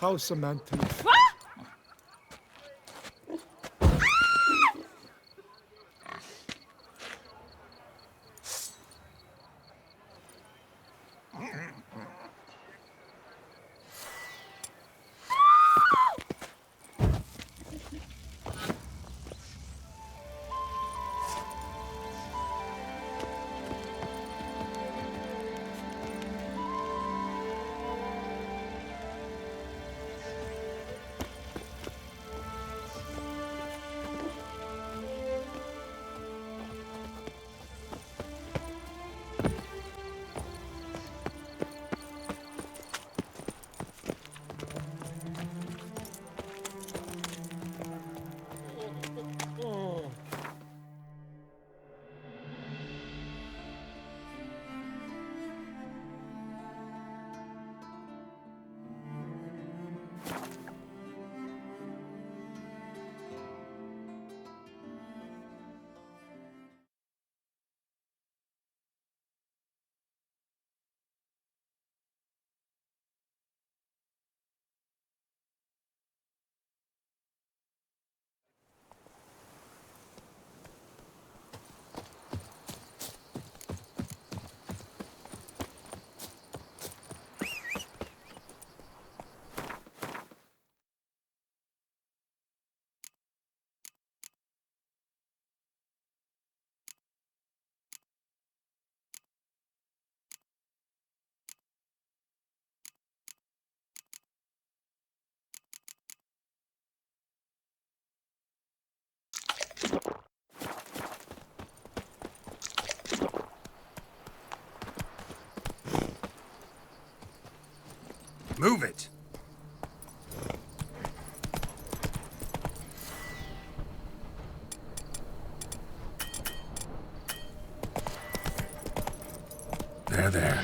How semantic. Move it! There.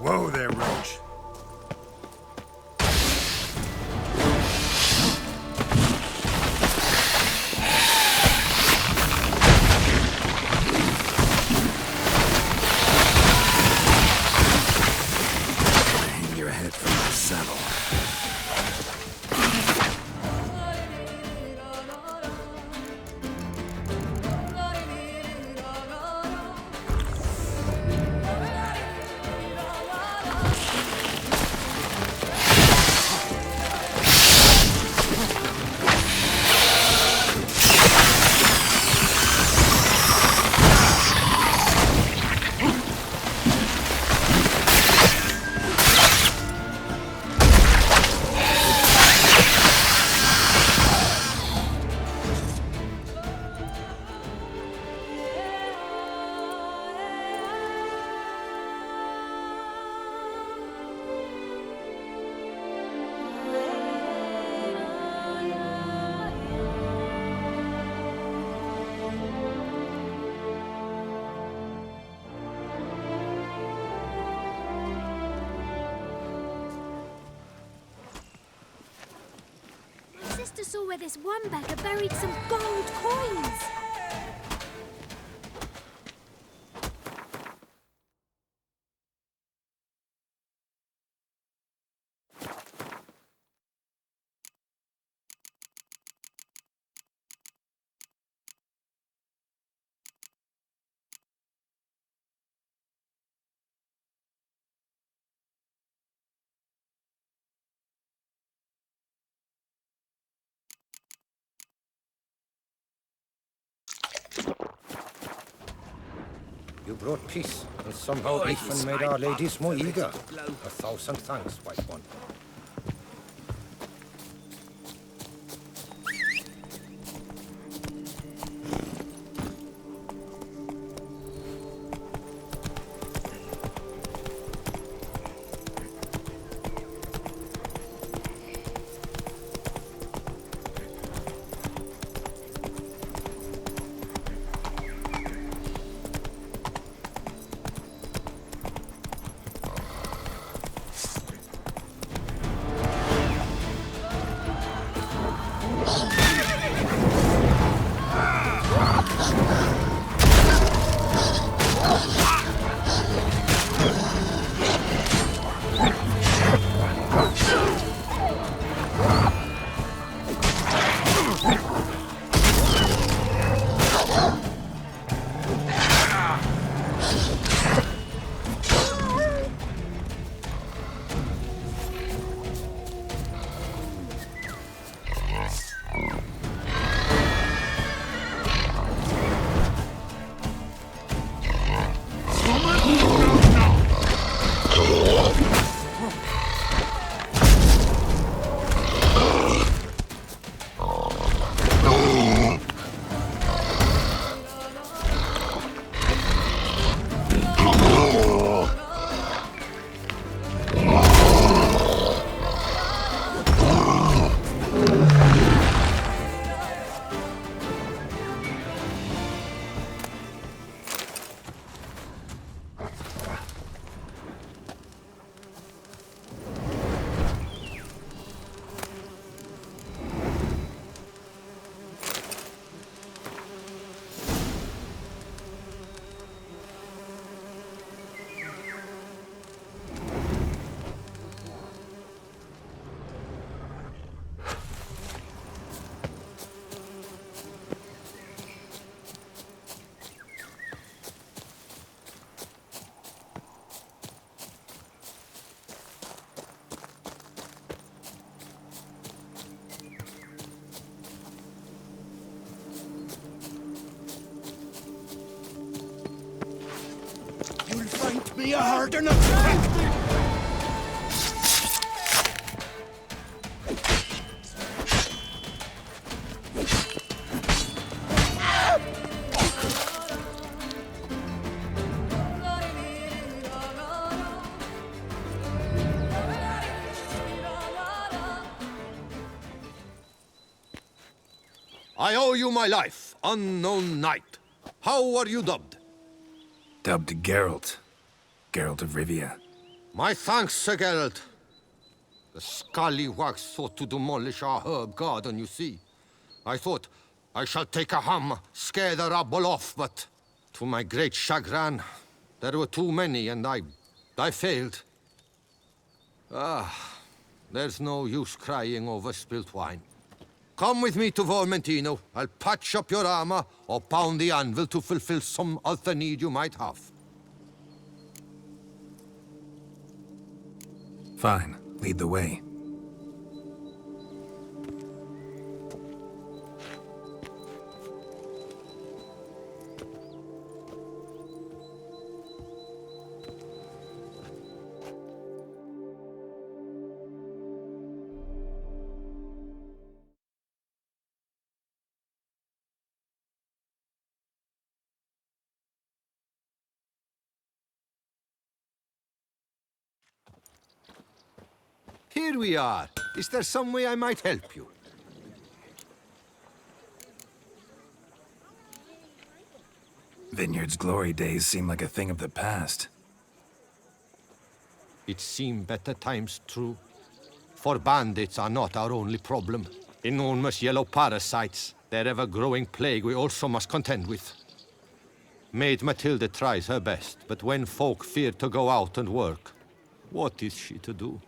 Whoa there, Roach. Hang your head from the saddle. Sister saw where this one beggar buried some gold coins. You brought peace, and somehow even made our ladies more eager. 1,000 thanks, white one. Me a hard enough to thank me. I owe you my life, unknown knight. How are you dubbed? Dubbed Geralt. Geralt of Rivia. My thanks, Sir Geralt. The scallywags thought to demolish our herb garden, you see. I thought, I shall take a hammer, scare the rabble off, but to my great chagrin, there were too many and I failed. There's no use crying over spilt wine. Come with me to Vermentino. I'll patch up your armor or pound the anvil to fulfill some other need you might have. Fine. Lead the way. Here we are. Is there some way I might help you? Vineyard's glory days seem like a thing of the past. It seem better times, true. For bandits are not our only problem. Enormous yellow parasites, their ever-growing plague we also must contend with. Maid Matilda tries her best, but when folk fear to go out and work, what is she to do?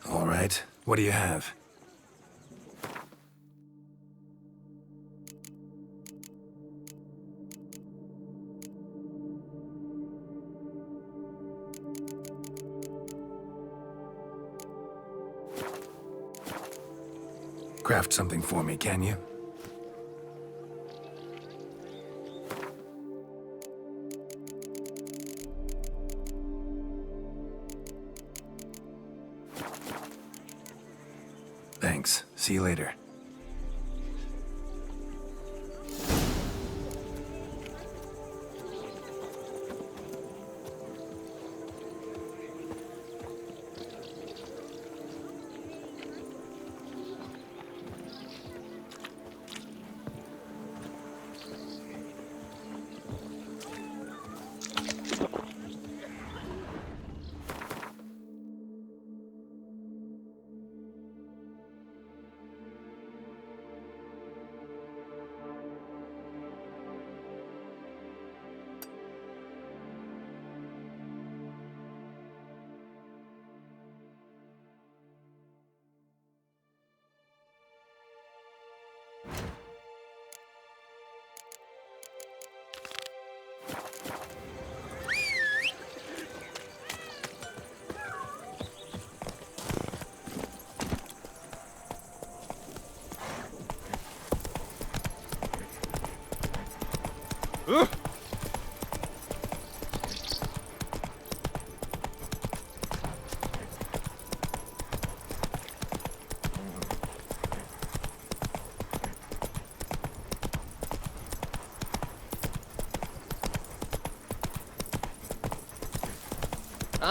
All right. What do you have? Craft something for me, can you? Thanks. See you later.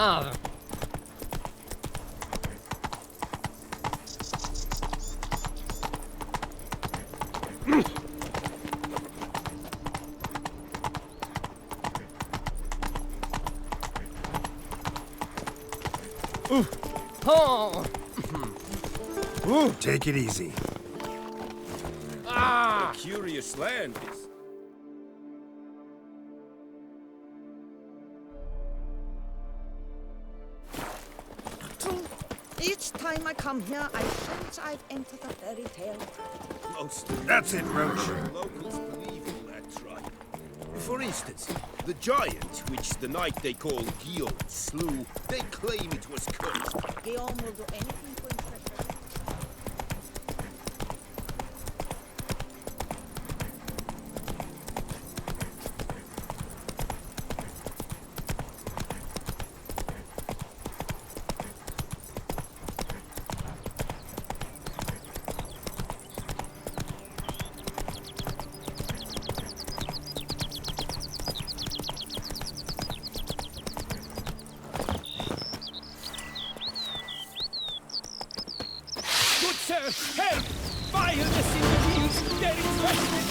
Ah. Oh. Take it easy. Ah. Curious land this. Each time I come here, I sense I've entered a fairy tale. That's it, Roach. Locals believe in that tribe. For instance, the giant, which the knight they call Guillaume slew, they claim it was cursed. Guillaume will do anything to impress us. Help! Violence in the wheels! There is restless!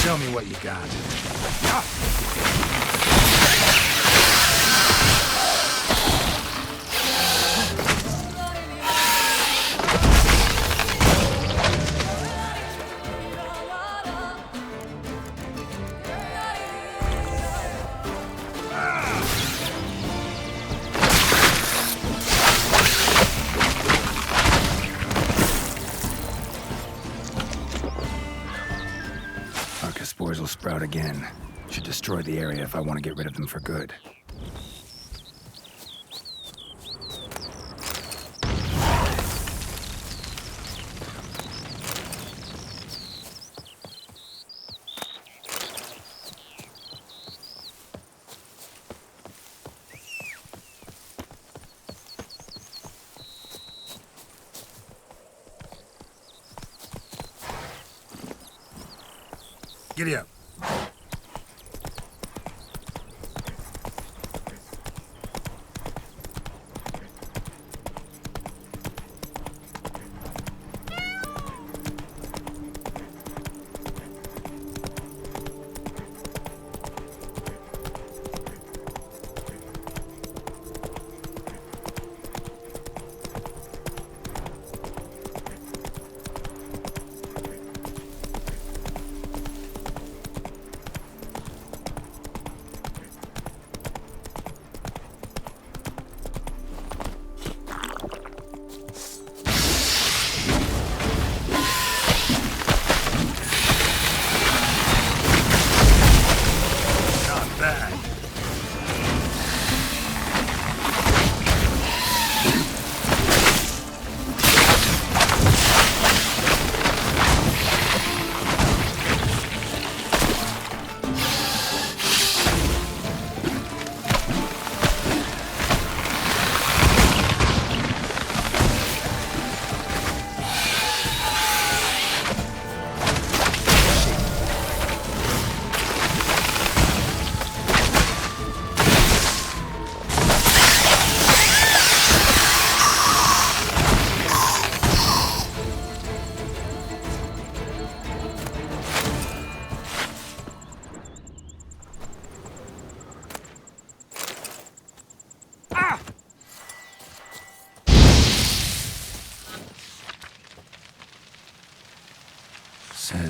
Show me what you got. Spores will sprout again. Should destroy the area if I want to get rid of them for good. Giddy up.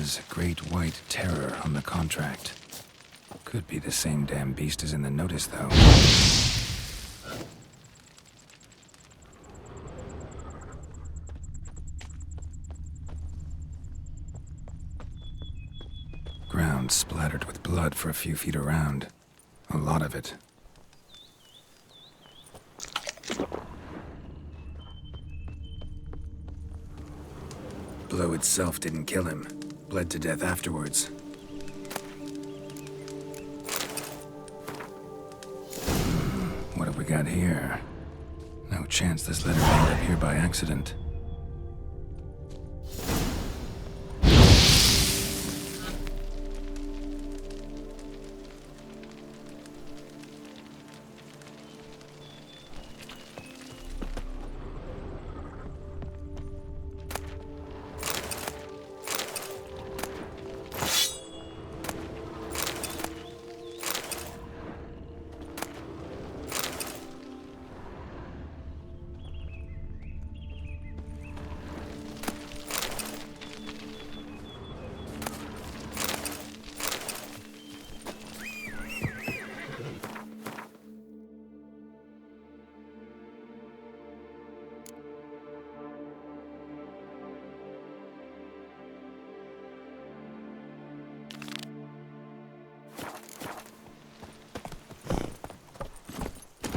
says Great White Terror on the contract. Could be the same damn beast as in the notice, though. Ground splattered with blood for a few feet around. A lot of it. Blow itself didn't kill him. Bled to death afterwards. What have we got here? No chance this letter ended up here by accident.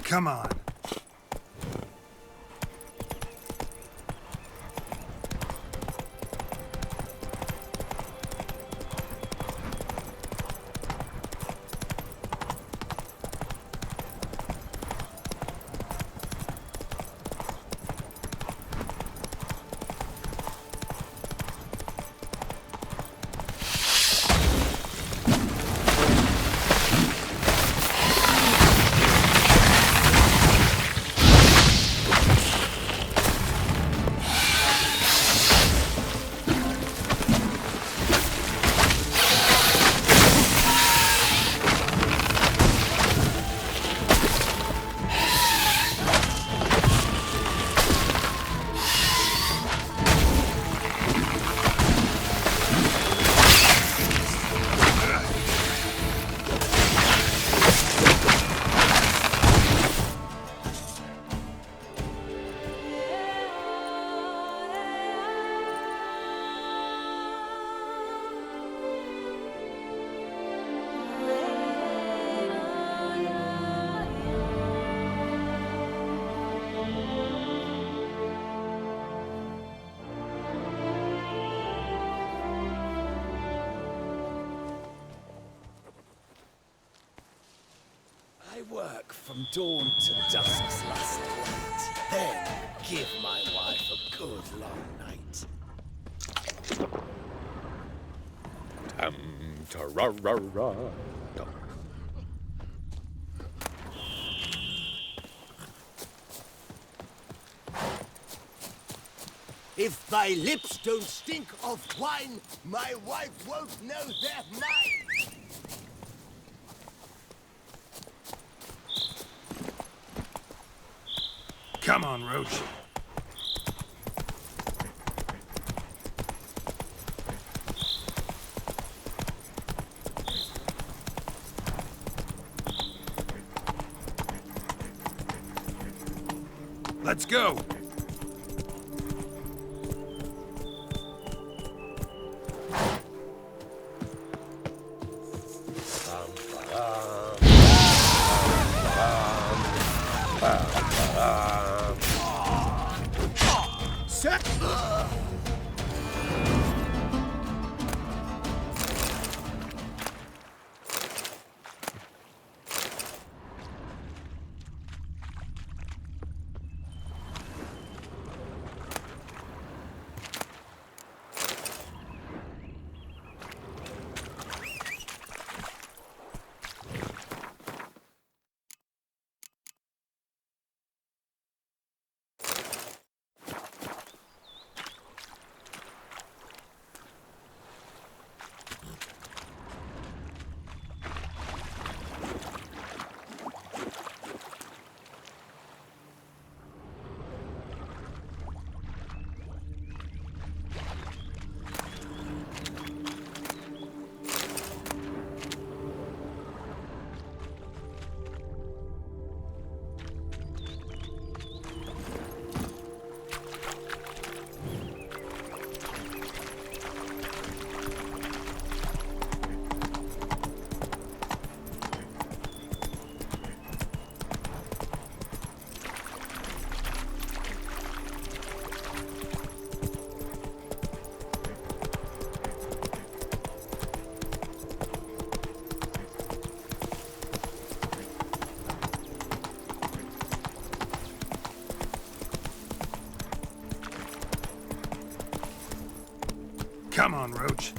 Come on. I work from dawn to dusk's last light, then give my wife a good long night. Ta-ra-ra-ra. If thy lips don't stink of wine, my wife won't know they're mine. Come on, Roach. Let's go. Come on, Roach.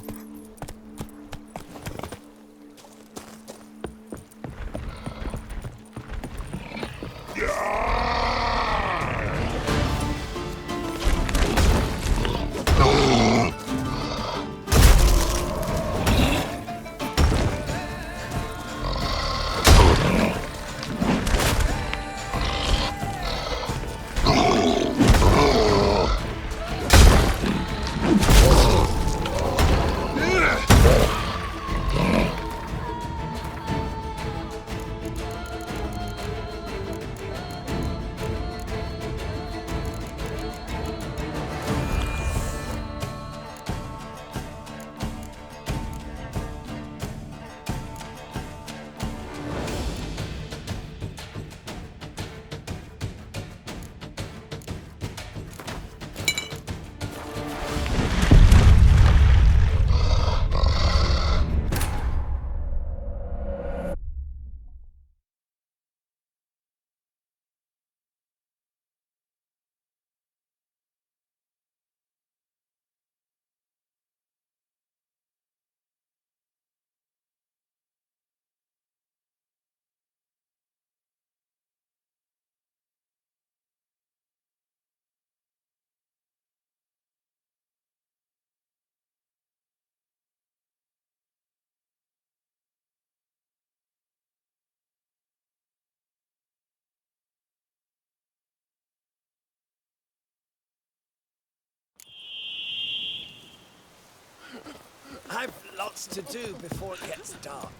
I've lots to do before it gets dark.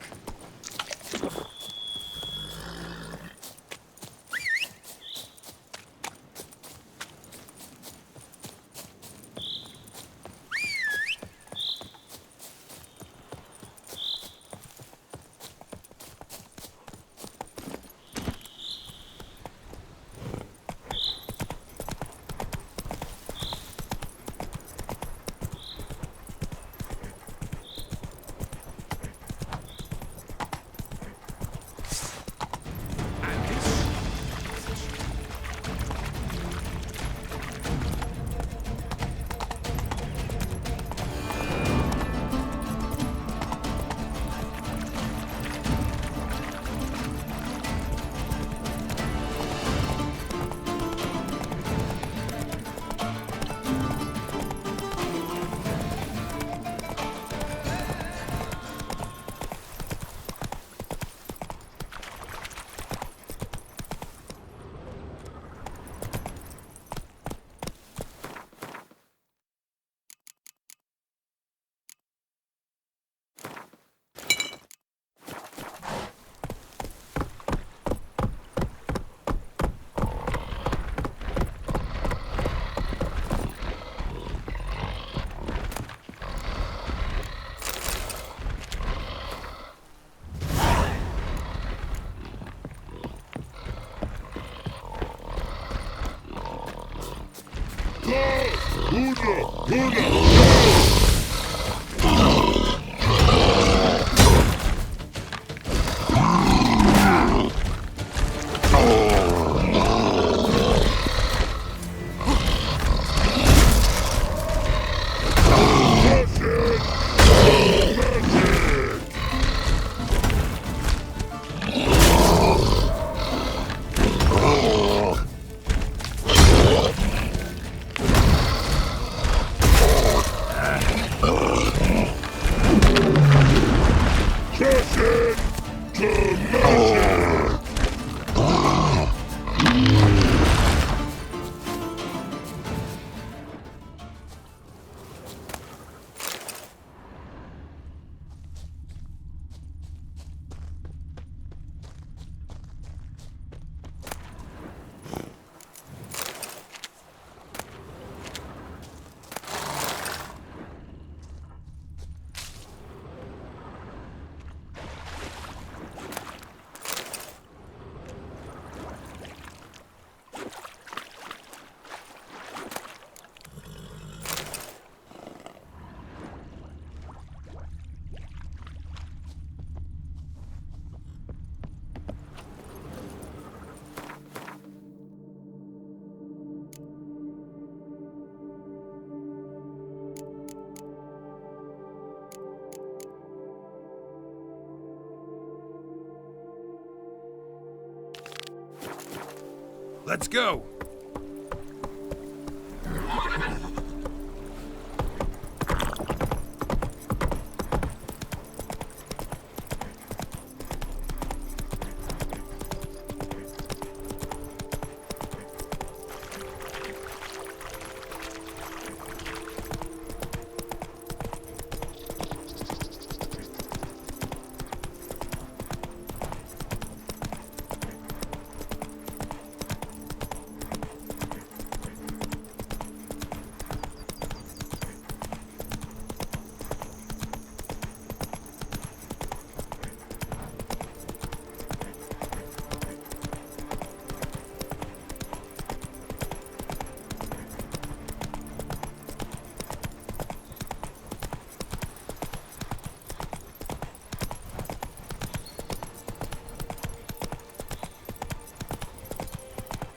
Let's go.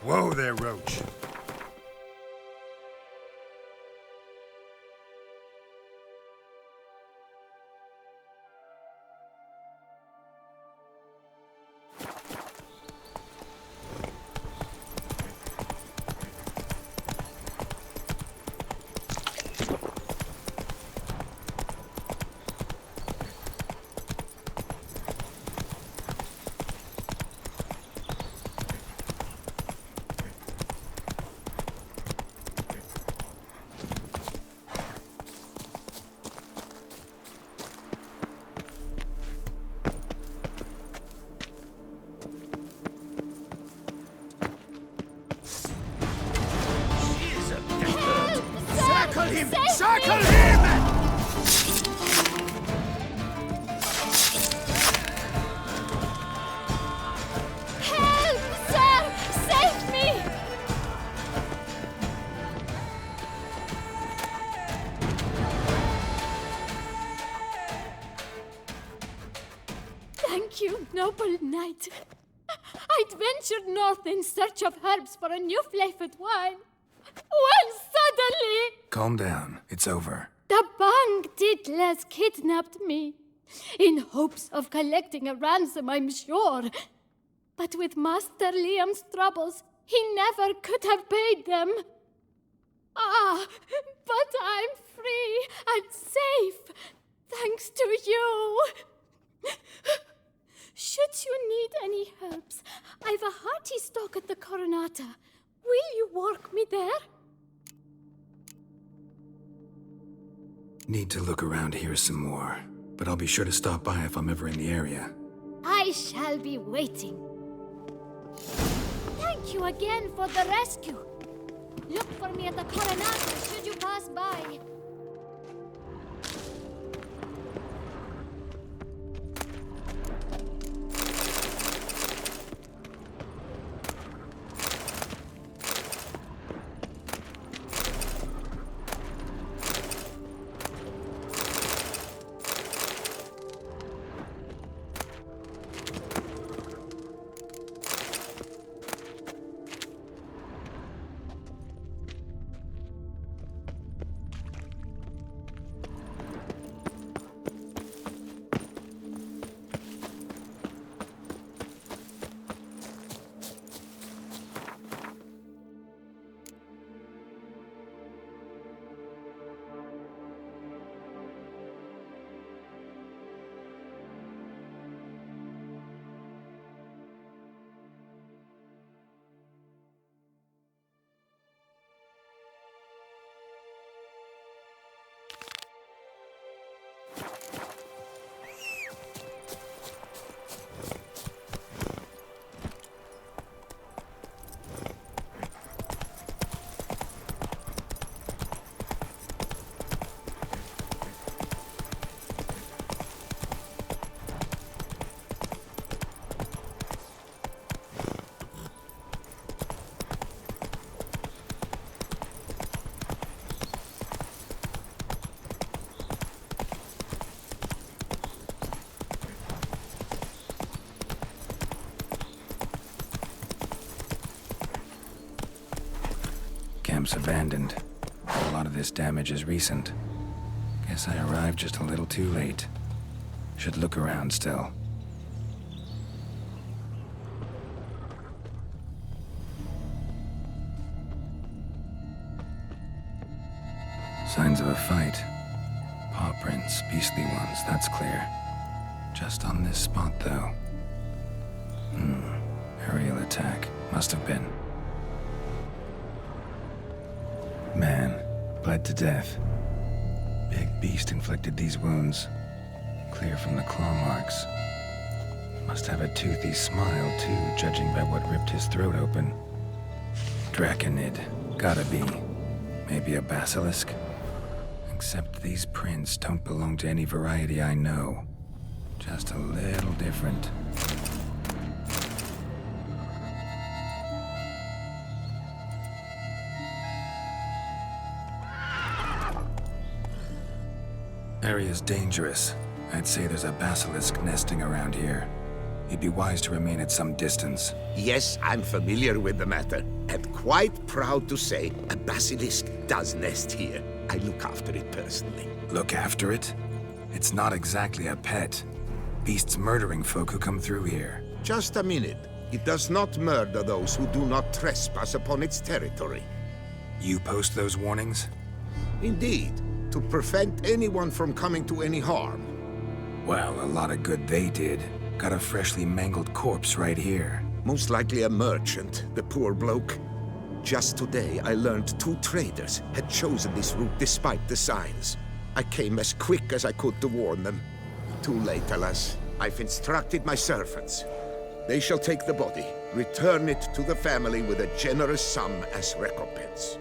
Whoa there, Roach. Circle him! Help, sir! Save me! Thank you, noble knight. I'd ventured north in search of herbs for a new flavored wine. When suddenly... Calm down. It's over. the banditles kidnapped me. In hopes of collecting a ransom, I'm sure. But with Master Liam's troubles, he never could have paid them. Ah, but I'm free and safe, thanks to you. Should you need any herbs, I've a hearty stock at the Coronata. Will you work me there? Need to look around here some more, but I'll be sure to stop by if I'm ever in the area. I shall be waiting. Thank you again for the rescue. Look for me at the Coronata should you pass by. Camp's abandoned. A lot of this damage is recent. Guess I arrived just a little too late. Should look around still. Signs of a fight. Paw prints, beastly ones, that's clear. Just on this spot, though. Aerial attack. Must have been. Man, bled to death. Big beast inflicted these wounds. Clear from the claw marks. Must have a toothy smile, too, judging by what ripped his throat open. Draconid. Gotta be. Maybe a basilisk? Except these prints don't belong to any variety I know. Just a little different. Area's dangerous. I'd say there's a basilisk nesting around here. You'd be wise to remain at some distance. Yes, I'm familiar with the matter, and quite proud to say a basilisk does nest here. I look after it personally. Look after it? It's not exactly a pet. Beasts murdering folk who come through here. Just a minute. It does not murder those who do not trespass upon its territory. You post those warnings? Indeed, to prevent anyone from coming to any harm. Well, a lot of good they did. Got a freshly mangled corpse right here. Most likely a merchant, the poor bloke. Just today, I learned 2 traders had chosen this route despite the signs. I came as quick as I could to warn them. Too late, alas. I've instructed my servants. They shall take the body, return it to the family with a generous sum as recompense.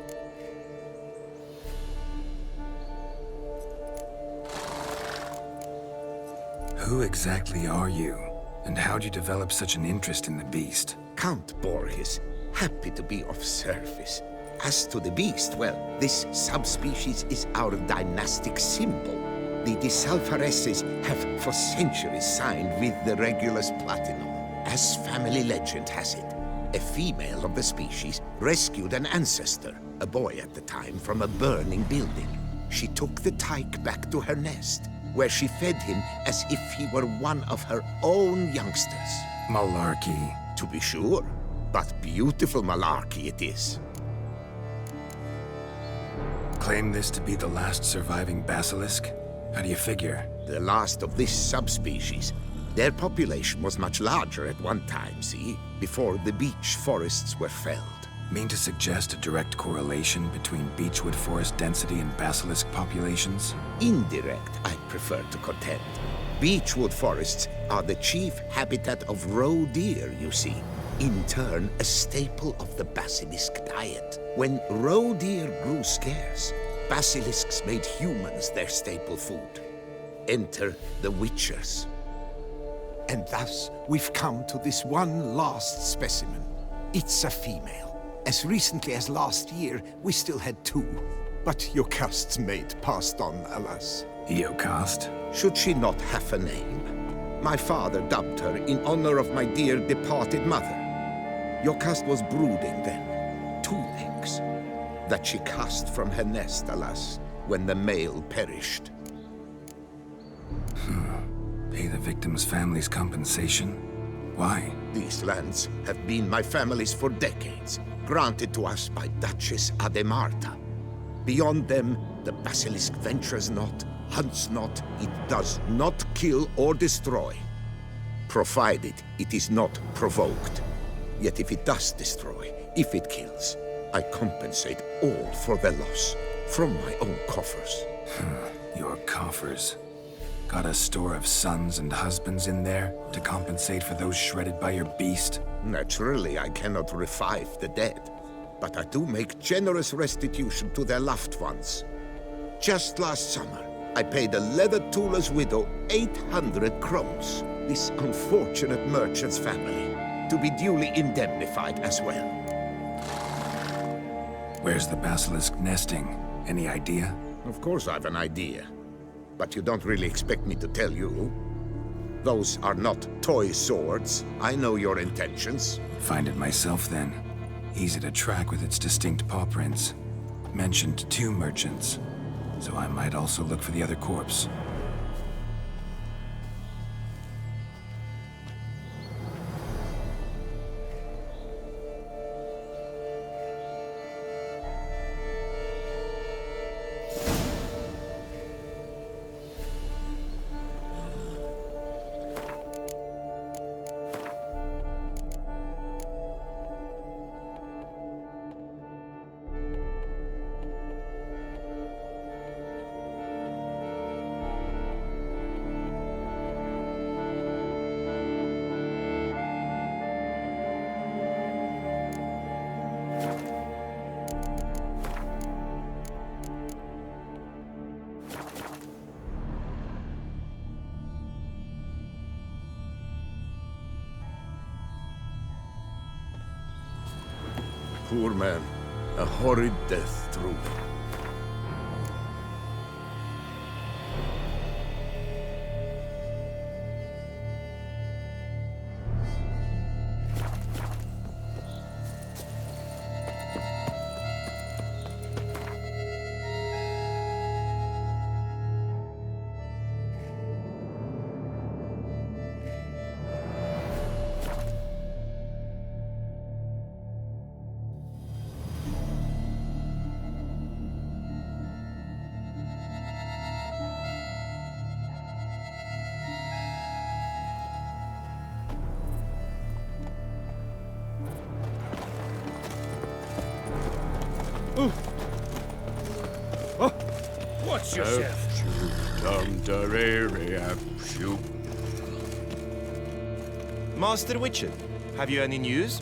Who exactly are you? And how'd you develop such an interest in the beast? Count Borges, happy to be of service. As to the beast, well, this subspecies is our dynastic symbol. The Disalfareses have for centuries signed with the Regulus Platinum. As family legend has it, a female of the species rescued an ancestor, a boy at the time, from a burning building. She took the tyke back to her nest, where she fed him as if he were one of her own youngsters. Malarkey. To be sure, but beautiful malarkey it is. Claim this to be the last surviving basilisk? How do you figure? The last of this subspecies. Their population was much larger at one time, see? Before the beech forests were felled. Mean to suggest a direct correlation between beechwood forest density and basilisk populations? Indirect, I prefer to contend. Beechwood forests are the chief habitat of roe deer, you see. In turn, a staple of the basilisk diet. When roe deer grew scarce, basilisks made humans their staple food. Enter the witchers. And thus, we've come to this one last specimen. It's a female. As recently as last year, we still had 2. But Jocast's mate passed on, alas. Jocast? Should she not have a name? My father dubbed her in honor of my dear departed mother. Jocast was brooding then. 2 eggs. That she cast from her nest, alas, when the male perished. Pay the victim's family's compensation? Why? These lands have been my family's for decades, granted to us by Duchess Ademarta. Beyond them, the basilisk ventures not, hunts not, it does not kill or destroy, provided it is not provoked. Yet if it does destroy, if it kills, I compensate all for the loss, from my own coffers. Your coffers. Got a store of sons and husbands in there to compensate for those shredded by your beast? Naturally, I cannot revive the dead, but I do make generous restitution to their loved ones. Just last summer, I paid a leather tooler's widow 800 crowns, this unfortunate merchant's family, to be duly indemnified as well. Where's the basilisk nesting? Any idea? Of course I've an idea, but you don't really expect me to tell you. Those are not toy swords. I know your intentions. Find it myself then. Easy to track with its distinct paw prints. Mentioned 2 merchants, so I might also look for the other corpse. poor man. A horrid death, truly. Watch yourself. Master Witcher, have you any news?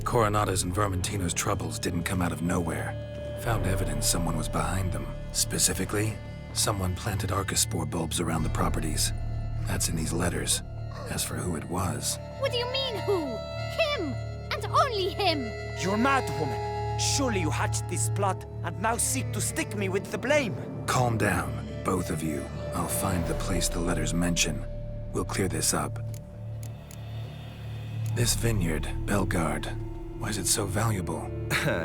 Coronata's and Vermentino's troubles didn't come out of nowhere. Found evidence someone was behind them. Specifically, someone planted Archospore bulbs around the properties. That's in these letters. As for who it was... What do you mean, who? Him! And only him! You're mad, woman. Surely you hatched this plot and now seek to stick me with the blame. Calm down, both of you. I'll find the place the letters mention. We'll clear this up. This vineyard, Bellegarde, why is it so valuable?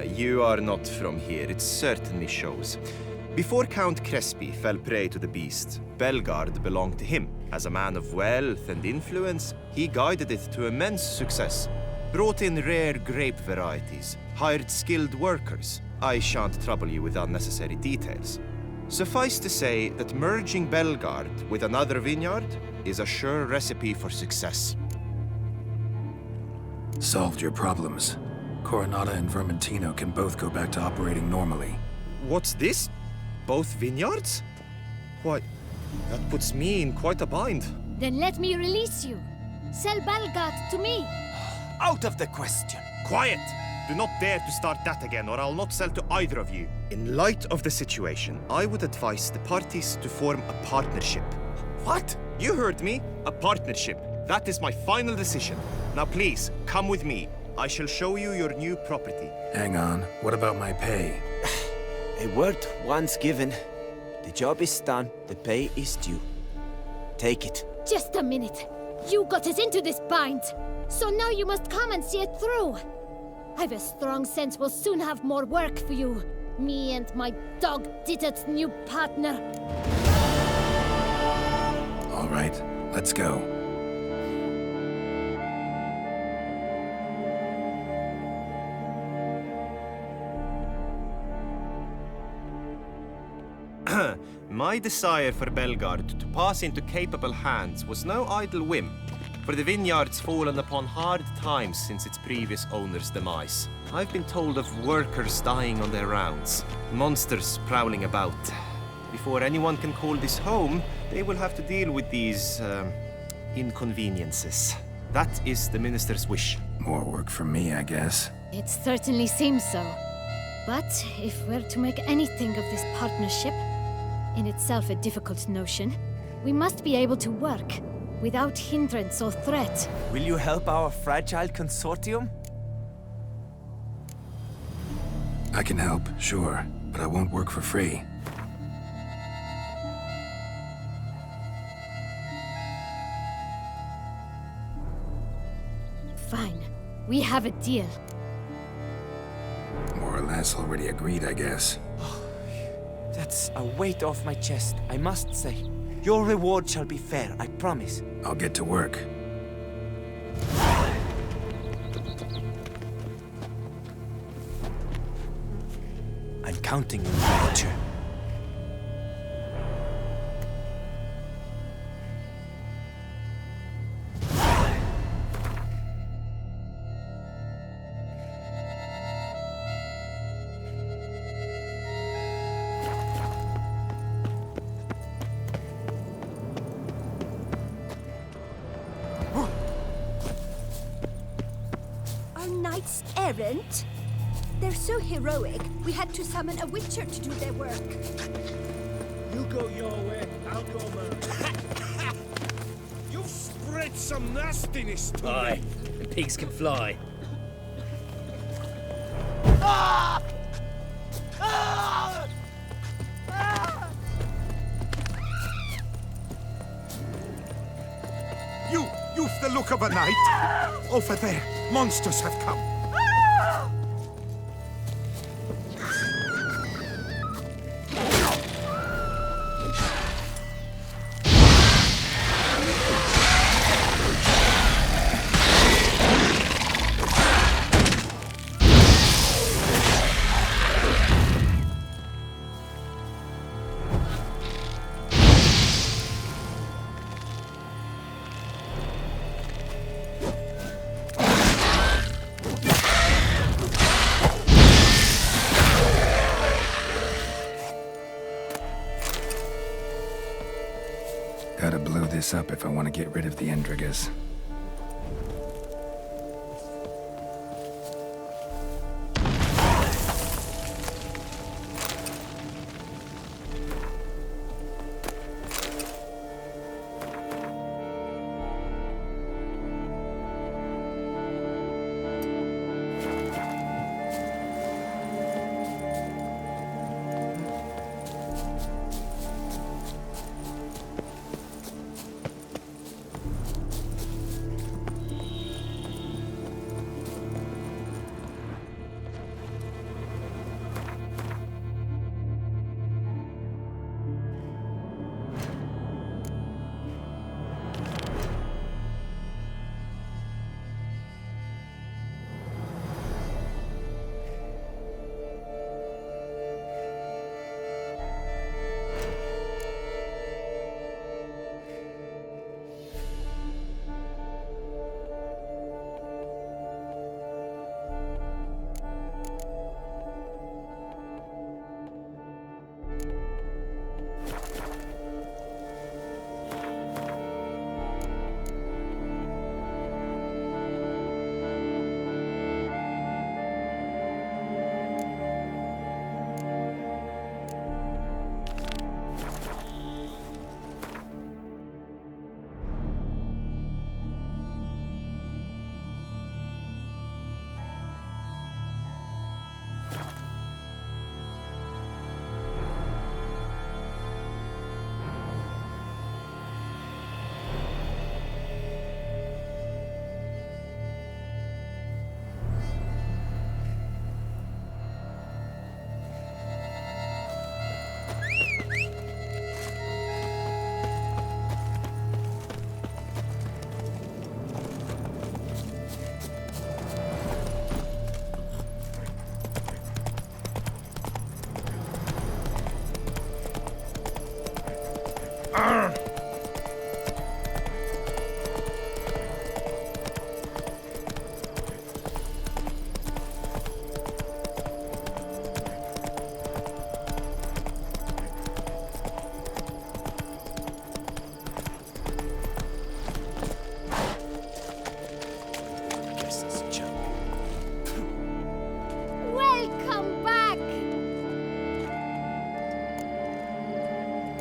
You are not from here, it certainly shows. Before Count Crespi fell prey to the beast, Bellegarde belonged to him. As a man of wealth and influence, he guided it to immense success. Brought in rare grape varieties, hired skilled workers. I shan't trouble you with unnecessary details. Suffice to say that merging Bellegarde with another vineyard is a sure recipe for success. Solved your problems. Coronata and Vermentino can both go back to operating normally. What's this? Both vineyards? Why, that puts me in quite a bind. Then let me release you. Sell Bellegarde to me. Out of the question. Quiet! Do not dare to start that again, or I'll not sell to either of you. In light of the situation, I would advise the parties to form a partnership. What? You heard me. A partnership. That is my final decision. Now please, come with me. I shall show you your new property. Hang on, what about my pay? A word once given. The job is done, the pay is due. Take it. Just a minute. You got us into this bind. So now you must come and see it through. I've a strong sense we'll soon have more work for you. Me and my dog-titted new partner. All right, let's go. My desire for Bellegarde to pass into capable hands was no idle whim, for the vineyard's fallen upon hard times since its previous owner's demise. I've been told of workers dying on their rounds, monsters prowling about. Before anyone can call this home, they will have to deal with these, inconveniences. That is the minister's wish. More work for me, I guess. It certainly seems so. But if we're to make anything of this partnership, in itself a difficult notion, we must be able to work without hindrance or threat. Will you help our fragile consortium? I can help, sure, but I won't work for free. Fine. We have a deal. More or less already agreed, I guess. That's a weight off my chest, I must say. Your reward shall be fair, I promise. I'll get to work. I'm counting on you, Witcher. Knights errant? They're so heroic, we had to summon a witcher to do their work. You go your way, I'll go mine. You've spread some nastiness to me. pigs can fly. You've the look of a knight. Over there, monsters have come. Gotta blow this up if I want to get rid of the Endrigas.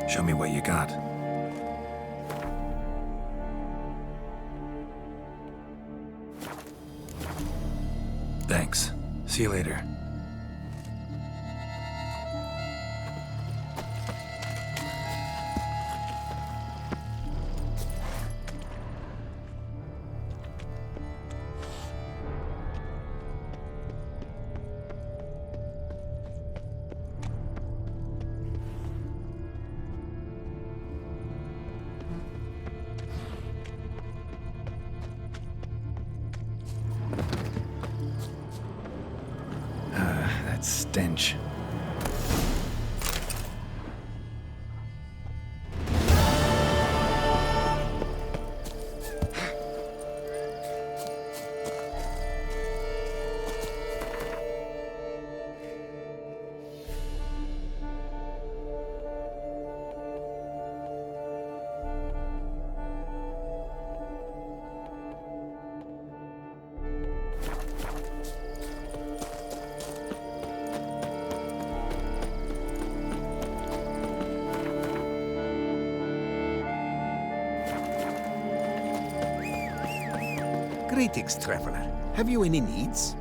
Show me what you got. Thanks. See you later. That stench. Greetings, traveler. Have you any needs?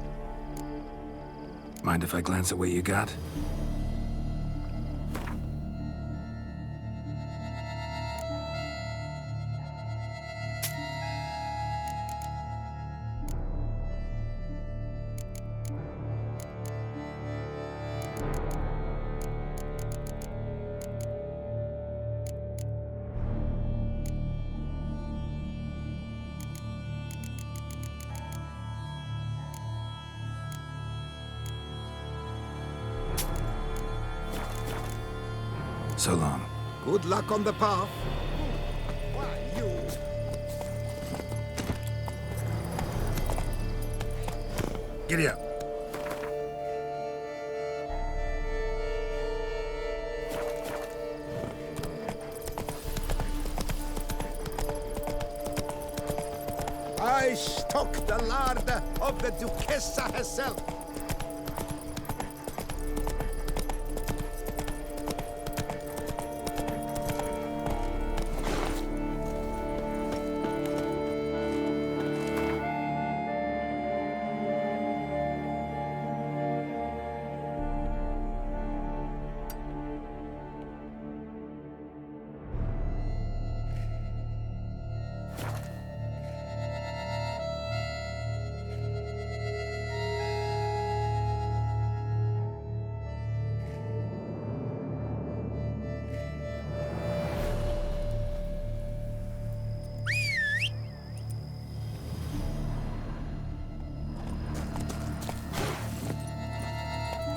Mind if I glance at what you got? So long. Good luck on the path. Giddy up. I stock the larder of the Duchessa herself.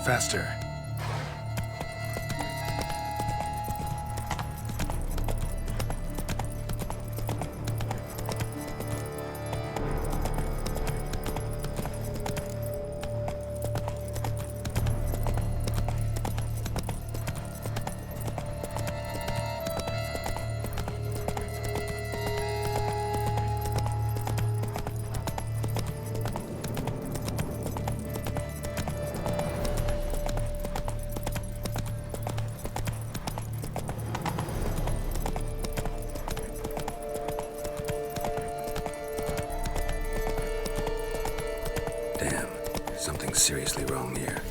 Faster. Something's seriously wrong here.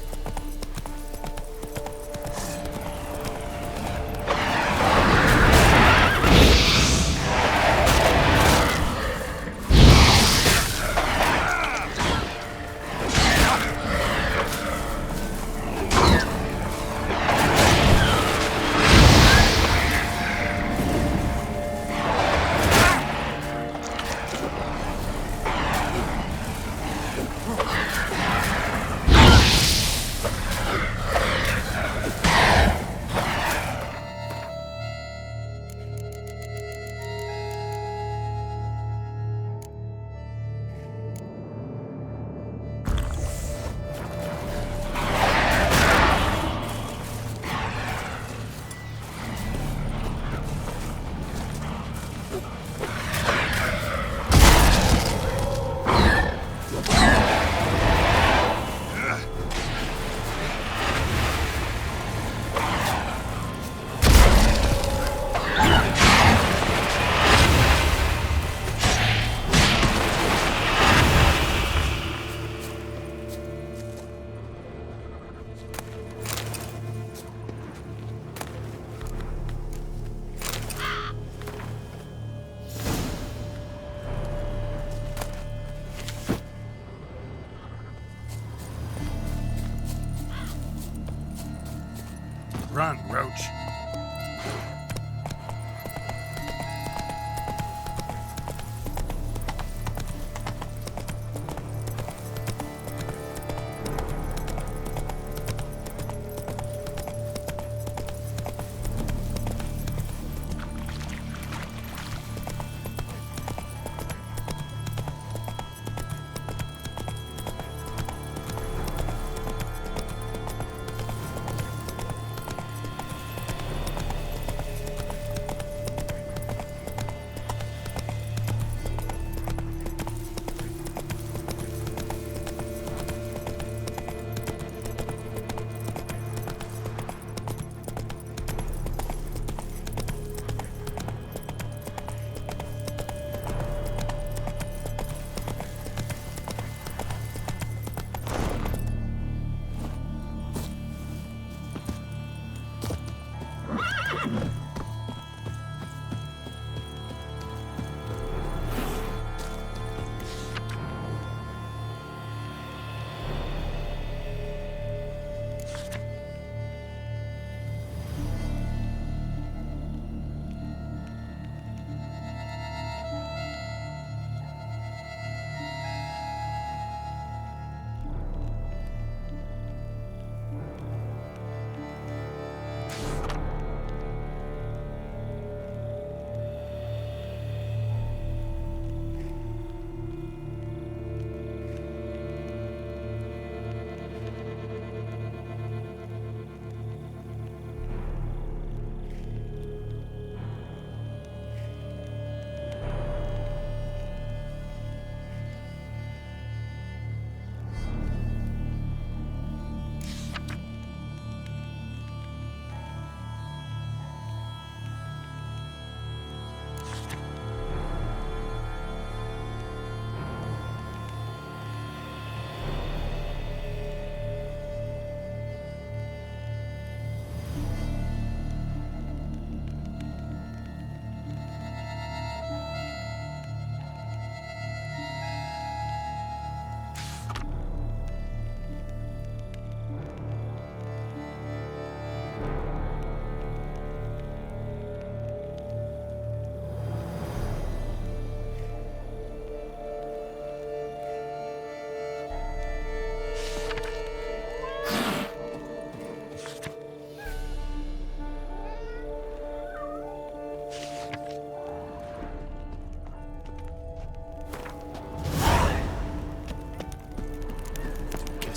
Run, Roach.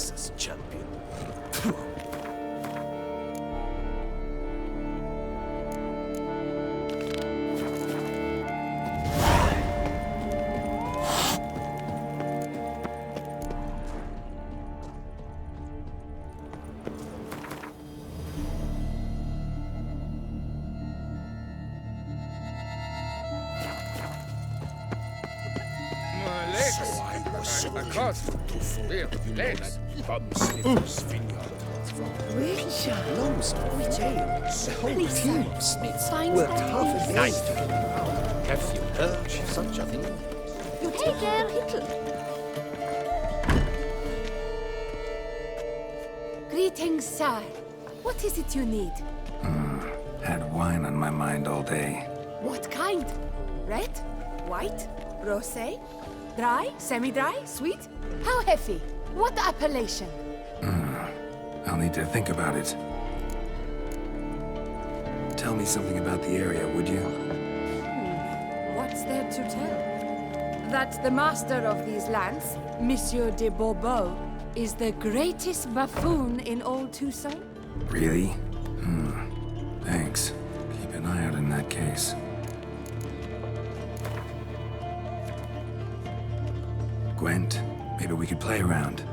Nexus champion. Legs. Bum sniffers vineyard. Witcher. The whole team of smiths Fine worked stuff. half a day to get them out. Have you heard of such a thing? Hey there, Hitler. Greetings, sir. What is it you need? Had wine on my mind all day. What kind? Red? White? Rosé? Dry? Semi-dry? Sweet? How heavy? What appellation? I'll need to think about it. Tell me something about the area, would you? What's there to tell? That the master of these lands, Monsieur de Bourbeau, is the greatest buffoon in old Tucson? Really? Thanks. Keep an eye out in that case. Gwent, maybe we could play around.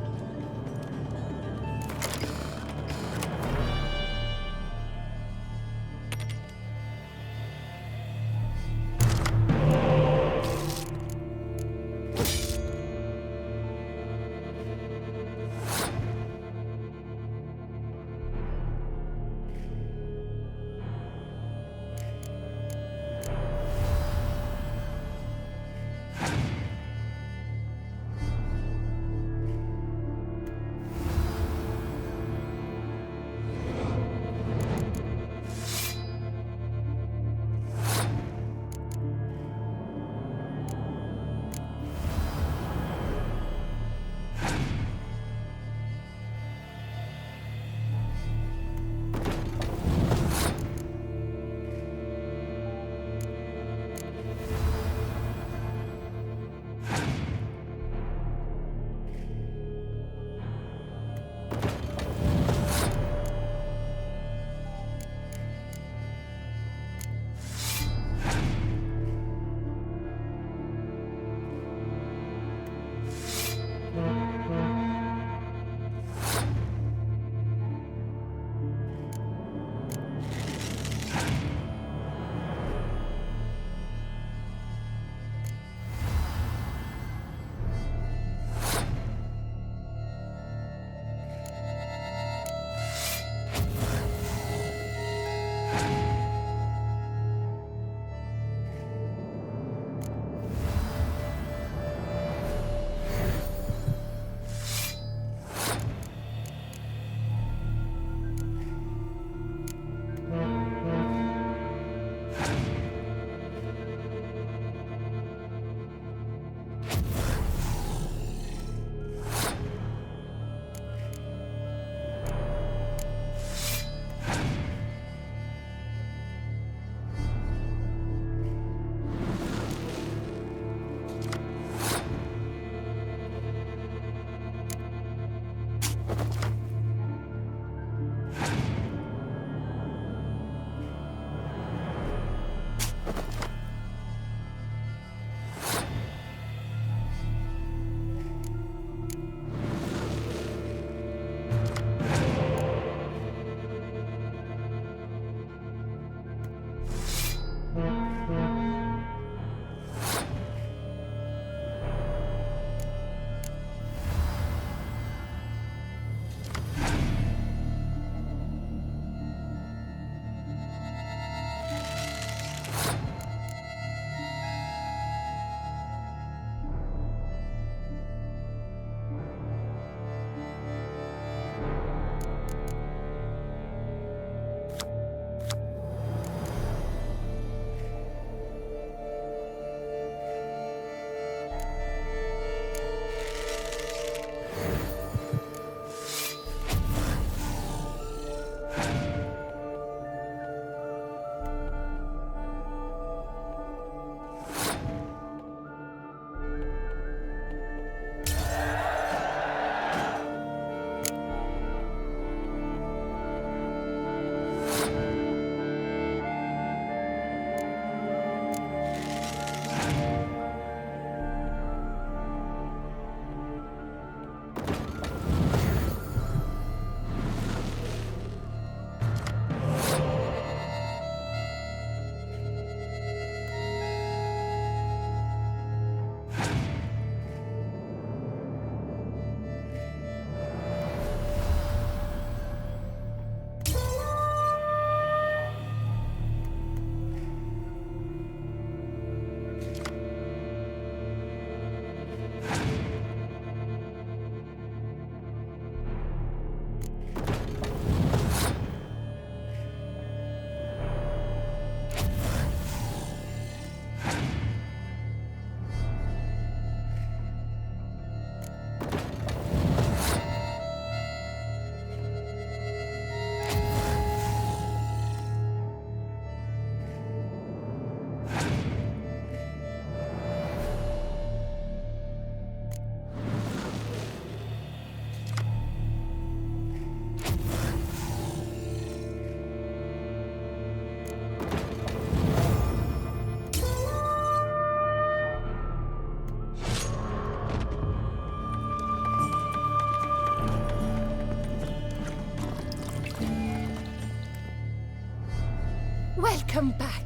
Welcome back.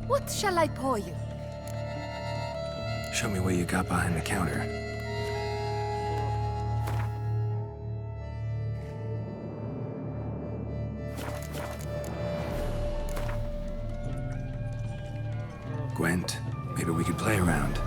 What shall I pour you? Show me what you got behind the counter. Gwent, maybe we could play around.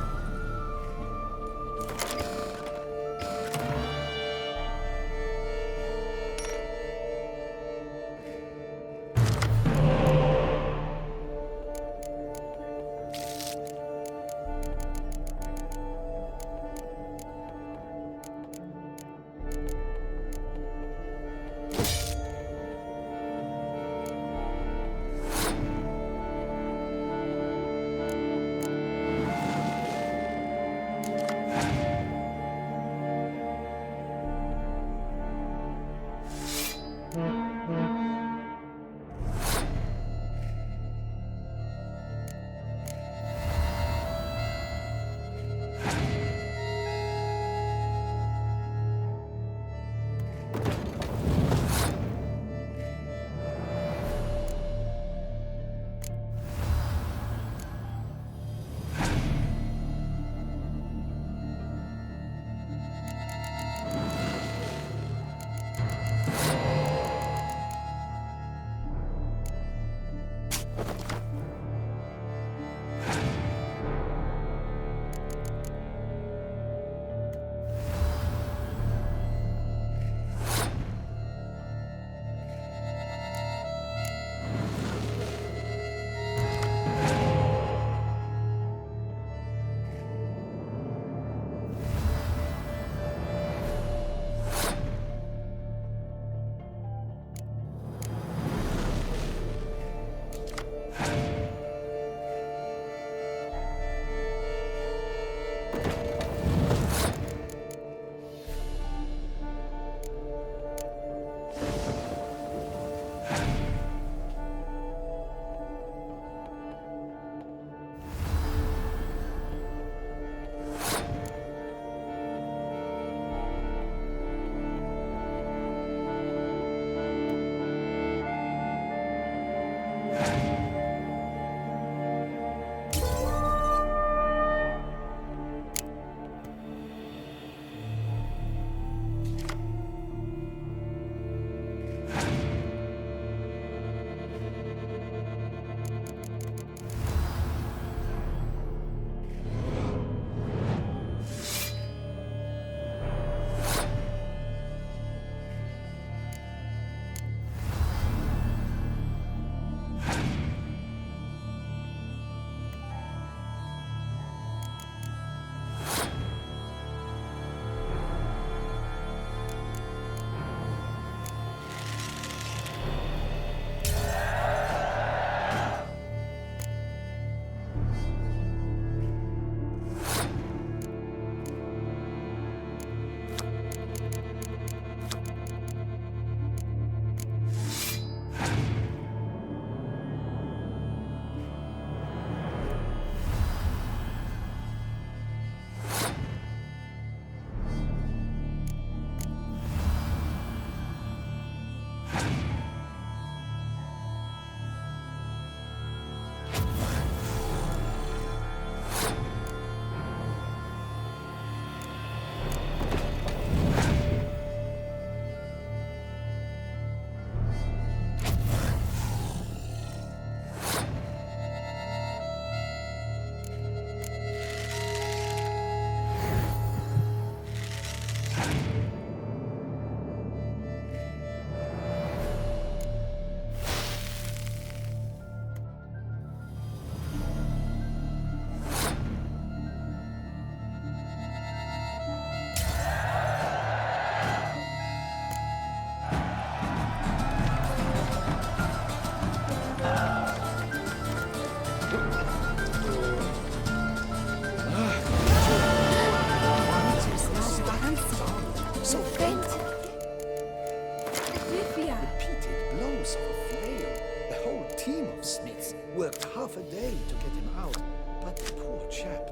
half a day to get him out, but the poor chap,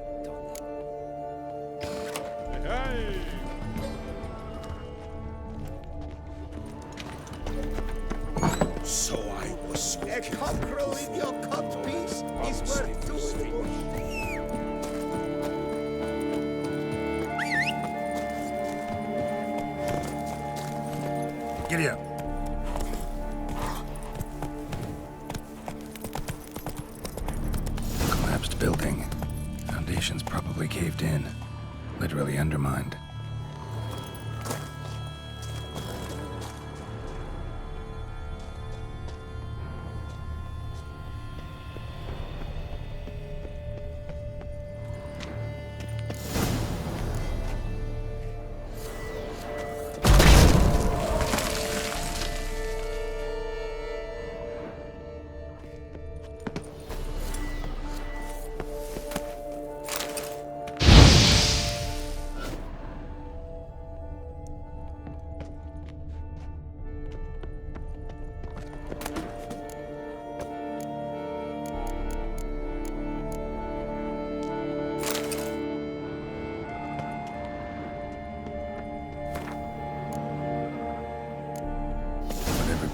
Hey! So I was A cockerel in your codpiece is worth 2 bush. Giddy up. Collapsed building. Foundations probably caved in. Literally undermined.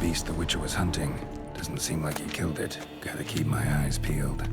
Beast the Witcher was hunting. Doesn't seem like he killed it. Gotta keep my eyes peeled.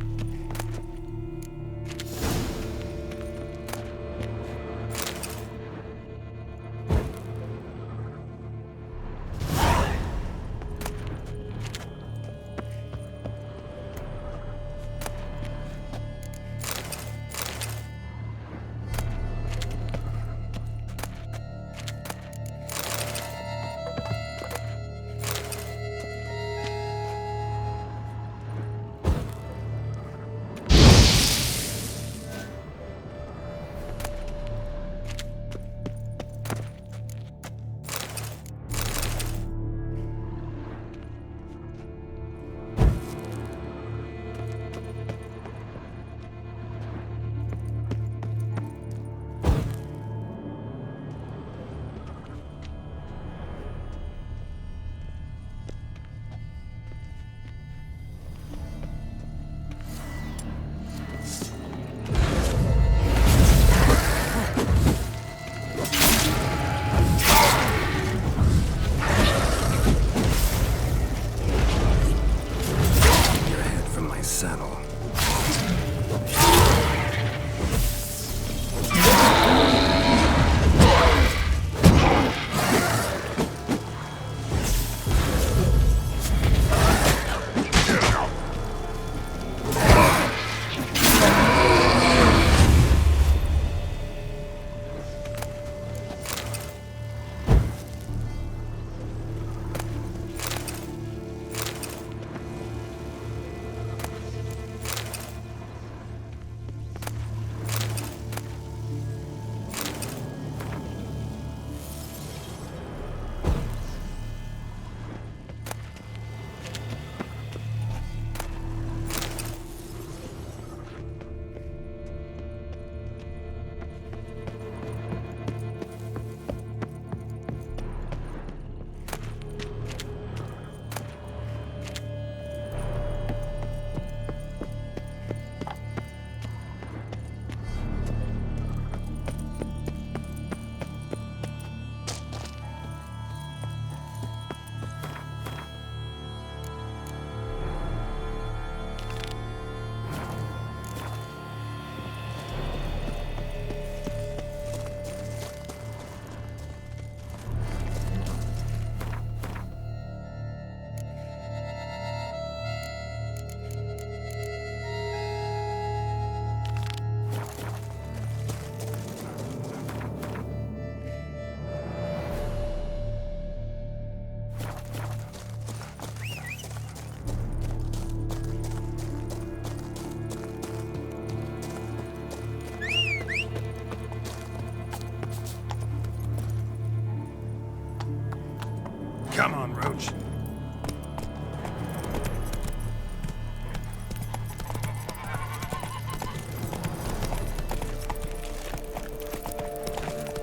Come on, Roach.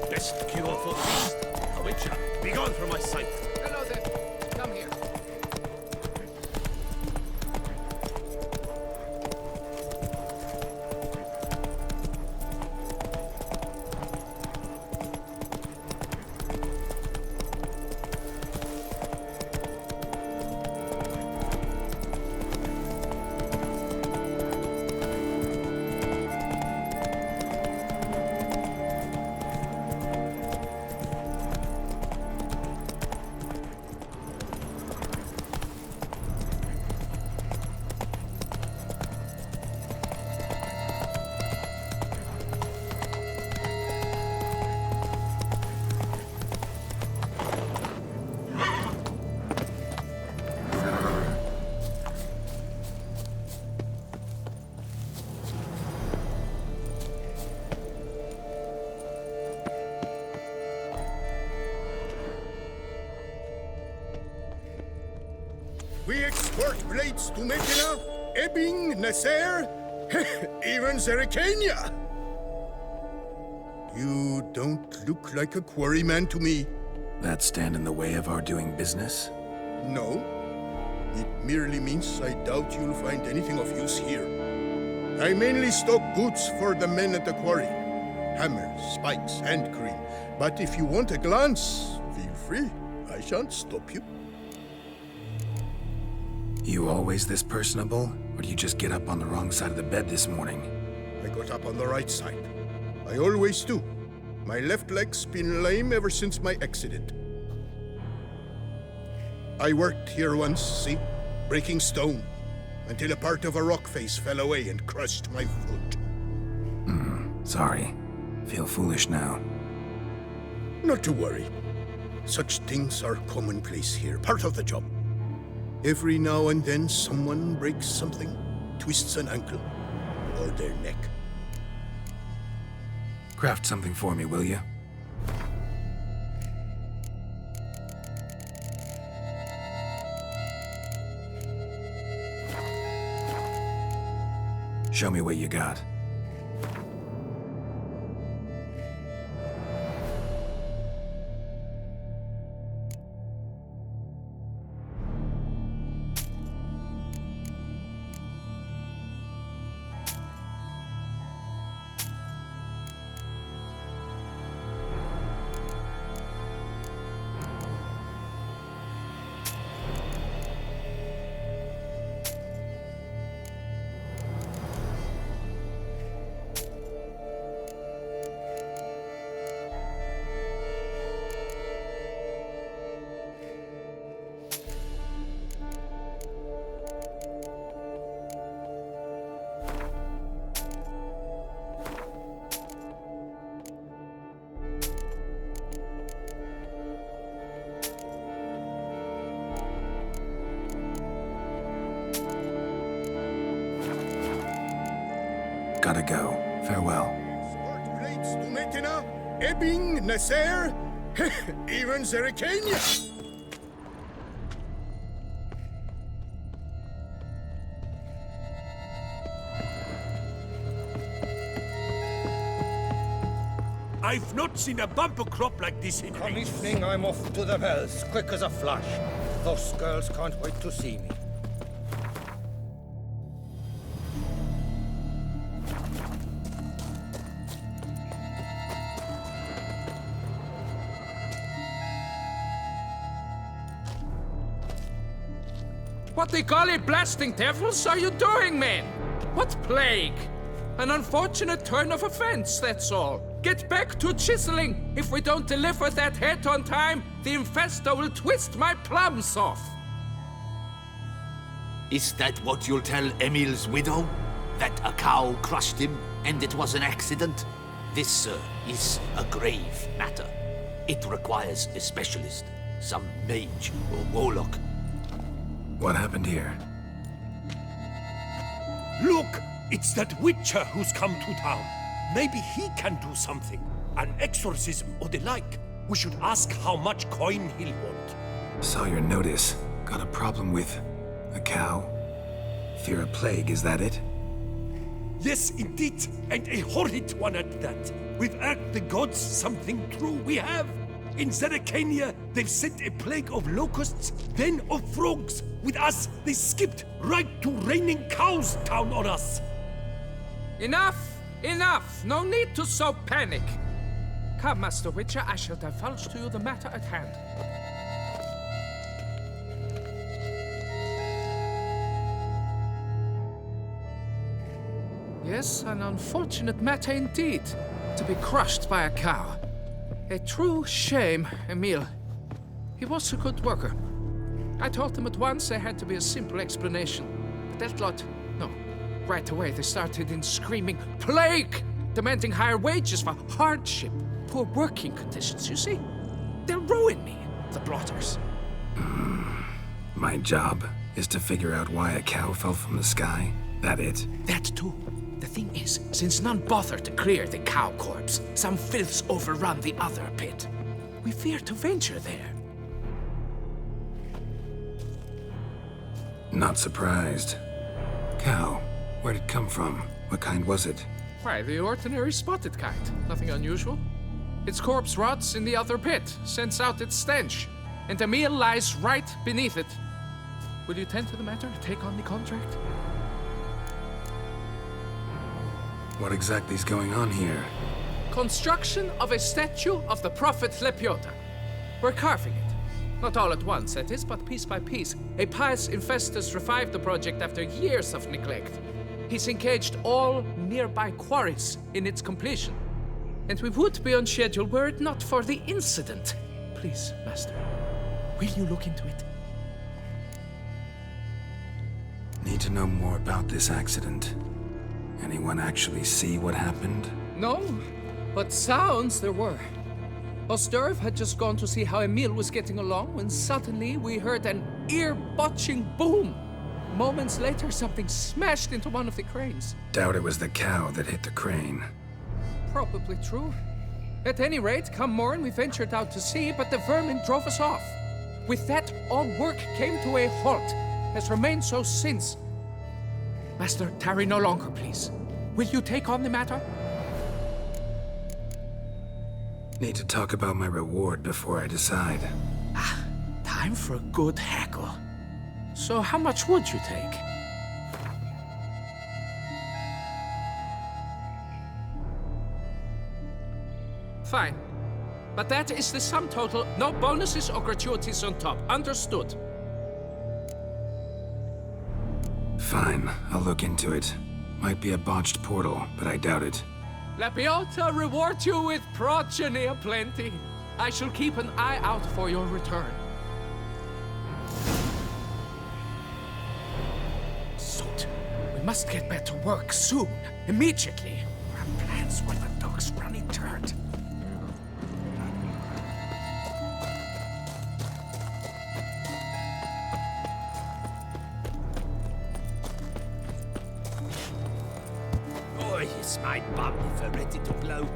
Best cure for the beast. A Witcher, be gone from my sight. Hello there. Come here. We export blades to Medina, Ebbing, Nasser, even Zerikania. You don't look like a quarryman to me. That stand in the way of our doing business? No. It merely means I doubt you'll find anything of use here. I mainly stock goods for the men at the quarry. Hammers, spikes, hand cream. But if you want a glance, feel free. I shan't stop you. You always this personable? Or do you just get up on the wrong side of the bed this morning? I got up on the right side. I always do. My left leg's been lame ever since my accident. I worked here once, see? Breaking stone. Until a part of a rock face fell away and crushed my foot. Sorry. Feel foolish now. Not to worry. Such things are commonplace here, part of the job. Every now and then someone breaks something, twists an ankle, or their neck. Craft something for me, will you? Show me what you got. Gotta go. Farewell. Export blades to Medina, Ebbing, Nasser, even Zerikania. I've not seen a bumper crop like this in Come ages. evening, I'm off to the wells, quick as a flash. Those girls can't wait to see me. What the golly blasting devils are you doing, man? What plague? An unfortunate turn of offense, that's all. Get back to chiseling. If we don't deliver that head on time, the infestor will twist my plums off. Is that what you'll tell Emil's widow? That a cow crushed him and it was an accident? This, sir, is a grave matter. It requires a specialist, some mage or warlock. What happened here? Look! It's that witcher who's come to town. Maybe he can do something. An exorcism or the like. We should ask how much coin he'll want. Saw your notice. Got a problem with a cow? Fear a plague, is that it? Yes, indeed. And a horrid one at that. We've earned the gods something true, we have. In Zerikania, they've sent a plague of locusts, then of frogs. With us, they skipped right to raining cows down on us. Enough! Enough! No need to so panic. Come, Master Witcher, I shall divulge to you the matter at hand. Yes, an unfortunate matter indeed, to be crushed by a cow. A true shame, Emil. He was a good worker. I told them at once there had to be a simple explanation. But that lot, no. Right away they started in screaming, "Plague!" demanding higher wages for hardship, poor working conditions, you see? They'll ruin me, the blotters. My job is to figure out why a cow fell from the sky? That it? That too. The thing is, since none bother to clear the cow corpse, some filths overrun the other pit. We fear to venture there. Not surprised. Cow, where'd it come from? What kind was it? Why, the ordinary spotted kind. Nothing unusual. Its corpse rots in the other pit, sends out its stench, and Emil lies right beneath it. Will you tend to the matter, take on the contract? What exactly is going on here? Construction of a statue of the prophet Lepiota. We're carving it. Not all at once, that is, but piece by piece. A pious infestus revived the project after years of neglect. He's engaged all nearby quarries in its completion. And we would be on schedule were it not for the incident. Please, Master, will you look into it? Need to know more about this accident. Anyone actually see what happened? No, but sounds there were. Osterv had just gone to see how Emil was getting along when suddenly we heard an ear-botching boom. Moments later, something smashed into one of the cranes. Doubt it was the cow that hit the crane. Probably true. At any rate, come morn, we ventured out to sea, but the vermin drove us off. With that, all work came to a halt, has remained so since. Master, tarry no longer, please. Will you take on the matter? Need to talk about my reward before I decide. Time for a good hackle. So how much would you take? Fine. But that is the sum total. No bonuses or gratuities on top. Understood? Fine, I'll look into it. Might be a botched portal, but I doubt it. Lepiota reward you with progeny aplenty. I shall keep an eye out for your return. Soot. We must get back to work soon. Immediately. Our plans were the dog's running dirt. Oh, yes, my bum if I'm ready to blow.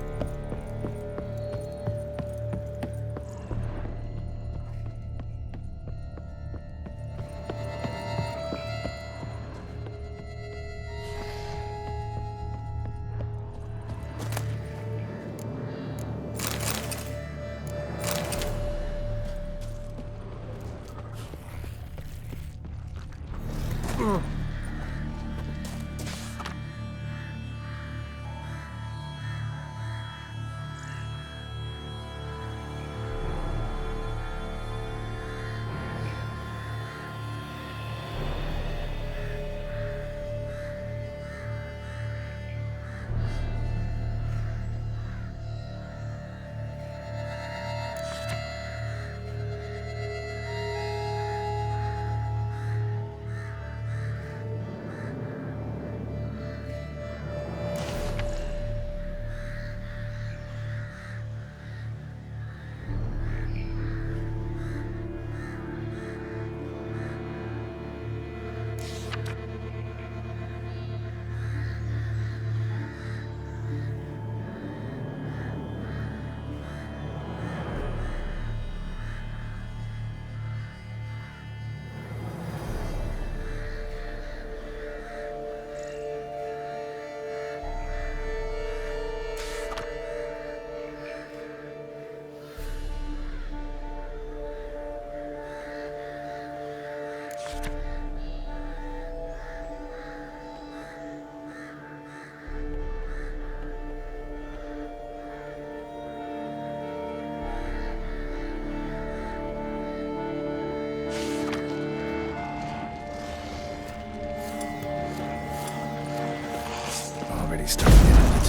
Already starting in on it.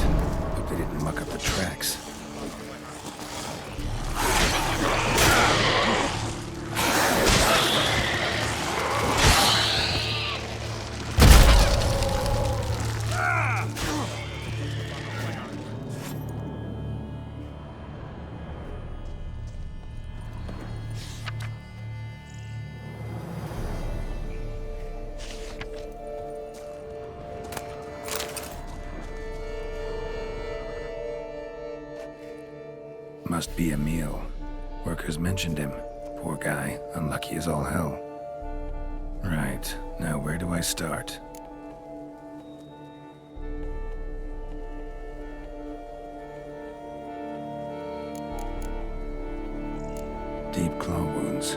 Hope they didn't muck up the tracks. Must be Emil. Workers mentioned him. Poor guy, unlucky as all hell. Right. Right, now where do I start? Deep claw wounds.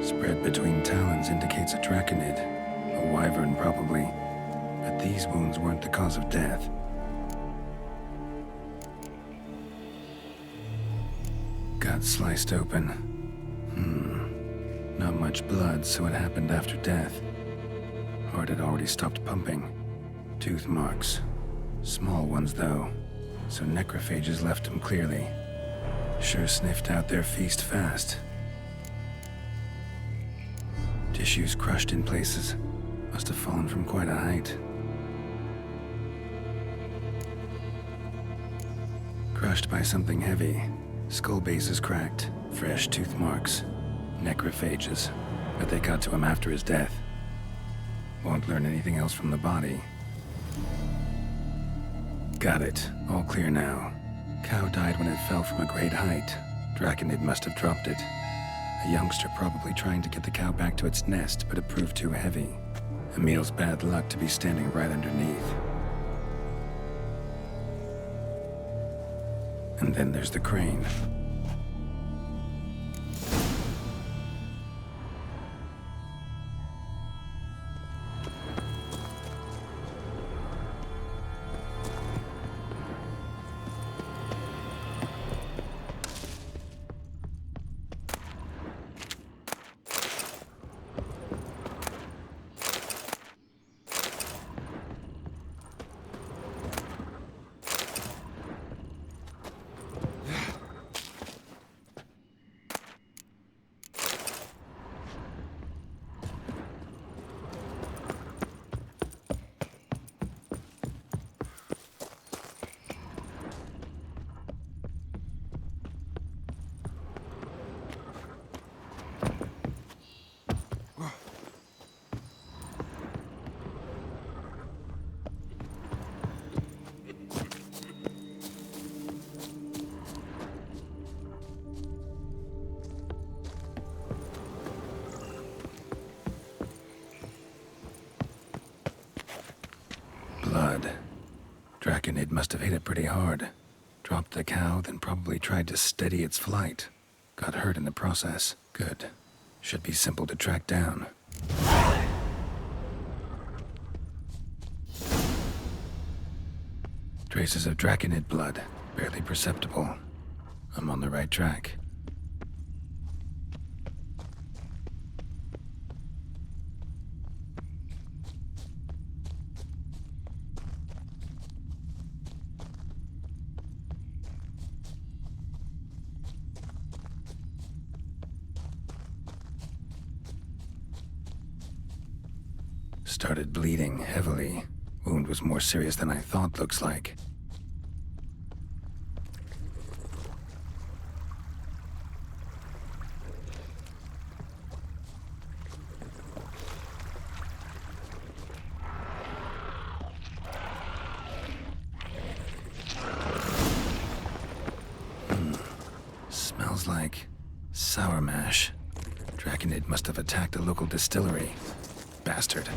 Spread between talons indicates a draconid. A wyvern, probably. But these wounds weren't the cause of death. Gut sliced open. Not much blood, so it happened after death. Heart had already stopped pumping. Tooth marks. Small ones, though. So necrophages left him clearly. Sure sniffed out their feast fast. Tissues crushed in places. Must have fallen from quite a height. Crushed by something heavy. Skull base is cracked. Fresh tooth marks. Necrophages. But they got to him after his death. Won't learn anything else from the body. Got it. All clear now. Cow died when it fell from a great height. Draconid must have dropped it. A youngster probably trying to get the cow back to its nest, but it proved too heavy. Emil's bad luck to be standing right underneath. And then there's the crane. Blood. Draconid must have hit it pretty hard. Dropped the cow, then probably tried to steady its flight. Got hurt in the process. Good. Should be simple to track down. Traces of Draconid blood. Barely perceptible. I'm on the right track. Started bleeding heavily. Wound was more serious than I thought, looks like. Smells like sour mash. Draconid must have attacked a local distillery. Bastard.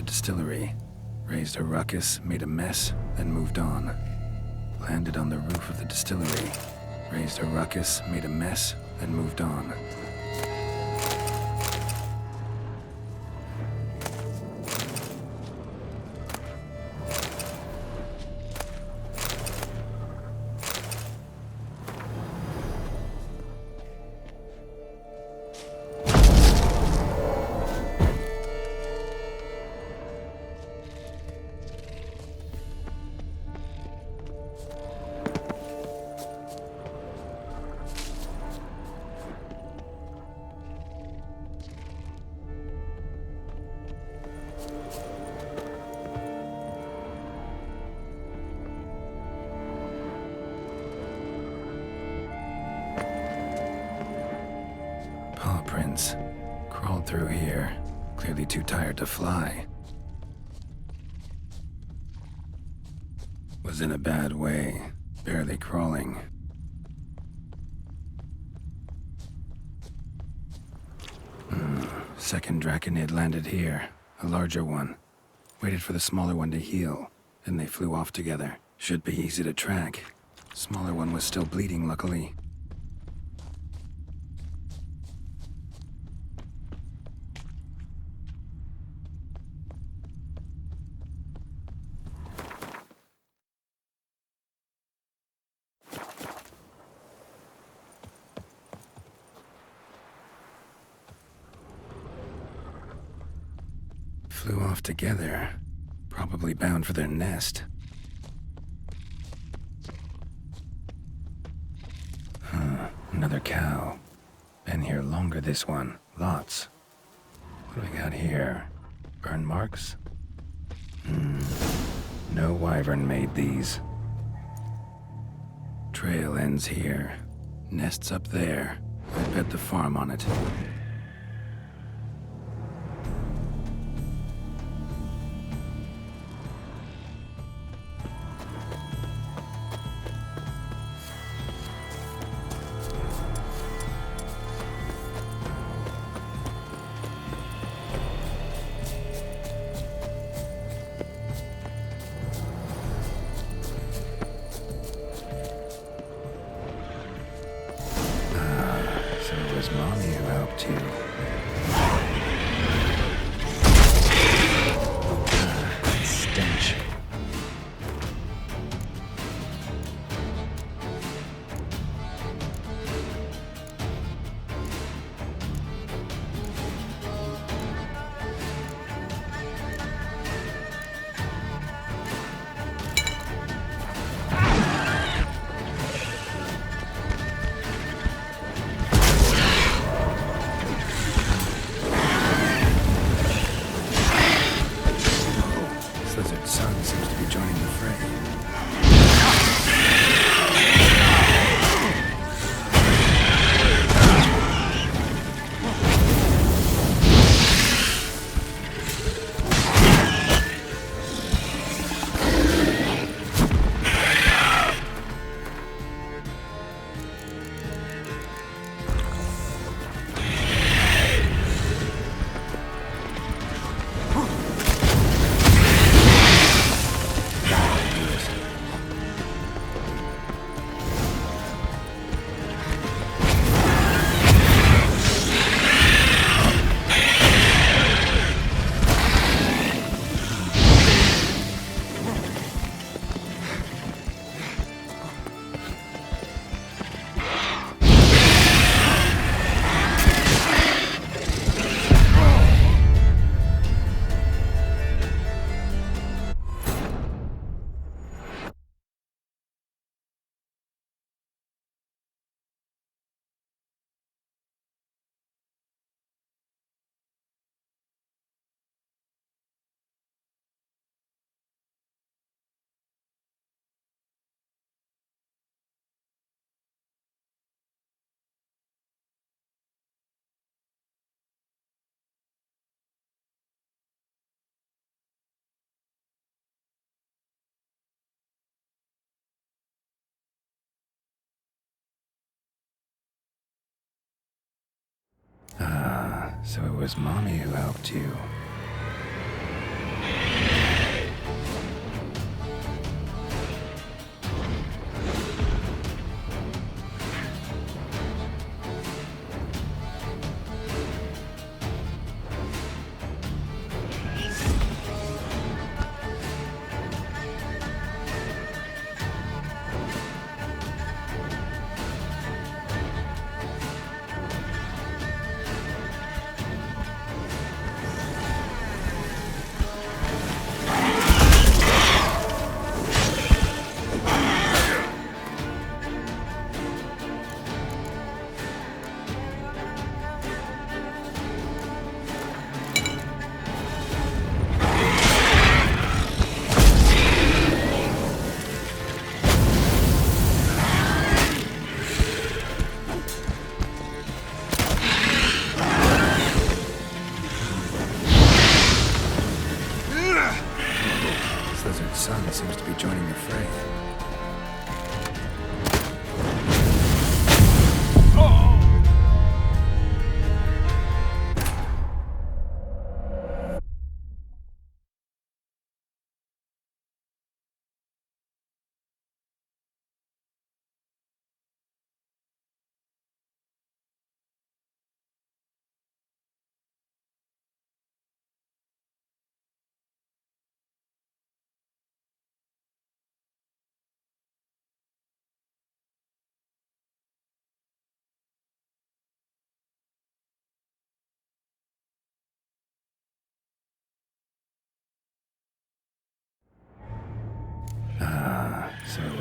Distillery. Raised a ruckus, made a mess, then moved on. Landed on the roof of the distillery. Raised a ruckus, made a mess, then moved on. through here. Clearly too tired to fly. Was in a bad way. Barely crawling. Second Draconid landed here. A larger one. Waited for the smaller one to heal. Then they flew off together. Should be easy to track. Smaller one was still bleeding, luckily. Flew off together. Probably bound for their nest. Another cow. Been here longer, this one. Lots. What do we got here? Burn marks? No wyvern made these. Trail ends here. Nests up there. I bet the farm on it. So it was Mommy who helped you.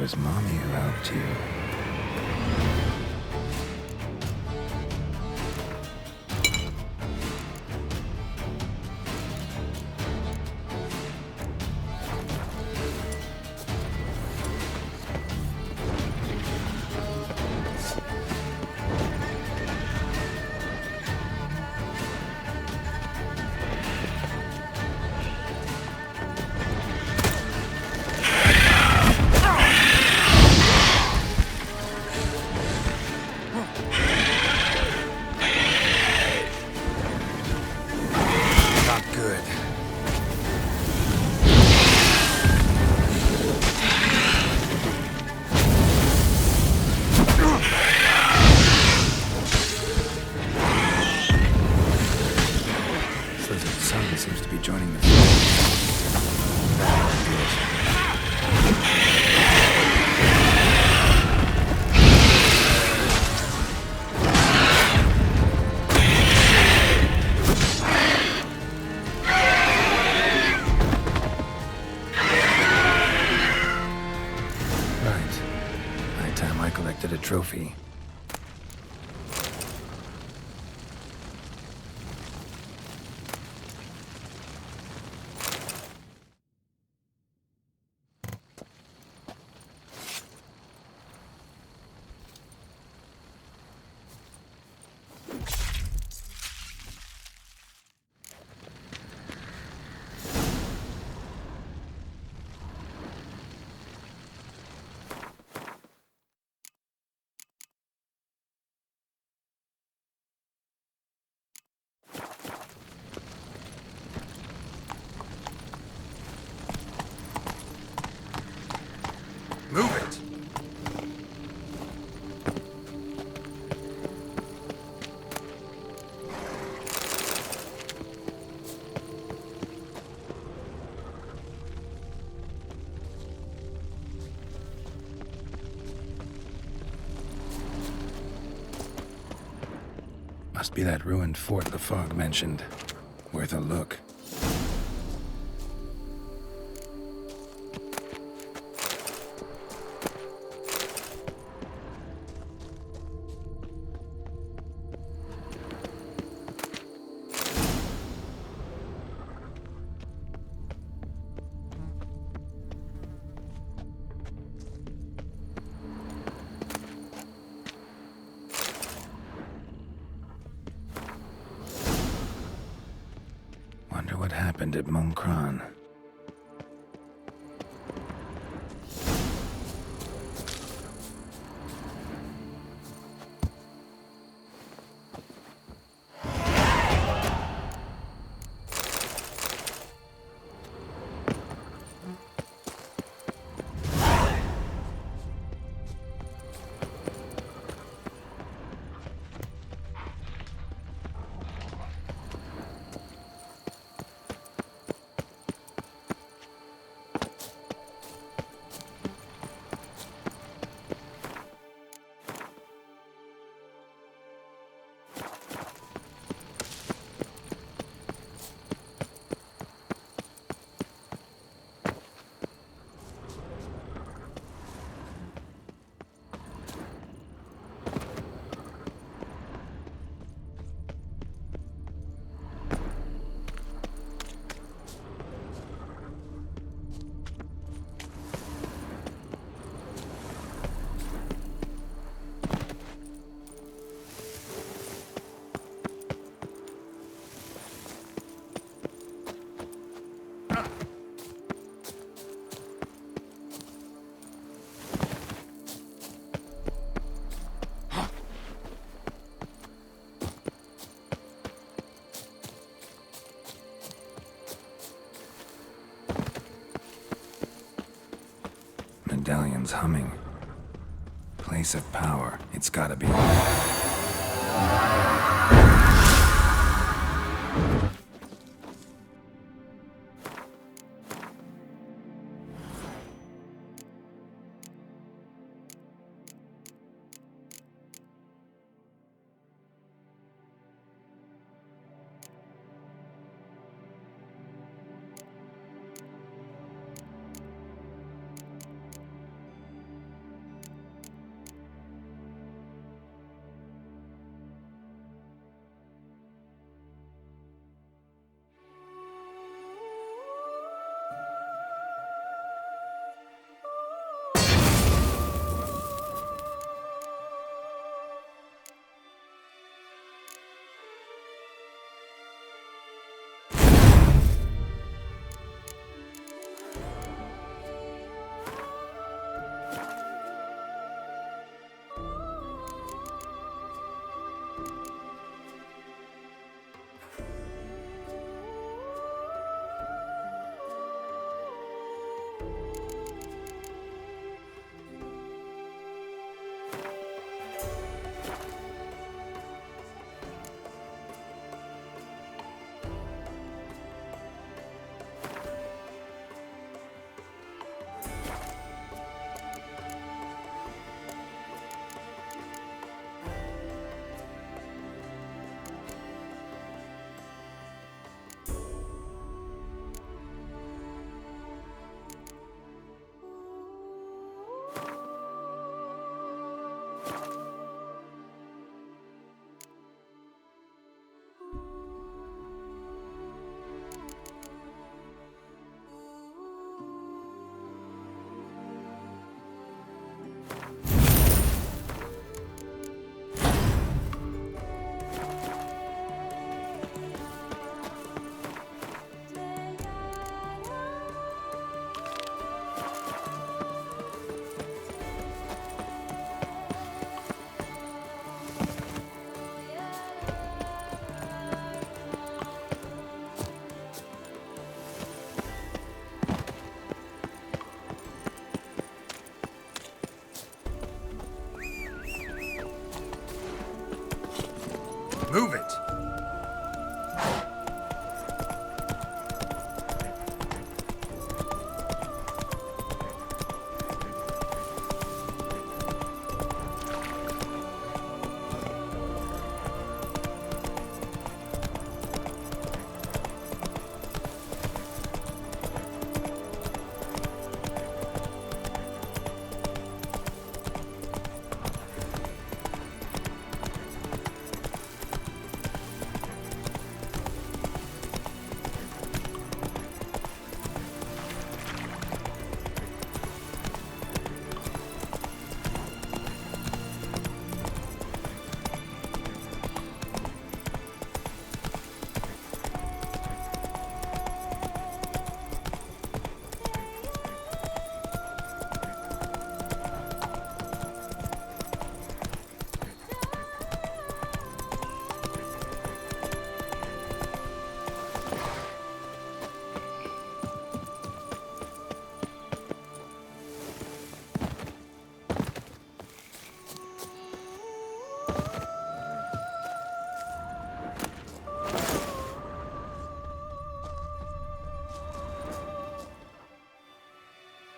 was Mommy around too? Trophy. Move it! Must be that ruined fort the fog mentioned. Worth a look. Wonder what happened at Monkran. Medallion's humming. Place of power. It's gotta be. Move it!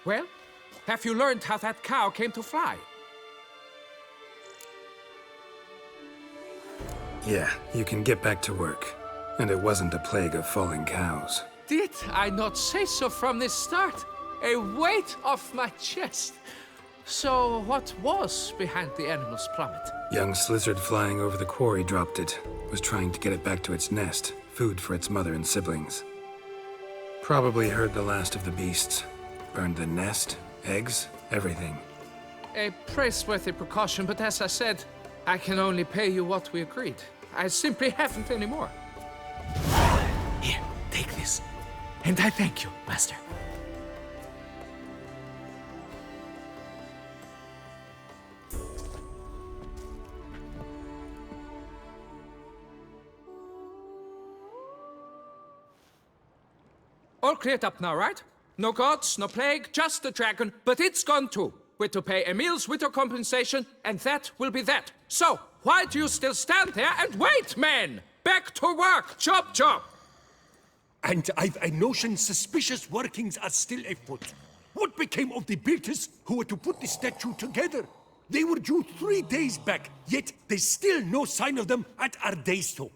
Well, have you learned how that cow came to fly? Yeah, you can get back to work. And it wasn't a plague of falling cows. Did I not say so from the start? A weight off my chest. So what was behind the animal's plummet? Young lizard flying over the quarry dropped it. Was trying to get it back to its nest. Food for its mother and siblings. Probably heard the last of the beasts. Burned the nest, eggs, everything. A praiseworthy precaution, but as I said, I can only pay you what we agreed. I simply haven't any more. Here, take this. And I thank you, Master. All cleared up now, right? No gods, no plague, just the dragon, but it's gone too. We're to pay Emil's widow compensation, and that will be that. So, why do you still stand there and wait, men? Back to work! Chop, chop! And I've a notion suspicious workings are still afoot. What became of the builders who were to put the statue together? They were due 3 days back, yet there's still no sign of them at our daysto.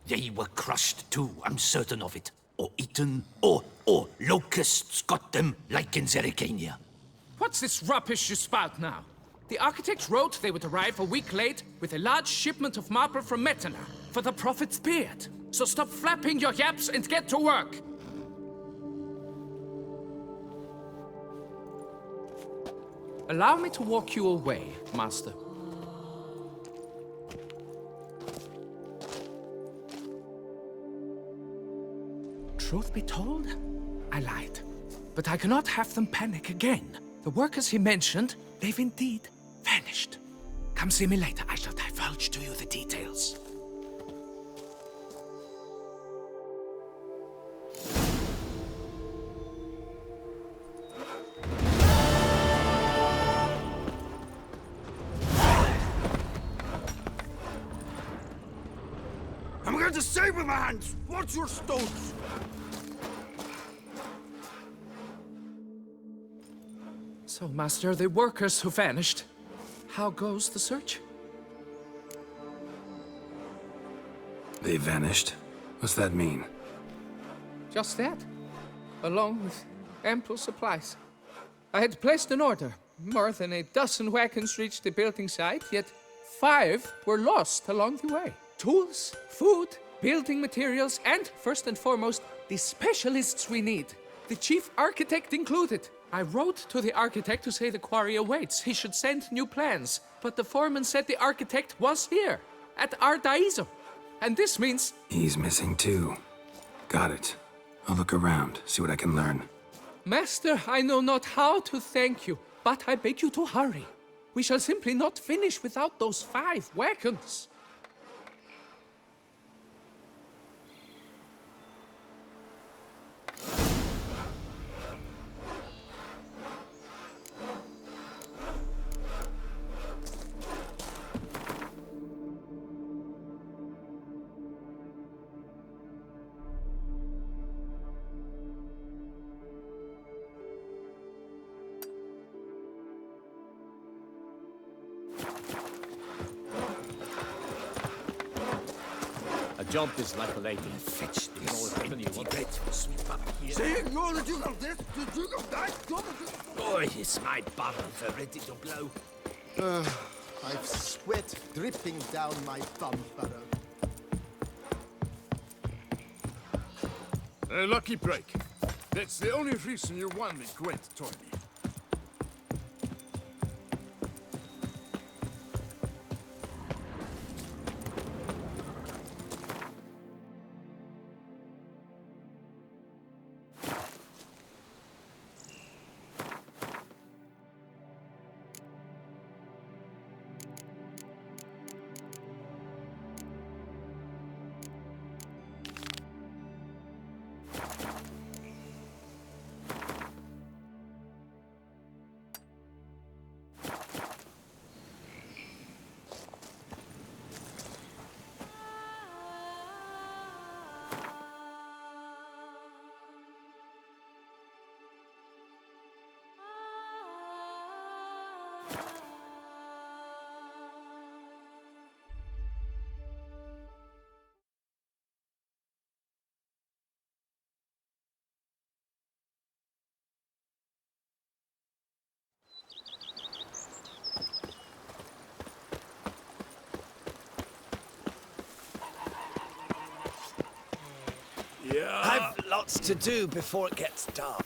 They were crushed too, I'm certain of it. Or eaten, or locusts got them, like in Zerikania. What's this rubbish you spout now? The architect wrote they would arrive a week late with a large shipment of marble from Metana for the prophet's beard. So stop flapping your yaps and get to work. Allow me to walk you away, Master. Truth be told, I lied. But I cannot have them panic again. The workers he mentioned, they've indeed vanished. Come see me later. I shall divulge to you the details. I'm going to save with my hands! Watch your stones! So, Master, the workers who vanished. How goes the search? They vanished? What's that mean? Just that. Along with ample supplies. I had placed an order. More than a dozen wagons reached the building site, yet 5 were lost along the way. Tools, food, building materials, and, first and foremost, the specialists we need. The chief architect included. I wrote to the architect to say the quarry awaits. He should send new plans. But the foreman said the architect was here, at Ardaizo. And this means... He's missing too. Got it. I'll look around, see what I can learn. Master, I know not how to thank you, but I beg you to hurry. We shall simply not finish without those 5 wagons. A jump is like a lady. Fetch You can always this continue empty what- bed, sweet papa here. See, you're the Duke of this, the Duke of that, you're the Duke of... Oh, it's my barrels are ready to blow. I've sweat dripping down my thumb furrow. A lucky break. That's the only reason you won me, Gwent told me. Yeah. I've lots to do before it gets dark.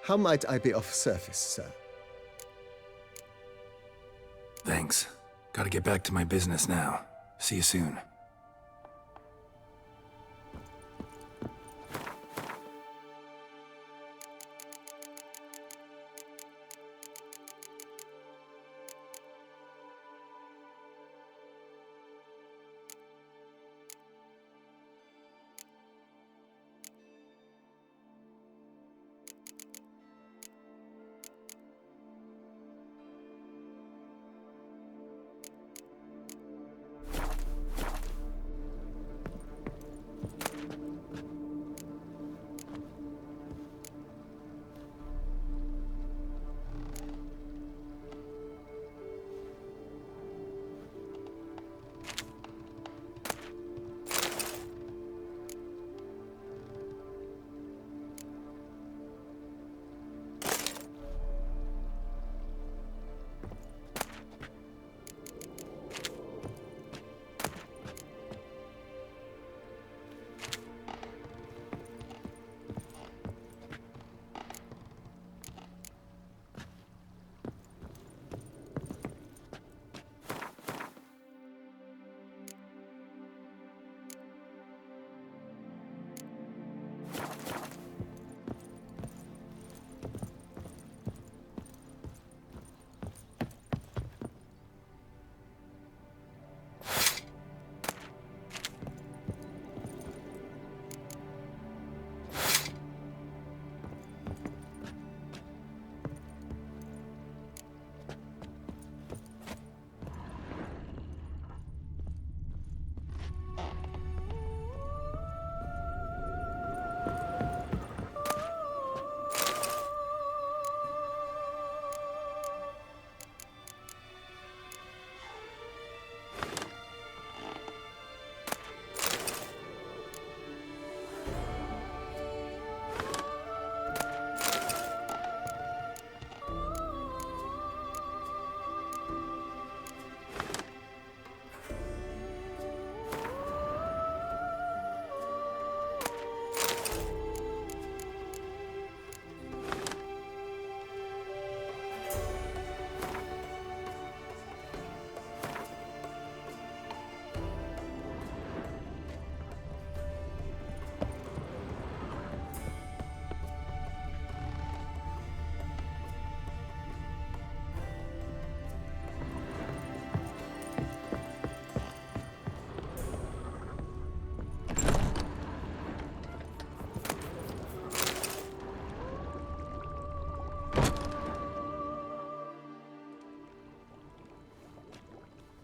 How might I be of service, sir? Thanks. Gotta get back to my business now. See you soon.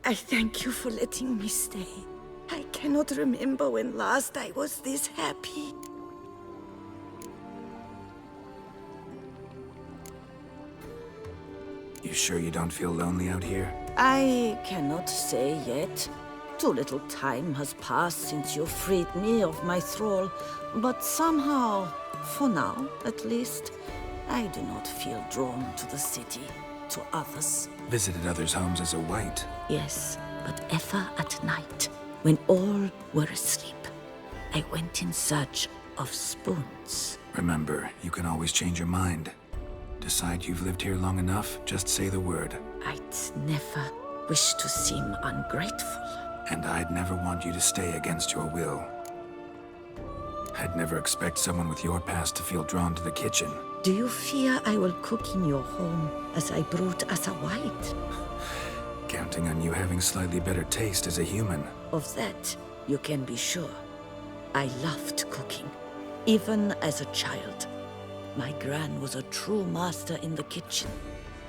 I thank you for letting me stay. I cannot remember when last I was this happy. You sure you don't feel lonely out here? I cannot say yet. Too little time has passed since you freed me of my thrall, but somehow, for now at least, I do not feel drawn to the city, to others. Visited others' homes as a white. Yes, but ever at night, when all were asleep, I went in search of spoons. Remember, you can always change your mind. Decide you've lived here long enough, just say the word. I'd never wish to seem ungrateful. And I'd never want you to stay against your will. I'd never expect someone with your past to feel drawn to the kitchen. Do you fear I will cook in your home as I brewed as a white? Counting on you having slightly better taste as a human. Of that, you can be sure. I loved cooking, even as a child. My gran was a true master in the kitchen.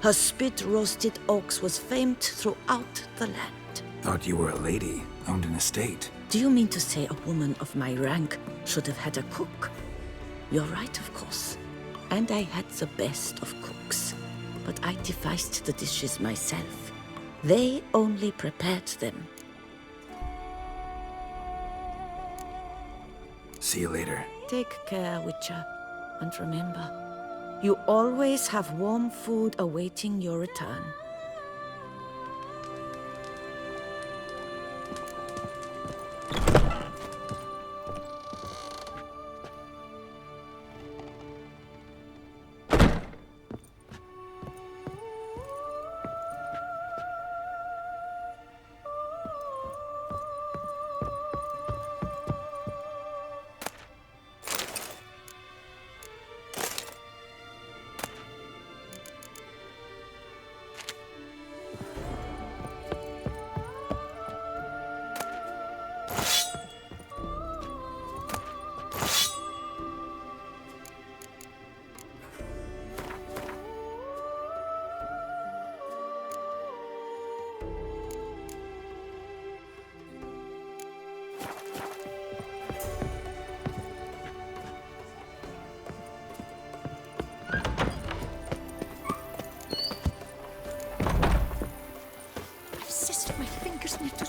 Her spit-roasted oaks was famed throughout the land. Thought you were a lady, owned an estate. Do you mean to say a woman of my rank should have had a cook? You're right, of course. And I had the best of cooks. But I devised the dishes myself. They only prepared them. See you later. Take care, Witcher. And remember, you always have warm food awaiting your return.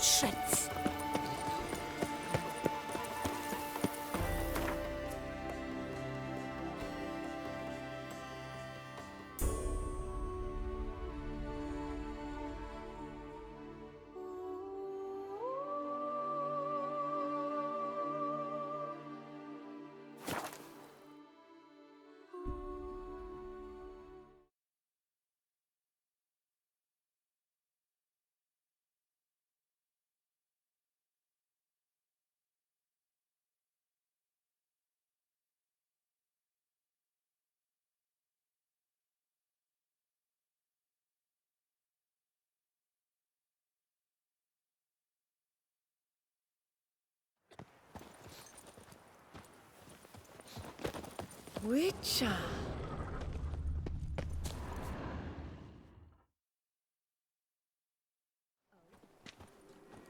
Shreds. Witcher.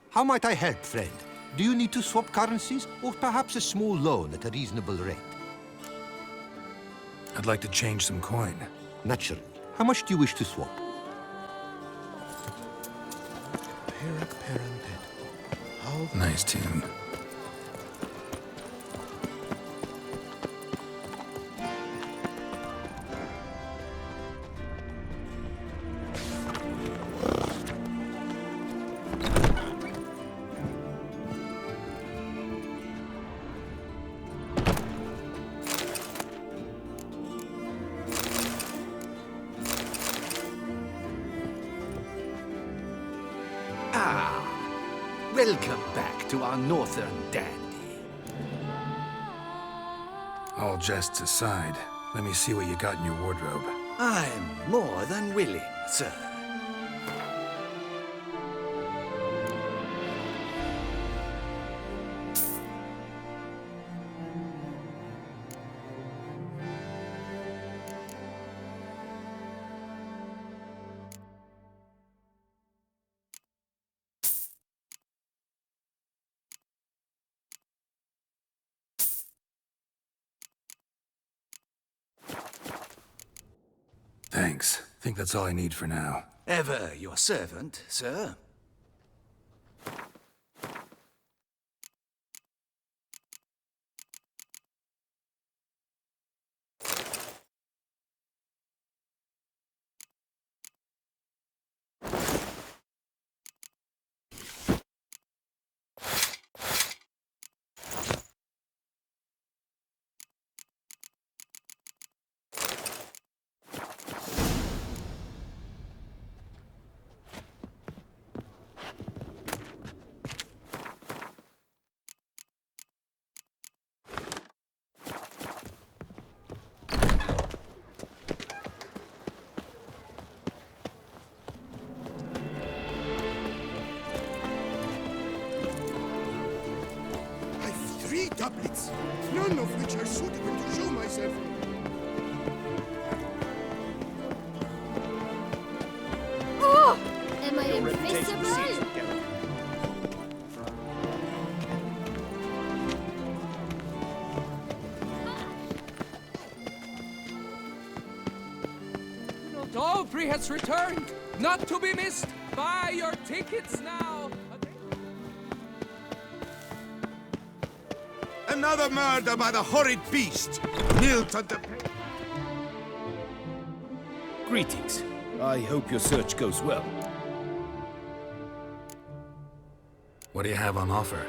How might I help, friend? Do you need to swap currencies, or perhaps a small loan at a reasonable rate? I'd like to change some coin. Naturally. How much do you wish to swap? Nice tune. Welcome back to our northern dandy. All jests aside, let me see what you got in your wardrobe. I'm more than willing, sir. Thanks. Think that's all I need for now. Ever your servant, sir. Doublets, none of which are suitable to show myself. Oh! Am I invisible? Dauphry has returned, not to be missed. Buy your tickets now. Another murder by the horrid beast! Built on the... Greetings. I hope your search goes well. What do you have on offer?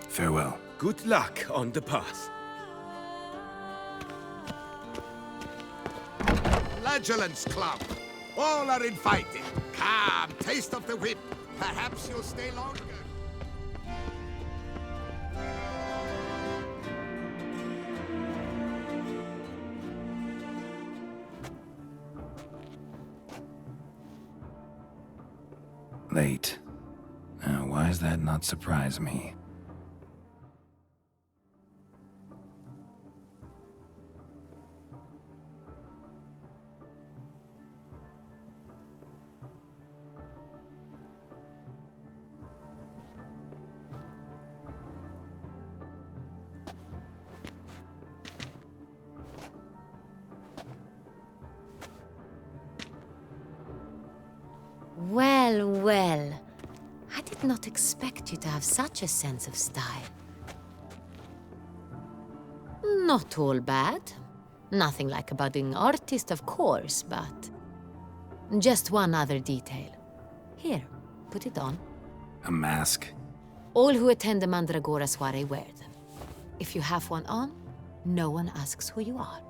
Farewell. Good luck on the path. Flagellants Club. All are invited. Come, taste of the whip. Perhaps you'll stay longer. Late. Now, why does that not surprise me? Well, well. I did not expect you to have such a sense of style. Not all bad. Nothing like a budding artist, of course, but... just one other detail. Here, put it on. A mask? All who attend the Mandragora soiree wear them. If you have one on, no one asks who you are.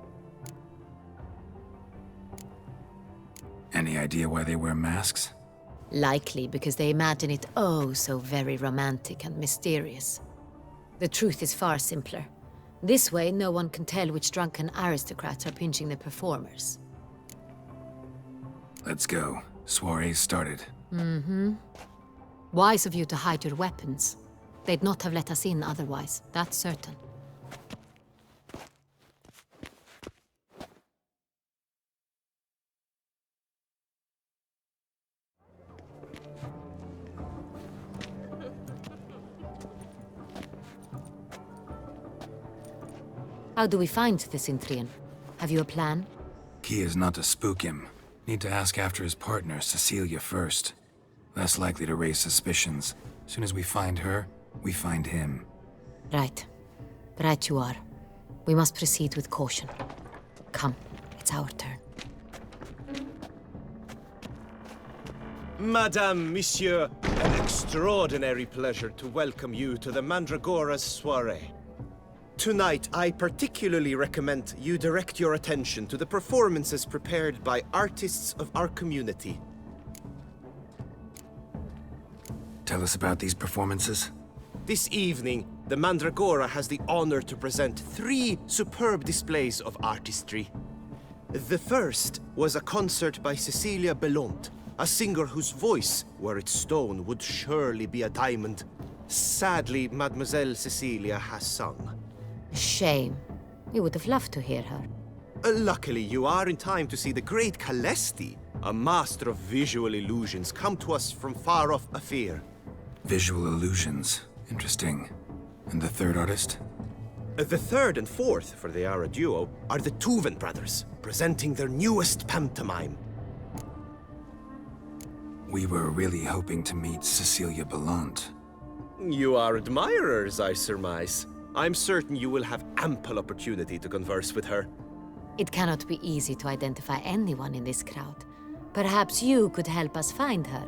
Any idea why they wear masks? Likely because they imagine it oh so very romantic and mysterious. The truth is far simpler. This way, no one can tell which drunken aristocrats are pinching the performers. Let's go. Soiree's started. Mm-hmm. Wise of you to hide your weapons. They'd not have let us in otherwise, that's certain. How do we find the Cintrian? Have you a plan? Key is not to spook him. Need to ask after his partner, Cecilia, first. Less likely to raise suspicions. Soon as we find her, we find him. Right. Right you are. We must proceed with caution. Come, it's our turn. Madame, Monsieur, an extraordinary pleasure to welcome you to the Mandragora's soiree. Tonight, I particularly recommend you direct your attention to the performances prepared by artists of our community. Tell us about these performances. This evening, the Mandragora has the honor to present 3 superb displays of artistry. The first was a concert by Cecilia Belont, a singer whose voice, were it stone, would surely be a diamond. Sadly, Mademoiselle Cecilia has sung. Shame. We would have loved to hear her. Luckily, you are in time to see the great Calesti, a master of visual illusions, come to us from far off Afir. Visual illusions. Interesting. And the third artist? The third and fourth, for they are a duo, are the Tuven brothers, presenting their newest pantomime. We were really hoping to meet Cecilia Belont. You are admirers, I surmise. I'm certain you will have ample opportunity to converse with her. It cannot be easy to identify anyone in this crowd. Perhaps you could help us find her.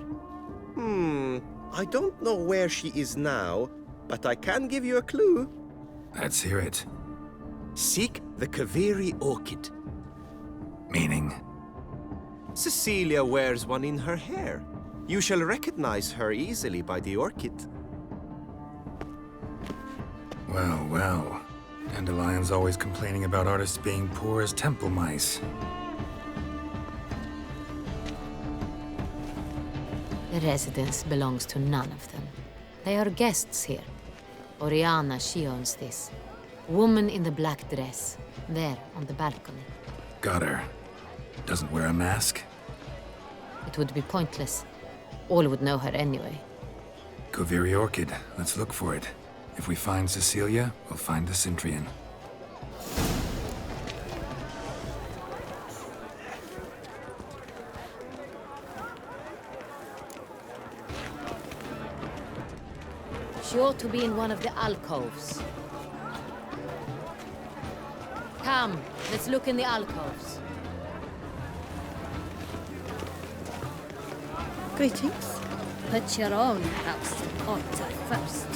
I don't know where she is now, but I can give you a clue. Let's hear it. Seek the Kaveri orchid. Meaning? Cecilia wears one in her hair. You shall recognize her easily by the orchid. Well, well. Dandelion's always complaining about artists being poor as temple mice. The residence belongs to none of them. They are guests here. Oriana, she owns this. Woman in the black dress. There, on the balcony. Got her. Doesn't wear a mask? It would be pointless. All would know her anyway. Kaveri orchid. Let's look for it. If we find Cecilia, we'll find the Centrian. She ought to be in one of the alcoves. Come, let's look in the alcoves. Greetings. Put your own house in order first.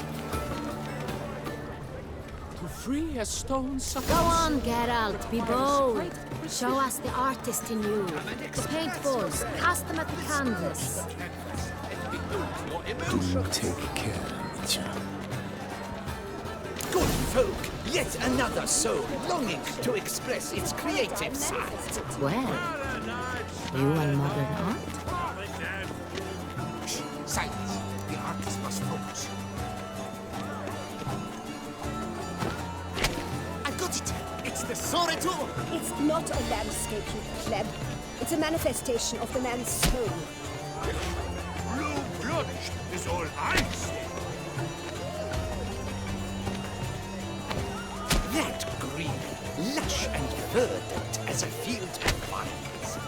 To free a stone such Go on, Geralt, be bold. Show us the artist in you. The paintballs, cast them at the canvas. Do take care, Rivia. Good folk, yet another soul longing to express its creative side. Well, you and modern art? Shh, silence. The artist must focus. I got it. It's the Soreto. It's not a landscape, you pleb. It's a manifestation of the man's soul. Blue blood is all I see. That green, lush and verdant as a field of vines.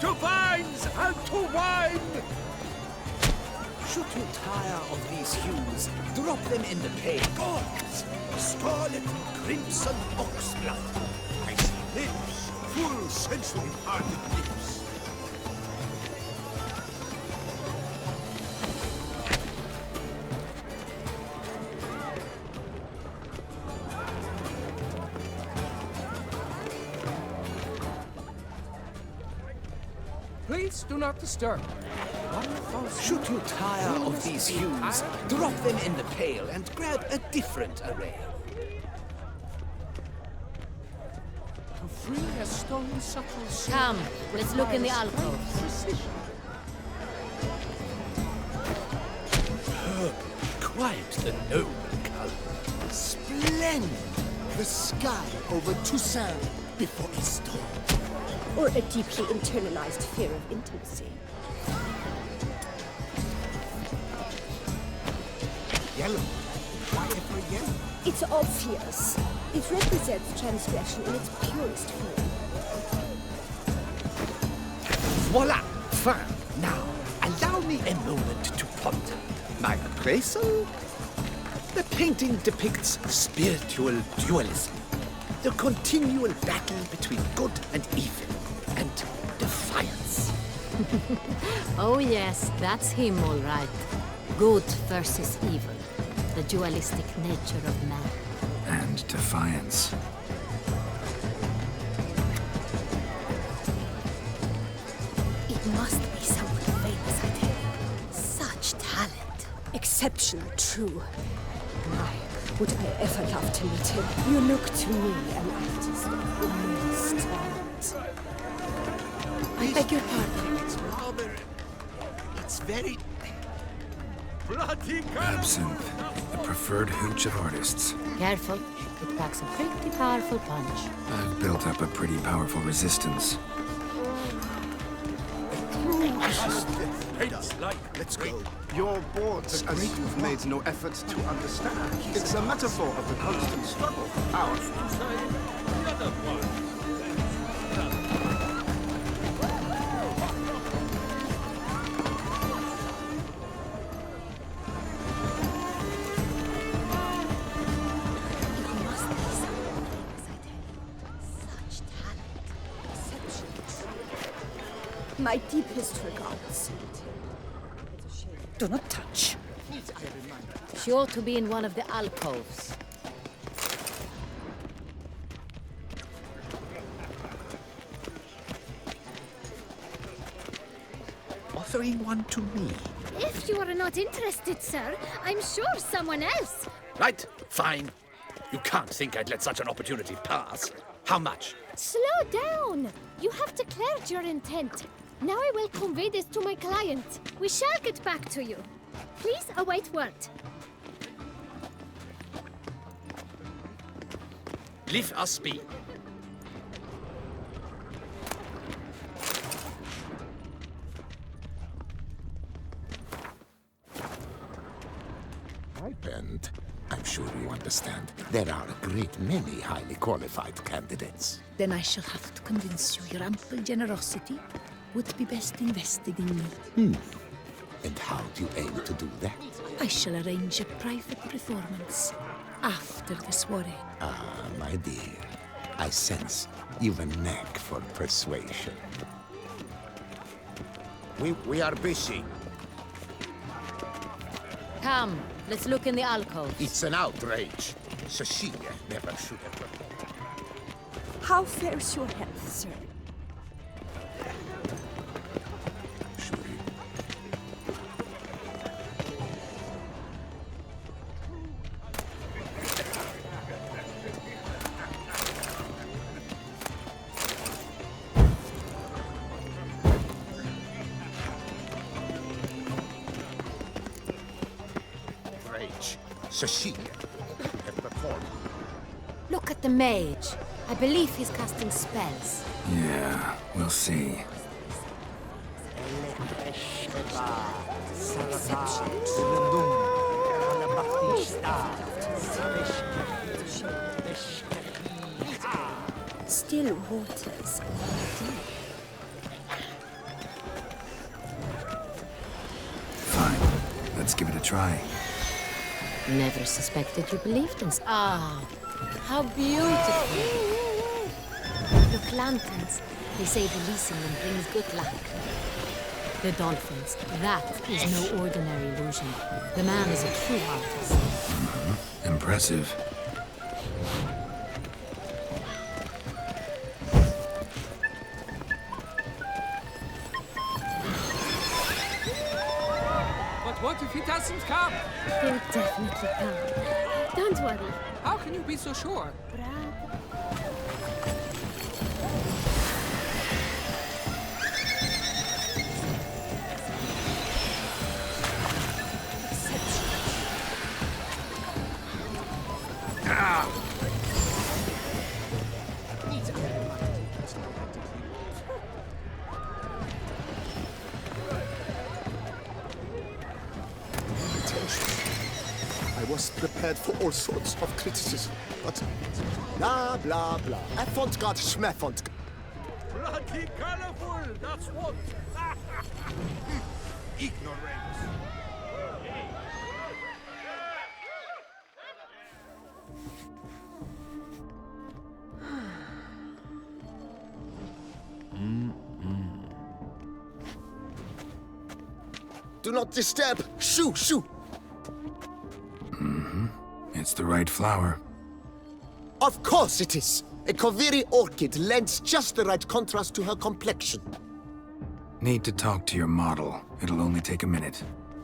To vines and to wine! Should you tire of these hues, drop them in the pale gods. Scarlet, crimson, oxblood. I see lips, full sensory-hearted lips. Please do not disturb. Should you tire of these hues, drop them in the pail and grab a different array. To free a stone subtle soul. Come, let's look in the alcoves. Precision. Quite the noble color. Splendid! The sky over Toussaint before a storm. Or a deeply internalized fear of intimacy. Yellow. Why ever yellow? It's obvious. It represents transgression in its purest form. Voila! Fine. Now, allow me a moment to ponder. My appraisal? The painting depicts spiritual dualism. The continual battle between good and evil, and defiance. Oh yes, that's him all right. Good versus evil. The dualistic nature of man. And and defiance. It must be someone famous, I tell you. Such talent. Exceptional, true. My, would I ever love to meet him? You look to me an artist of immense talent. I beg your pardon. It's rather... It's very... Absinthe, the preferred hooch of artists. Careful, it packs a pretty powerful punch. I've built up a pretty powerful resistance. Let's go. Your boards, as you've made no effort to understand, it's a metaphor of the constant struggle for power. My deepest regards. Do not touch. She ought to be in one of the alcoves. Offering one to me. If you are not interested, sir, I'm sure someone else. Right, fine. You can't think I'd let such an opportunity pass. How much? Slow down. You have declared your intent. Now I will convey this to my client. We shall get back to you. Please await word. Leave us be. And I'm sure you understand, there are a great many highly qualified candidates. Then I shall have to convince you your ample generosity would be best invested in me. And how do you aim to do that? I shall arrange a private performance after the soiree. Ah, my dear, I sense you've a knack for persuasion. We are busy. Come, let's look in the alcove. It's an outrage. Cecilia never should have... How fares your health, sir? Cecilia, you have performed. Look at the mage. I believe he's casting spells. Yeah, we'll see. Still waters. Fine, let's give it a try. Never suspected you believed in... Ah, how beautiful. Look, lanterns. They say releasing them brings good luck. The dolphins. That is no ordinary illusion. The man is a true artist. Impressive. But what if he doesn't come? He'll definitely come. Don't worry. How can you be so sure? I was prepared for all sorts of criticism, but blah, blah, blah. Effont got schmeffont. Bloody colorful, that's what. Ignorance. Do not disturb! Shoo, shoo! It's the right flower. Of course it is. A Koviri orchid lends just the right contrast to her complexion. Need to talk to your model. It'll only take a minute.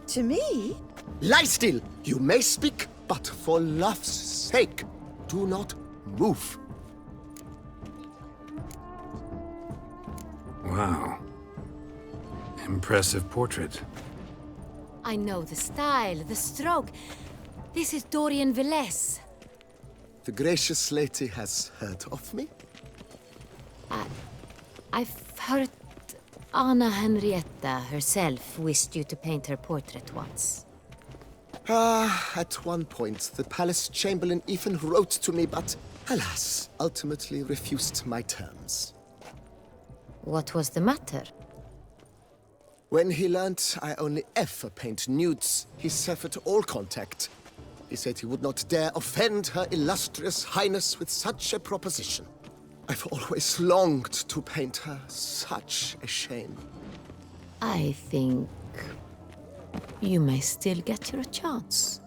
To me? Lie still. You may speak, but for love's sake, do not move. Wow. Impressive portrait. I know the style, the stroke. This is Dorian Velez. The gracious lady has heard of me? I've heard Anna Henrietta herself wished you to paint her portrait once. At one point, the palace chamberlain even wrote to me, but alas, ultimately refused my terms. What was the matter? When he learned I only ever paint nudes, he severed all contact. He said he would not dare offend her illustrious highness with such a proposition. I've always longed to paint her. Such a shame. I think you may still get your chance.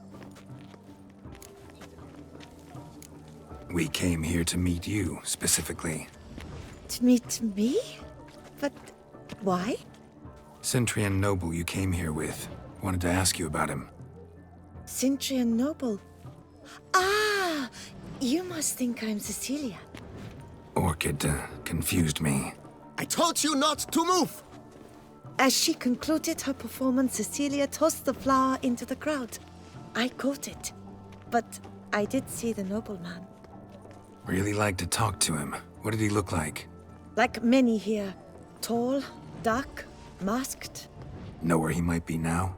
We came here to meet you, specifically. To meet me? But why? Centrian noble you came here with. Wanted to ask you about him. Centrian noble. Ah! You must think I'm Cecilia. Orchid confused me. I told you not to move! As she concluded her performance, Cecilia tossed the flower into the crowd. I caught it, but I did see the nobleman. Really like to talk to him. What did he look like? Like many here. Tall, dark, masked. Know where he might be now?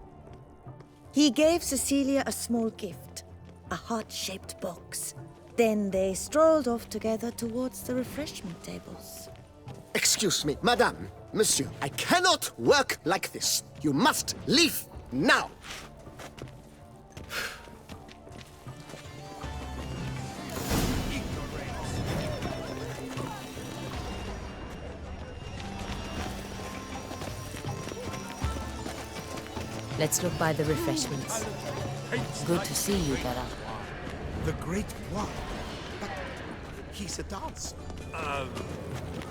He gave Cecilia a small gift, a heart-shaped box. Then they strolled off together towards the refreshment tables. Excuse me, madame, monsieur, I cannot work like this. You must leave now. Let's look by the refreshments. Good to see you, Geralt. The great one. But he's a dancer.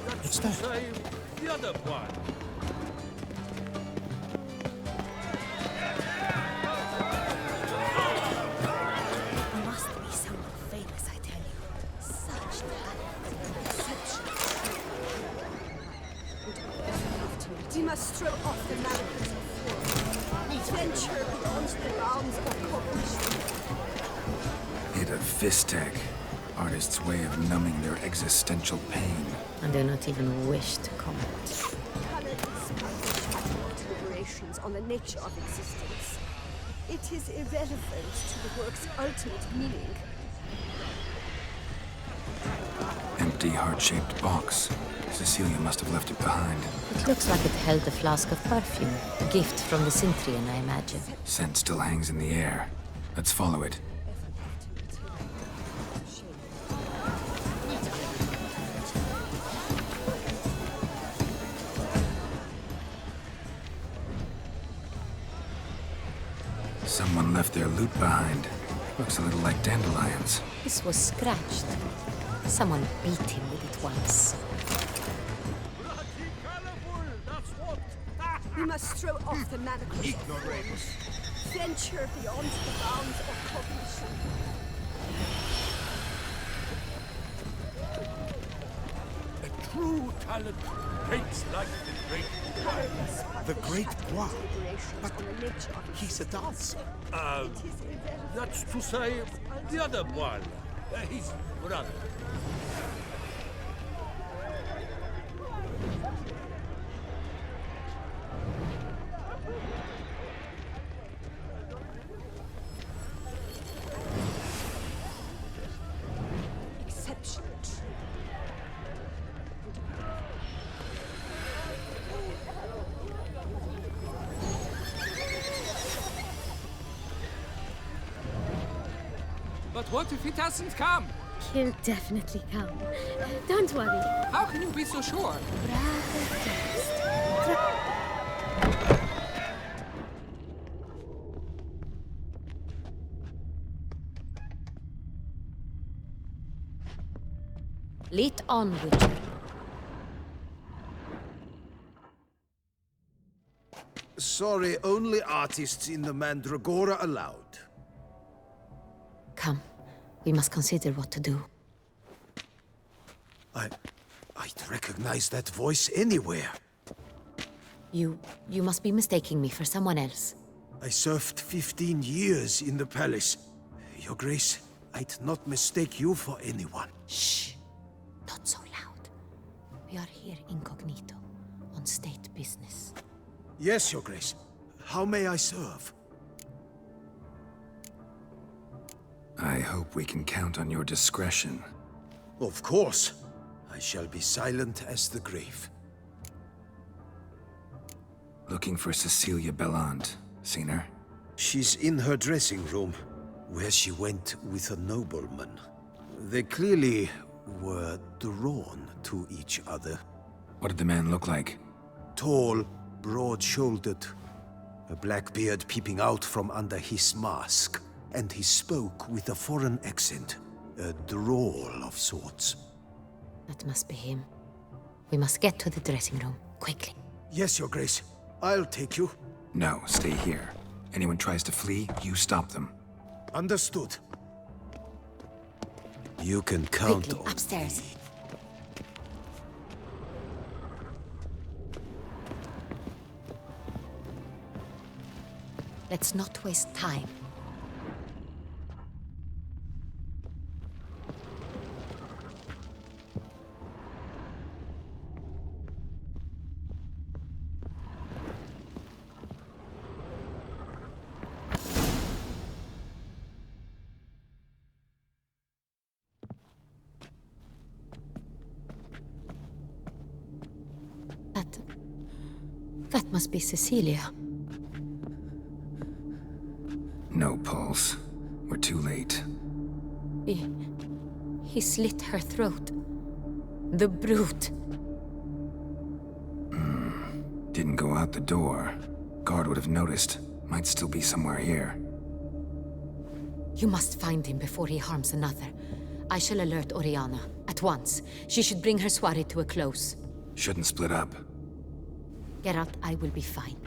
What's that? Say the other one. Must be someone famous, I tell you. Such talent. We must throw off the manacles of venture beyond the bounds of cooperation. Hit a fistech. Artist's way of numbing their existential pain. And do not even wish to comment. Talent is deliberations on the nature of existence. It is irrelevant to the work's ultimate meaning. Empty heart-shaped box. Cecilia must have left it behind. It looks like it held a flask of perfume. A gift from the Cintrian, I imagine. Scent still hangs in the air. Let's follow it. Someone left their loot behind. Looks a little like dandelions. This was scratched. Someone beat him with it once. We must throw off the manacles. Ignoramus. Venture beyond the bounds of cognition. A true talent paints like the great one. The great one. But he's a dancer. That's to say, the other one. His brother. Exceptional true. But what if he doesn't come? He'll definitely come. Don't worry. How can you be so sure? Lead on, Witcher. Sorry, only artists in the Mandragora allowed. Come. We must consider what to do. I'd recognize that voice anywhere. You must be mistaking me for someone else. I served 15 years in the palace. Your Grace, I'd not mistake you for anyone. Shh! Not so loud. We are here incognito, on state business. Yes, Your Grace. How may I serve? I hope we can count on your discretion. Of course. I shall be silent as the grave. Looking for Cecilia Bellant. Seen her? She's in her dressing room, where she went with a nobleman. They clearly were drawn to each other. What did the man look like? Tall, broad-shouldered, a black beard peeping out from under his mask, and he spoke with a foreign accent, a drawl of sorts. That must be him. We must get to the dressing room, quickly. Yes, Your Grace. I'll take you. No, stay here. Anyone tries to flee, you stop them. Understood. You can count quickly, on upstairs. me. Let's not waste time. That must be Cecilia. No pulse. We're too late. He slit her throat. The brute. Didn't go out the door. Guard would have noticed. Might still be somewhere here. You must find him before he harms another. I shall alert Oriana. At once. She should bring her soirée to a close. Shouldn't split up. Geralt, I will be fine.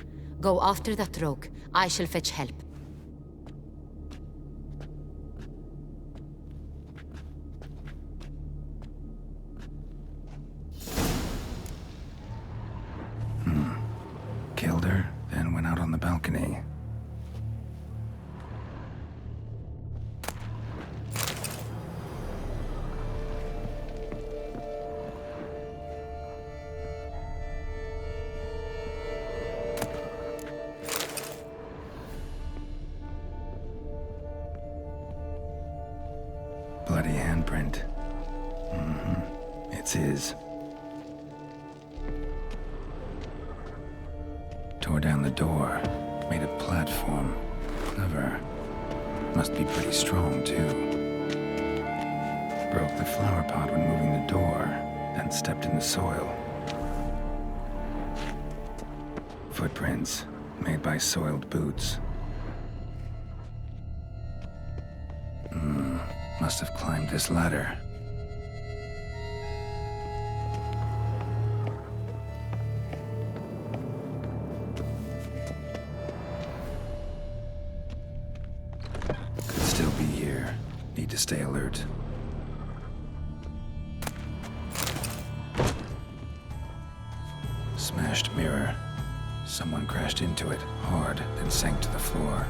Go after that rogue. I shall fetch help. Killed her, then went out on the balcony. Bloody handprint. It's his. Tore down the door. Made a platform. Clever. Must be pretty strong, too. Broke the flower pot when moving the door, then stepped in the soil. Footprints, made by soiled boots. Must have climbed this ladder. Could still be here. Need to stay alert. Smashed mirror. Someone crashed into it, hard, then sank to the floor.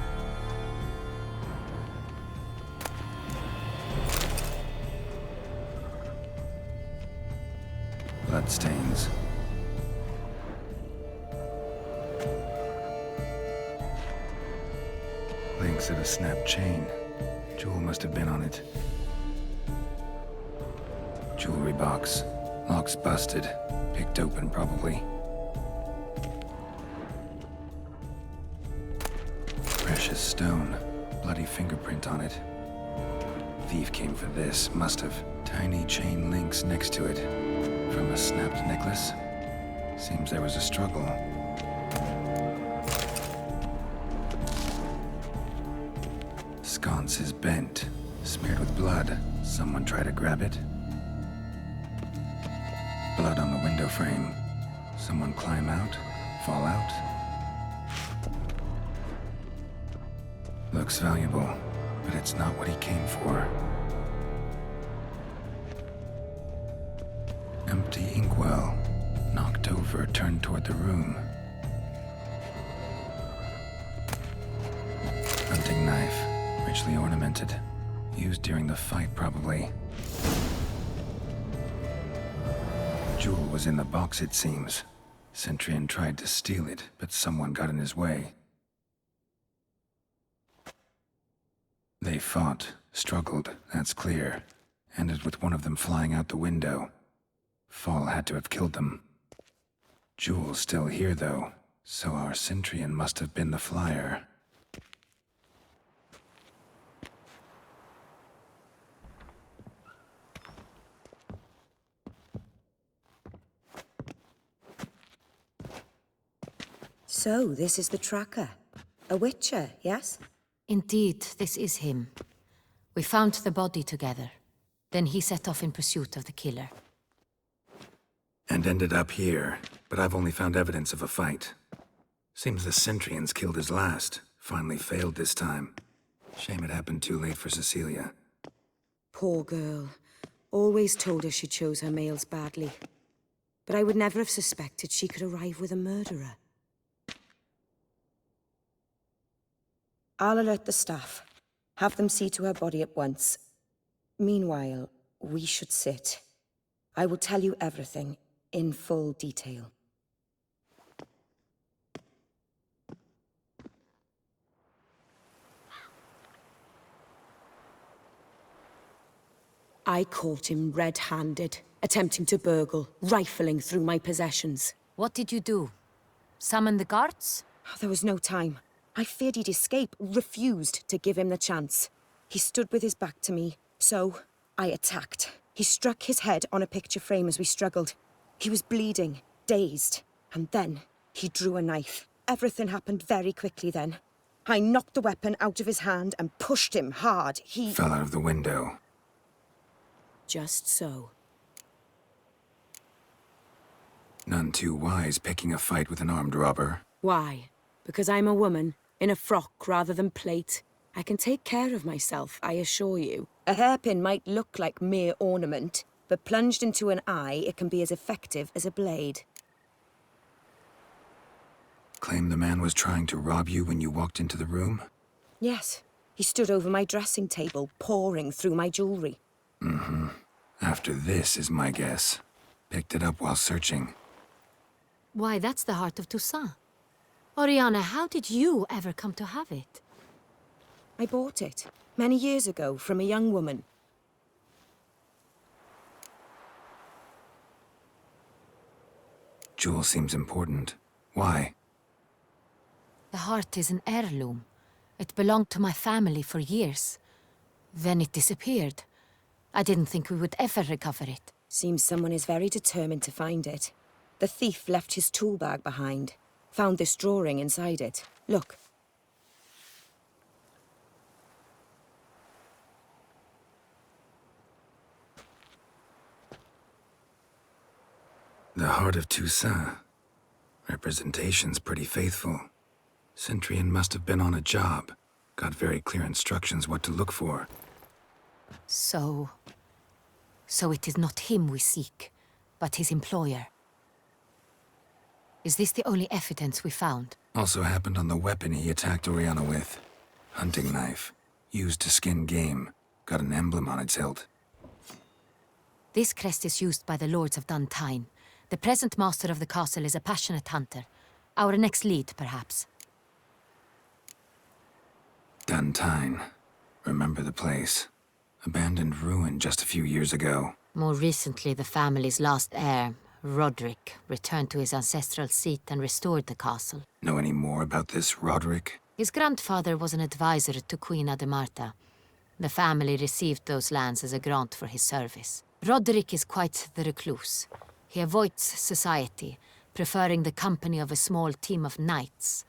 Bloodstains. Links at a snapped chain. Jewel must have been on it. Jewelry box. Lock's busted. Picked open, probably. Precious stone. Bloody fingerprint on it. Thief came for this. Must have. Tiny chain links next to it. From a snapped necklace? Seems there was a struggle. Sconce is bent, smeared with blood. Someone try to grab it? blood on the window frame. Someone climb out? Fall out? Looks valuable, but it's not what he came for. Empty inkwell. Knocked over, turned toward the room. Hunting knife. Richly ornamented. Used during the fight, probably. Jewel was in the box, it seems. Centurion tried to steal it, but someone got in his way. They fought, struggled, that's clear. Ended with one of them flying out the window. Fall had to have killed them. Jewel's still here, though, so our Centurion must have been the flyer. So, this is the tracker. A witcher, yes? Indeed, this is him. We found the body together. Then he set off in pursuit of the killer. And ended up here, but I've only found evidence of a fight. Seems the Centurions killed his last. Finally failed this time. Shame it happened too late for Cecilia. Poor girl. Always told her she chose her males badly. But I would never have suspected she could arrive with a murderer. I'll alert the staff. Have them see to her body at once. Meanwhile, we should sit. I will tell you everything, in full detail. I caught him red-handed, attempting to burgle, rifling through my possessions. What did you do? Summon the guards? There was no time. I feared he'd escape, refused to give him the chance. He stood with his back to me, so I attacked. He struck his head on a picture frame as we struggled. He was bleeding, dazed, and then he drew a knife. Everything happened very quickly then. I knocked the weapon out of his hand and pushed him hard. He fell out of the window. Just so. None too wise picking a fight with an armed robber. Why? Because I'm a woman, in a frock rather than plate. I can take care of myself, I assure you. A hairpin might look like mere ornament, but plunged into an eye, it can be as effective as a blade. Claim the man was trying to rob you when you walked into the room? Yes. He stood over my dressing table, pouring through my jewelry. Mm-hmm. After this is my guess. Picked it up while searching. Why, that's the heart of Toussaint. Oriana, how did you ever come to have it? I bought it, many years ago, from a young woman. Jewel seems important. Why? The heart is an heirloom. It belonged to my family for years. Then it disappeared. I didn't think we would ever recover it. Seems someone is very determined to find it. The thief left his tool bag behind. Found this drawing inside it. Look. The heart of Toussaint. Representation's pretty faithful. Centurion must have been on a job. Got very clear instructions what to look for. So it is not him we seek, but his employer. Is this the only evidence we found? Also happened on the weapon he attacked Oriana with. Hunting knife. Used to skin game. Got an emblem on its hilt. This crest is used by the lords of Duntine. The present master of the castle is a passionate hunter. Our next lead, perhaps. Duntine. Remember the place. Abandoned ruin just a few years ago. More recently, the family's last heir, Roderick, returned to his ancestral seat and restored the castle. Know any more about this Roderick? His grandfather was an advisor to Queen Ademarta. The family received those lands as a grant for his service. Roderick is quite the recluse. He avoids society, preferring the company of a small team of knights,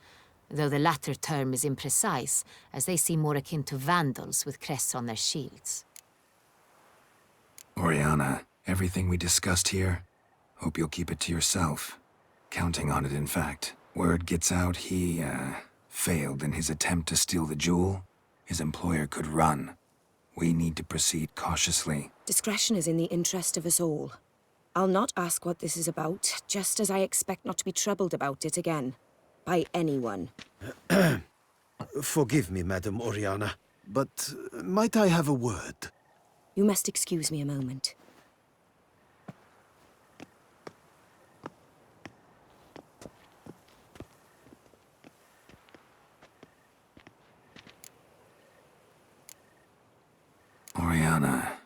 though the latter term is imprecise, as they seem more akin to vandals with crests on their shields. Oriana, everything we discussed here, Hope you'll keep it to yourself. Counting on it, in fact. Word gets out he, failed in his attempt to steal the jewel. His employer could run. We need to proceed cautiously. Discretion is in the interest of us all. I'll not ask what this is about, just as I expect not to be troubled about it again. By anyone. Forgive me, Madam Oriana, but might I have a word? You must excuse me a moment. Oriana,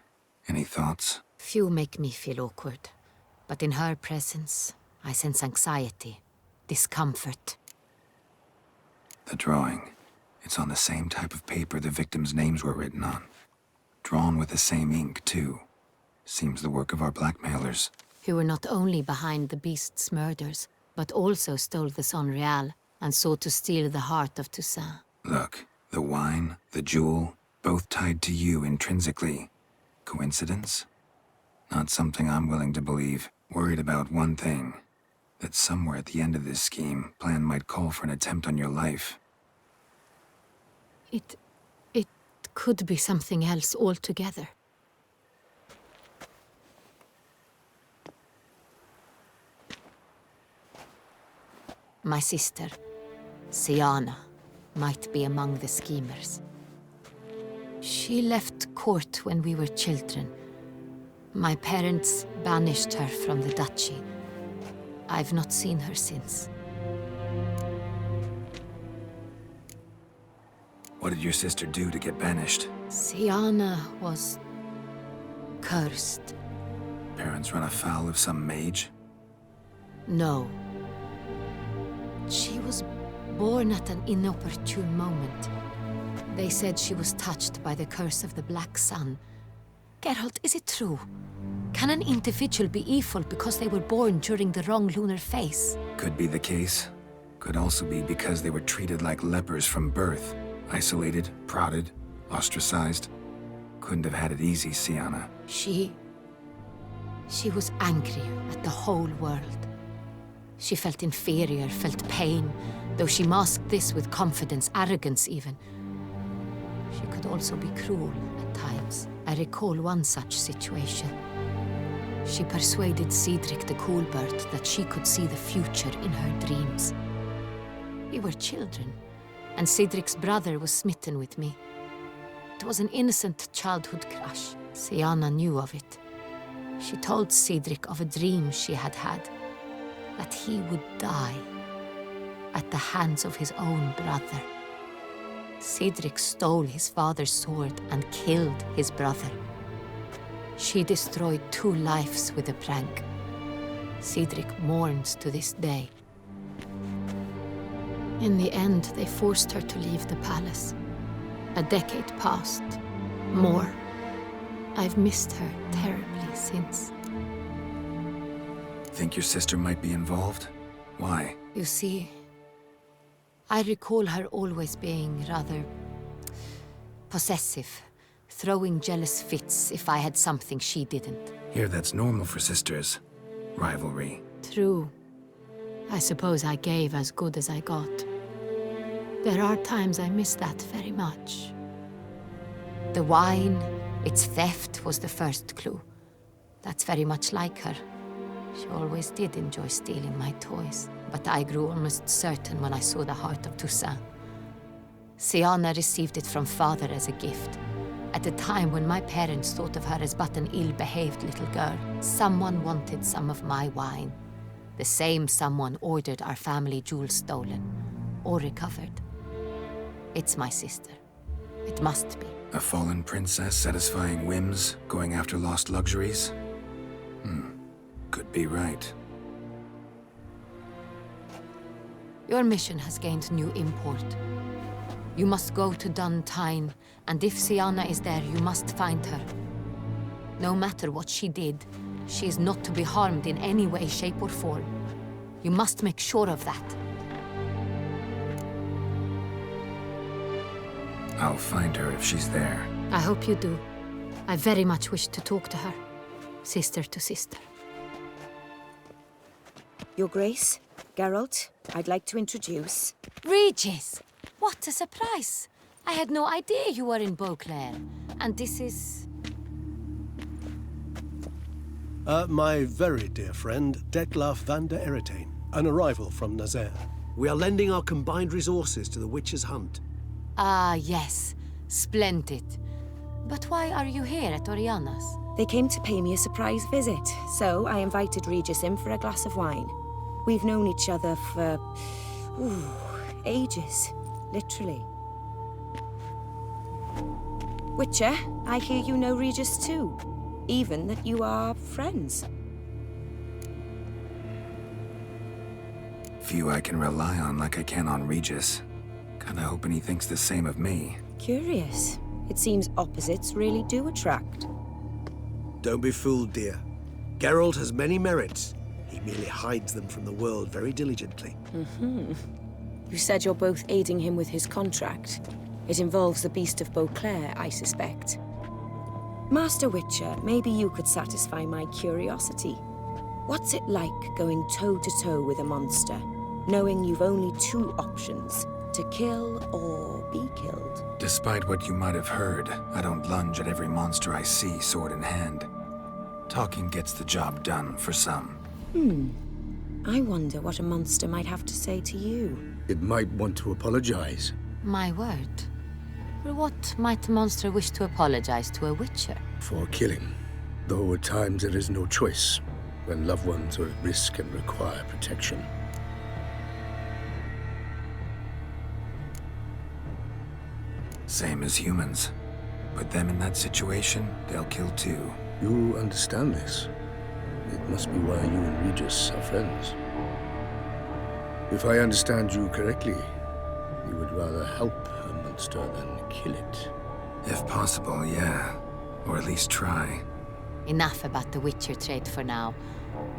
any thoughts? Few make me feel awkward, but in her presence, I sense anxiety, discomfort. The drawing. It's on the same type of paper the victims' names were written on. Drawn with the same ink, too. Seems the work of our blackmailers. Who were not only behind the beast's murders, but also stole the Son Real and sought to steal the heart of Toussaint. Look, the wine, the jewel, both tied to you intrinsically. Coincidence? Not something I'm willing to believe. Worried about one thing. That somewhere at the end of this scheme, plan might call for an attempt on your life. It could be something else altogether. My sister, Siana, might be among the schemers. She left court when we were children. My parents banished her from the duchy. I've not seen her since. What did your sister do to get banished? Siana was cursed. Parents run afoul of some mage? No. She was born at an inopportune moment. They said she was touched by the curse of the Black Sun. Geralt, is it true? Can an individual be evil because they were born during the wrong lunar phase? Could be the case. Could also be because they were treated like lepers from birth. Isolated, prodded, ostracized. Couldn't have had it easy, Siana. She was angry at the whole world. She felt inferior, felt pain, though she masked this with confidence, arrogance even. She could also be cruel at times. I recall one such situation. She persuaded Cedric the Coolbird that she could see the future in her dreams. We were children, and Cedric's brother was smitten with me. It was an innocent childhood crush. Siana knew of it. She told Cedric of a dream she had had, that he would die at the hands of his own brother. Cedric stole his father's sword and killed his brother. She destroyed 2 lives with a prank. Cedric mourns to this day. In the end, they forced her to leave the palace. A decade passed. More. I've missed her terribly since. Think your sister might be involved? Why? You see, I recall her always being rather possessive, throwing jealous fits if I had something she didn't. Here, that's normal for sisters. Rivalry. True. I suppose I gave as good as I got. There are times I miss that very much. The wine, its theft was the first clue. That's very much like her. She always did enjoy stealing my toys, but I grew almost certain when I saw the heart of Toussaint. Siana received it from father as a gift, at a time when my parents thought of her as but an ill-behaved little girl. Someone wanted some of my wine. The same someone ordered our family jewels stolen, or recovered. It's my sister. It must be. A fallen princess satisfying whims, going after lost luxuries? Could be right. Your mission has gained new import. You must go to Duntine, and if Siana is there, you must find her. No matter what she did, she is not to be harmed in any way, shape, or form. You must make sure of that. I'll find her if she's there. I hope you do. I very much wish to talk to her. Sister to sister. Your Grace, Geralt, I'd like to introduce... Regis! What a surprise! I had no idea you were in Beauclair. And this is... My very dear friend, Detlaf van der Eretain, an arrival from Nazaire. We are lending our combined resources to the Witch's Hunt. Ah, yes. Splendid. But why are you here at Oriana's? They came to pay me a surprise visit, so I invited Regis in for a glass of wine. We've known each other for... ages. Literally. Witcher, I hear you know Regis too. Even that you are friends. Few I can rely on like I can on Regis. Kinda hoping he thinks the same of me. Curious. It seems opposites really do attract. Don't be fooled, dear. Geralt has many merits. He merely hides them from the world very diligently. You said you're both aiding him with his contract. It involves the Beast of Beauclair, I suspect. Master Witcher, maybe you could satisfy my curiosity. What's it like going toe-to-toe with a monster, knowing you've only two options, to kill or be killed? Despite what you might have heard, I don't lunge at every monster I see sword in hand. Talking gets the job done for some. I wonder what a monster might have to say to you. It might want to apologize. My word. For what might a monster wish to apologize to a witcher? For killing. Though at times there is no choice, when loved ones are at risk and require protection. Same as humans. Put them in that situation, they'll kill too. You understand this. It must be why you and Regis are friends. If I understand you correctly, you would rather help a monster than kill it. If possible, yeah. Or at least try. Enough about the witcher trade for now.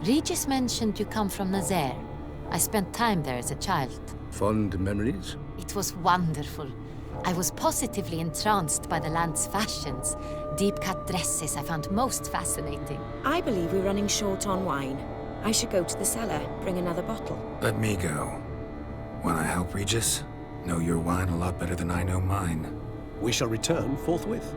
Regis mentioned you come from Nazaire. I spent time there as a child. Fond memories? It was wonderful. I was positively entranced by the land's fashions. Deep-cut dresses I found most fascinating. I believe we're running short on wine. I should go to the cellar, bring another bottle. Let me go. Wanna help, Regis? Know your wine a lot better than I know mine. We shall return forthwith.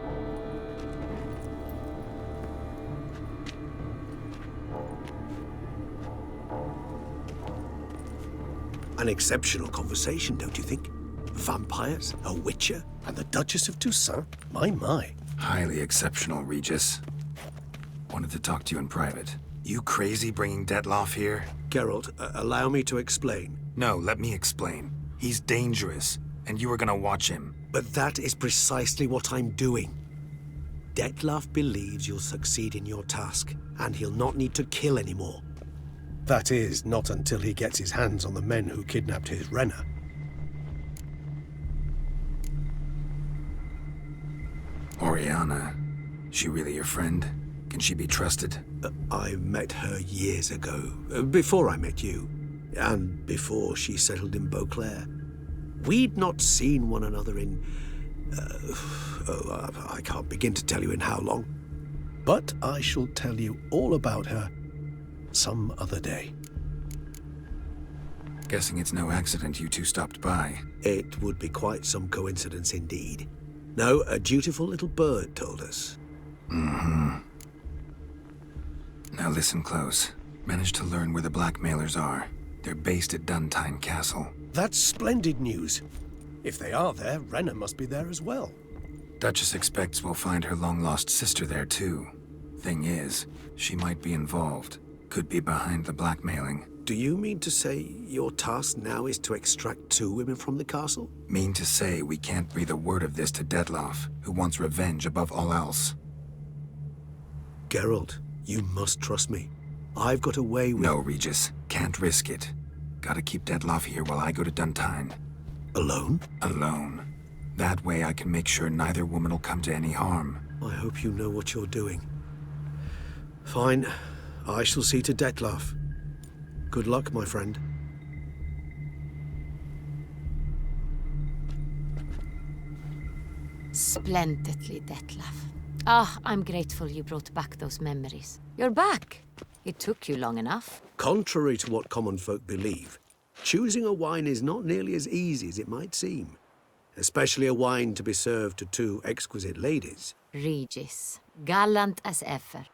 An exceptional conversation, don't you think? Vampires, a witcher, and the Duchess of Toussaint? My. Highly exceptional, Regis. Wanted to talk to you in private. You crazy bringing Detlaf here? Geralt, allow me to explain. No, let me explain. He's dangerous, and you were gonna watch him. But that is precisely what I'm doing. Detlaf believes you'll succeed in your task, and he'll not need to kill anymore. That is, not until he gets his hands on the men who kidnapped his Renner. Oriana, she really your friend? Can she be trusted? I met her years ago, before I met you, and before she settled in Beauclair. We'd not seen one another in... I can't begin to tell you in how long. But I shall tell you all about her some other day. Guessing it's no accident you two stopped by. It would be quite some coincidence indeed. No, a dutiful little bird told us. Now listen close. Managed to learn where the blackmailers are. They're based at Duntine Castle. That's splendid news. If they are there, Renner must be there as well. Duchess expects we'll find her long-lost sister there too. Thing is, she might be involved. Could be behind the blackmailing. Do you mean to say your task now is to extract 2 women from the castle? Mean to say we can't breathe a word of this to Detlaf, who wants revenge above all else. Geralt, you must trust me. I've got a way with... No, Regis. Can't risk it. Gotta keep Detlaf here while I go to Duntine. Alone? Alone. That way I can make sure neither woman will come to any harm. I hope you know what you're doing. Fine. I shall see to Detlaf. Good luck, my friend. Splendidly, Detlaf. Ah, I'm grateful you brought back those memories. You're back. It took you long enough. Contrary to what common folk believe, choosing a wine is not nearly as easy as it might seem. Especially a wine to be served to two exquisite ladies. Regis, gallant as ever.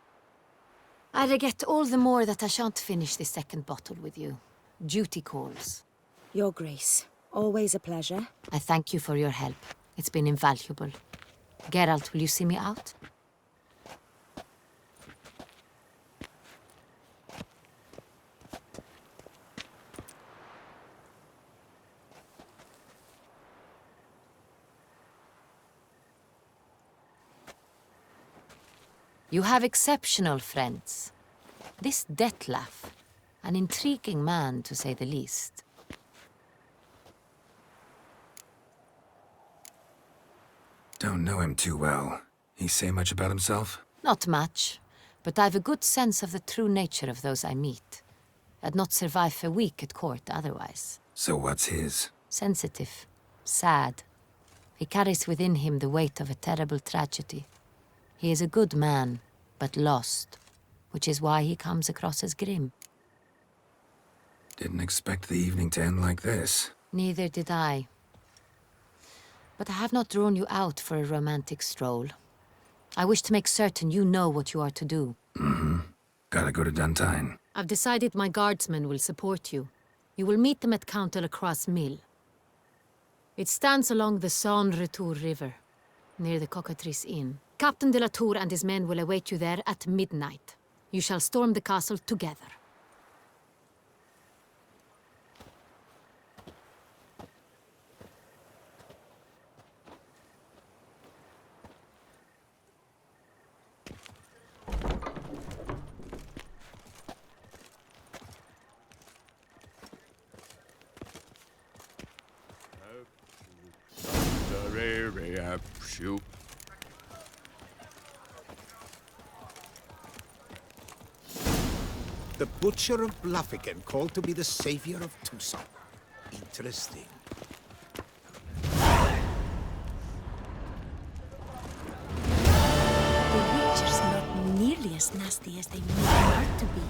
I regret all the more that I shan't finish this second bottle with you. Duty calls. Your Grace, always a pleasure. I thank you for your help. It's been invaluable. Geralt, will you see me out? You have exceptional friends. This Detlef, an intriguing man to say the least. Don't know him too well. He say much about himself? Not much, but I've a good sense of the true nature of those I meet. I'd not survive a week at court otherwise. So what's his? Sensitive, sad. He carries within him the weight of a terrible tragedy. He is a good man, but lost, which is why he comes across as grim. Didn't expect the evening to end like this. Neither did I. But I have not drawn you out for a romantic stroll. I wish to make certain you know what you are to do. Mm-hmm. Gotta go to Duntine. I've decided my guardsmen will support you. You will meet them at Count de la Croix's mill. It stands along the Saône-Retour River, near the Cockatrice Inn. Captain de la Tour and his men will await you there at midnight. You shall storm the castle together. The Butcher of Bluffican called to be the savior of Tucson. Interesting. The Witcher's not nearly as nasty as they make him out to be.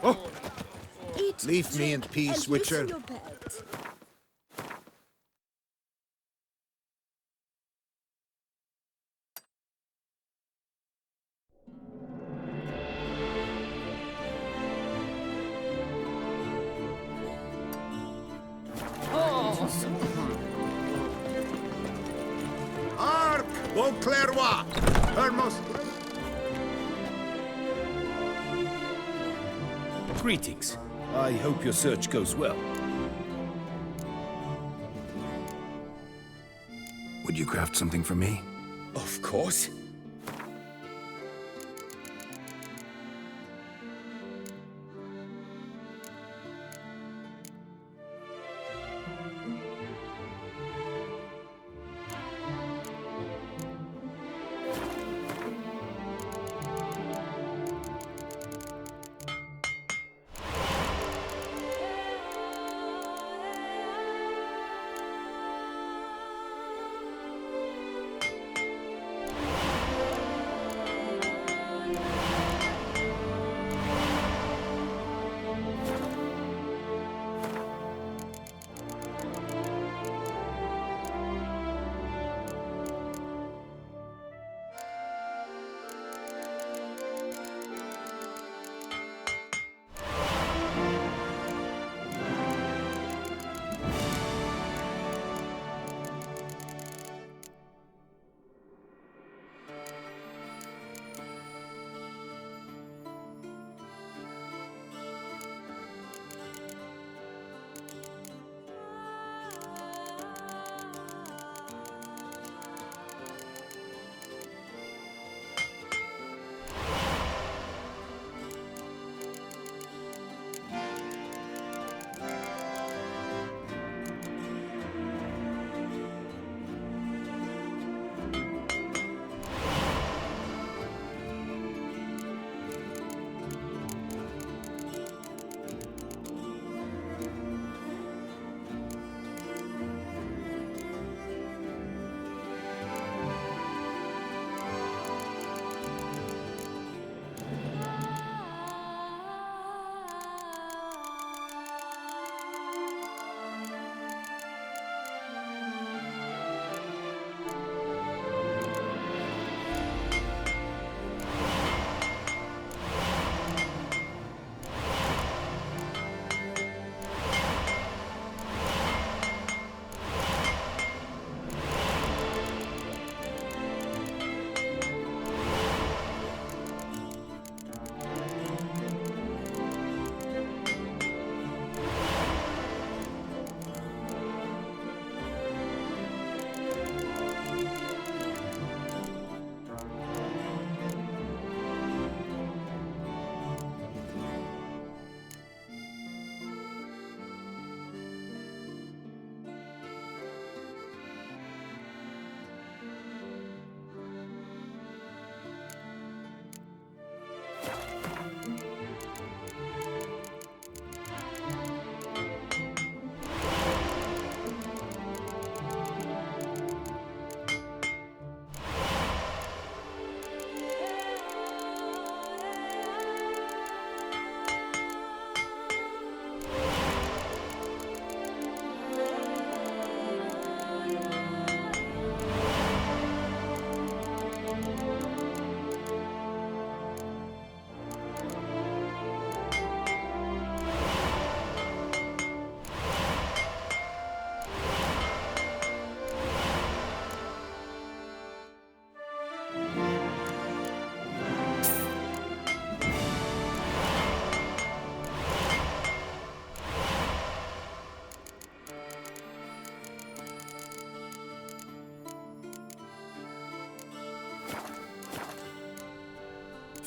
Oh! Leave me in peace, Witcher. Beauclerc, her most... Greetings. I hope your search goes well. Would you craft something for me? Of course.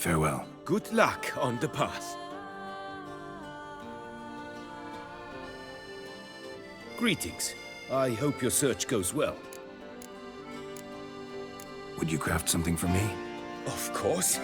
Farewell. Good luck on the path. Greetings. I hope your search goes well. Would you craft something for me? Of course.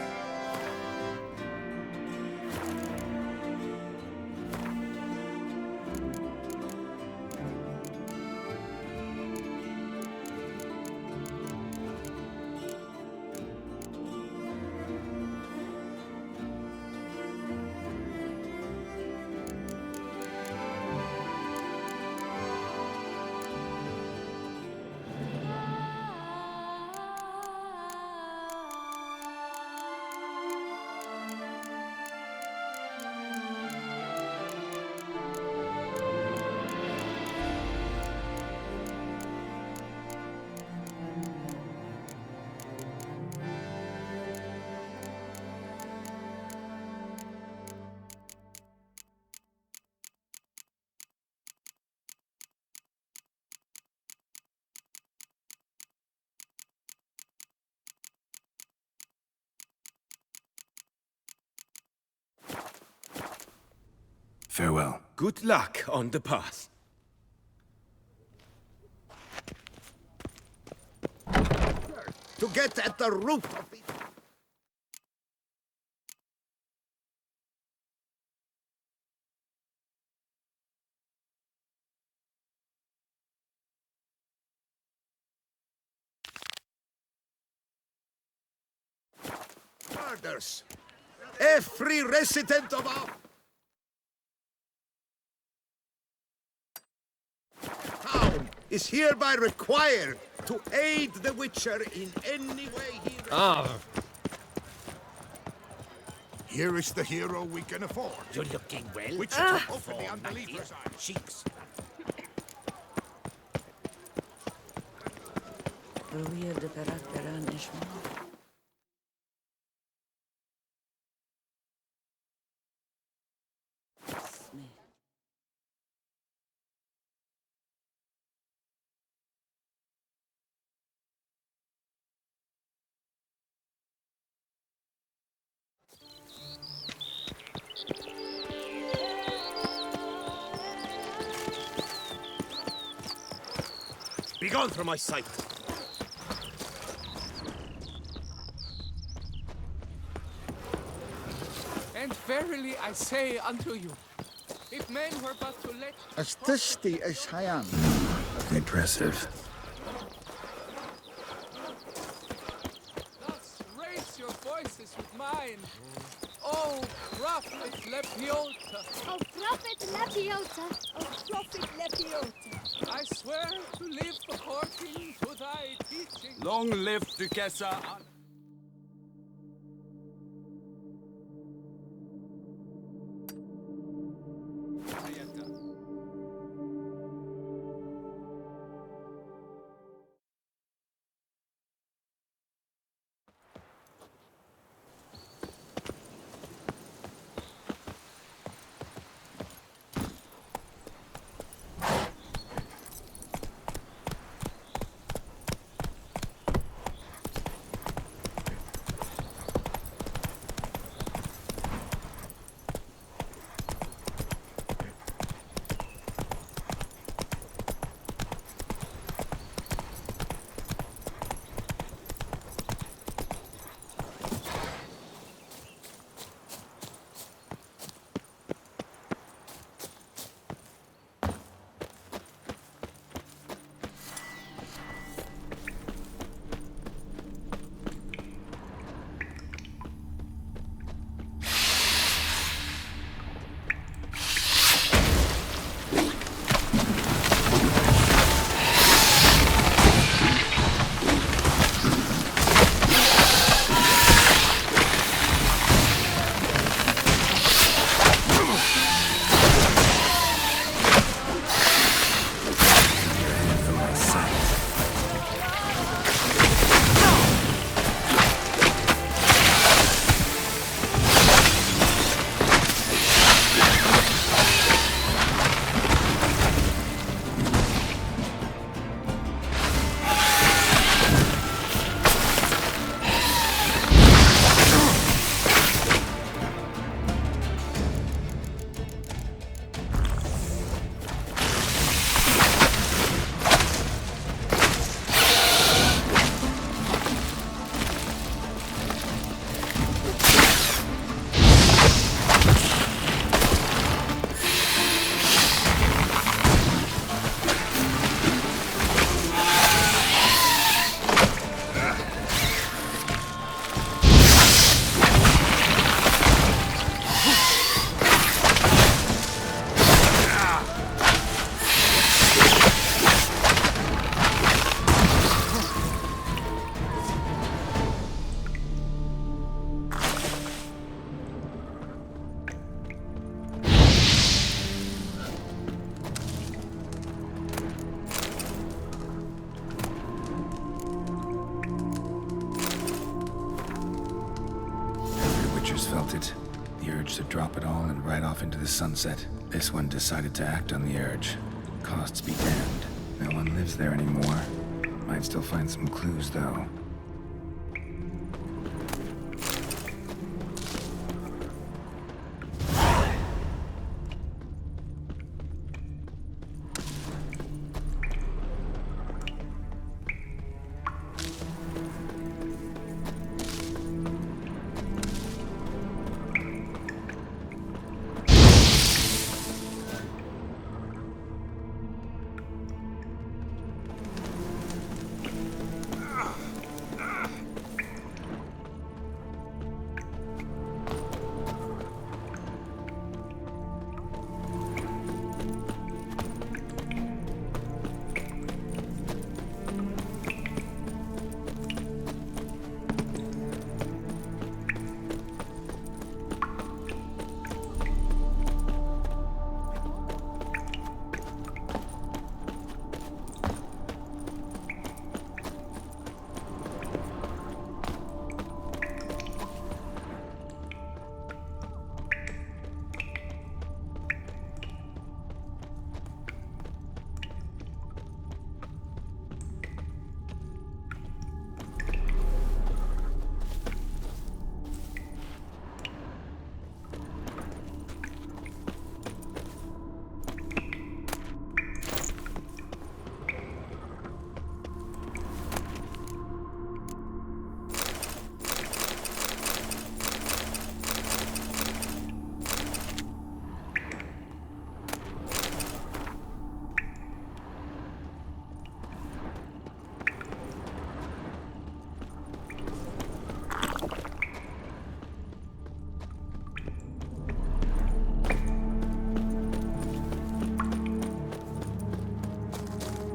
Farewell. Good luck on the path. To get at the root of it. Murders. Every resident of our town is hereby required to aid the Witcher in any way he... Here is the hero we can afford. You're looking well. Which to open the unbelievers' eyes. Cheeks. Begone from my sight. And verily I say unto you, if men were but to let... As thirsty as I am. Impressive. Thus raise your voices with mine. Oh, prophet Lepiota. Oh, prophet Lepiota. Oh, prophet Lepiota. I swear to live according to thy teaching. Long live Duchessa. felt it. The urge to drop it all and ride off into the sunset. This one decided to act on the urge. Costs be damned. No one lives there anymore. Might still find some clues, though.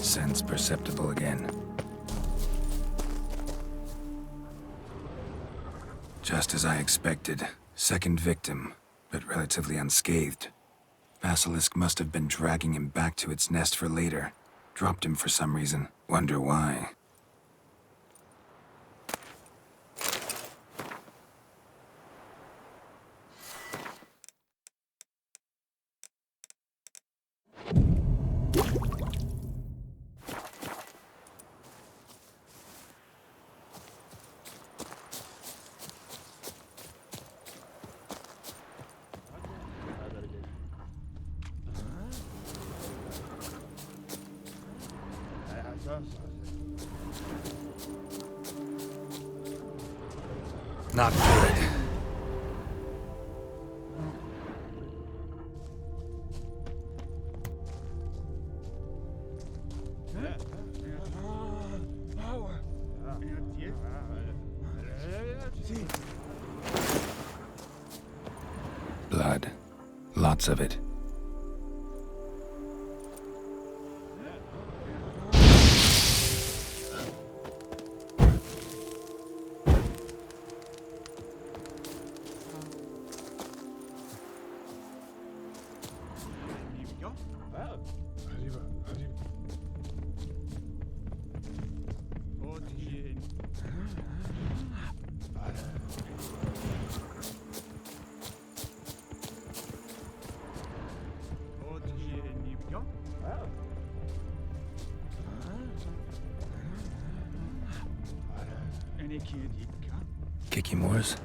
Sense perceptible again. Just as I expected. Second victim, but relatively unscathed. Basilisk must have been dragging him back to its nest for later. Dropped him for some reason. Wonder why. Not good. Blood. Lots of it. Kikimores?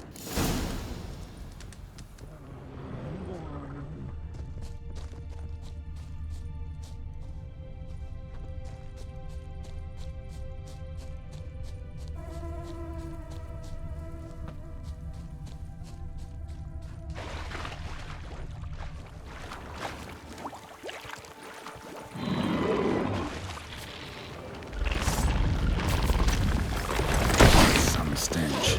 Some stench.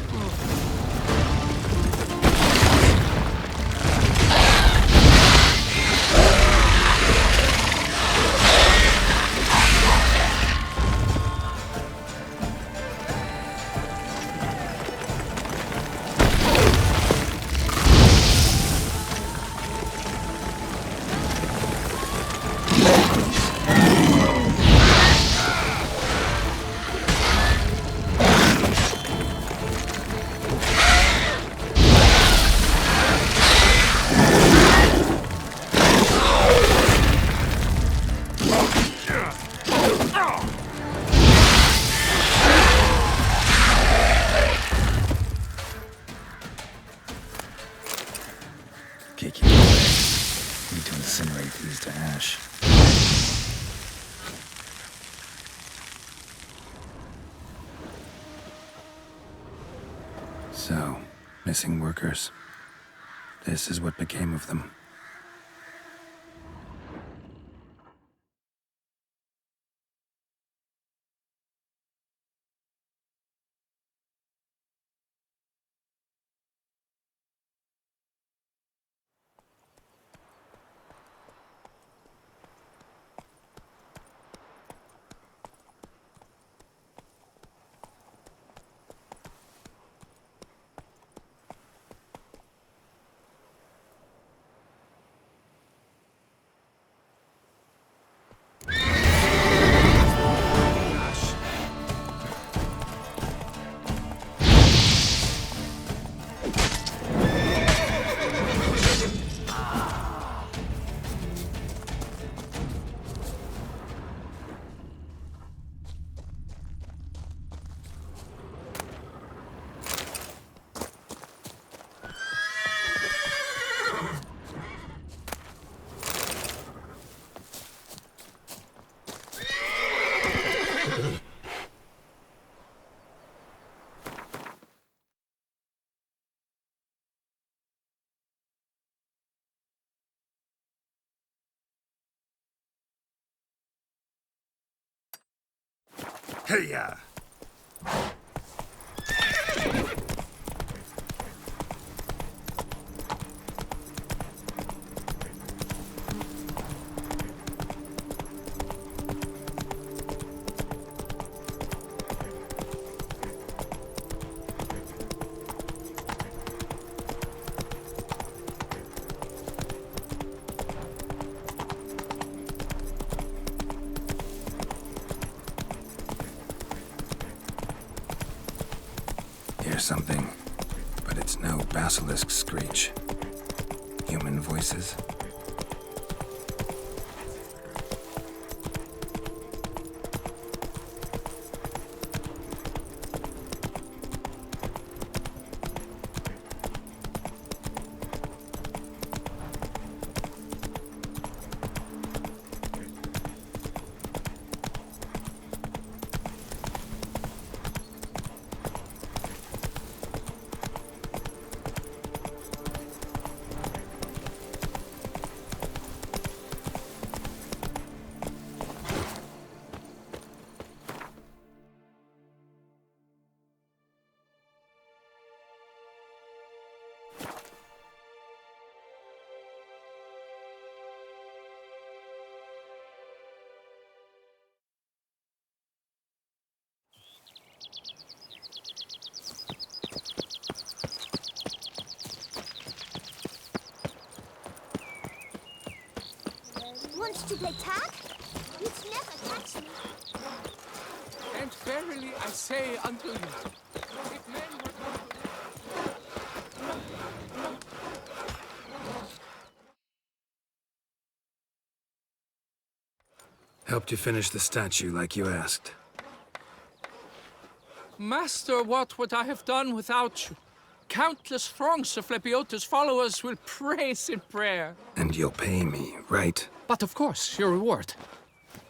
Need to incinerate these to ash. So, missing workers. This is what became of them. Hey-ya! hear something, but it's no basilisk screech. Human voices? Wants to play tag? You'd never catch me. And verily I say unto you, if men were... Helped you finish the statue like you asked. Master, what would I have done without you? Countless throngs of Lebiota's followers will praise in prayer. And you'll pay me, right? But of course, your reward.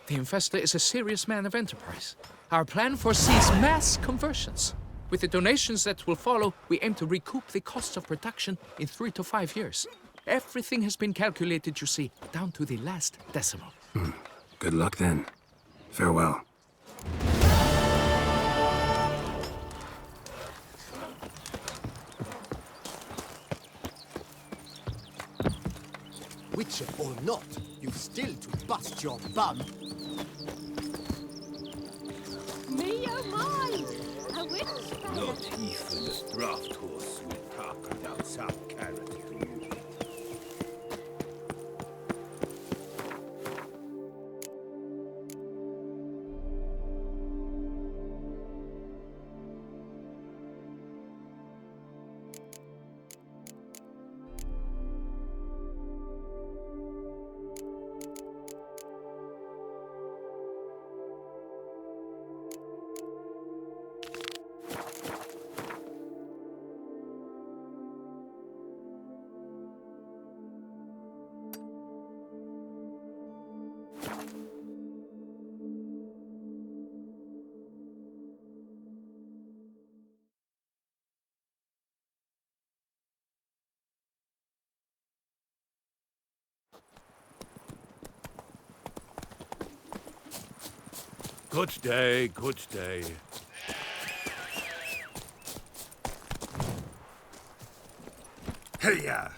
The investor is a serious man of enterprise. Our plan foresees mass conversions. With the donations that will follow, we aim to recoup the cost of production in 3 to 5 years. Everything has been calculated, you see, down to the last decimal. Good luck then. Farewell. Witcher or not, you've still to bust your bum. Me oh my! A witch! Not even a draft horse will talk without some carrot to you. Good day, good day. Hey-ya!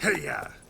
Hey-ya!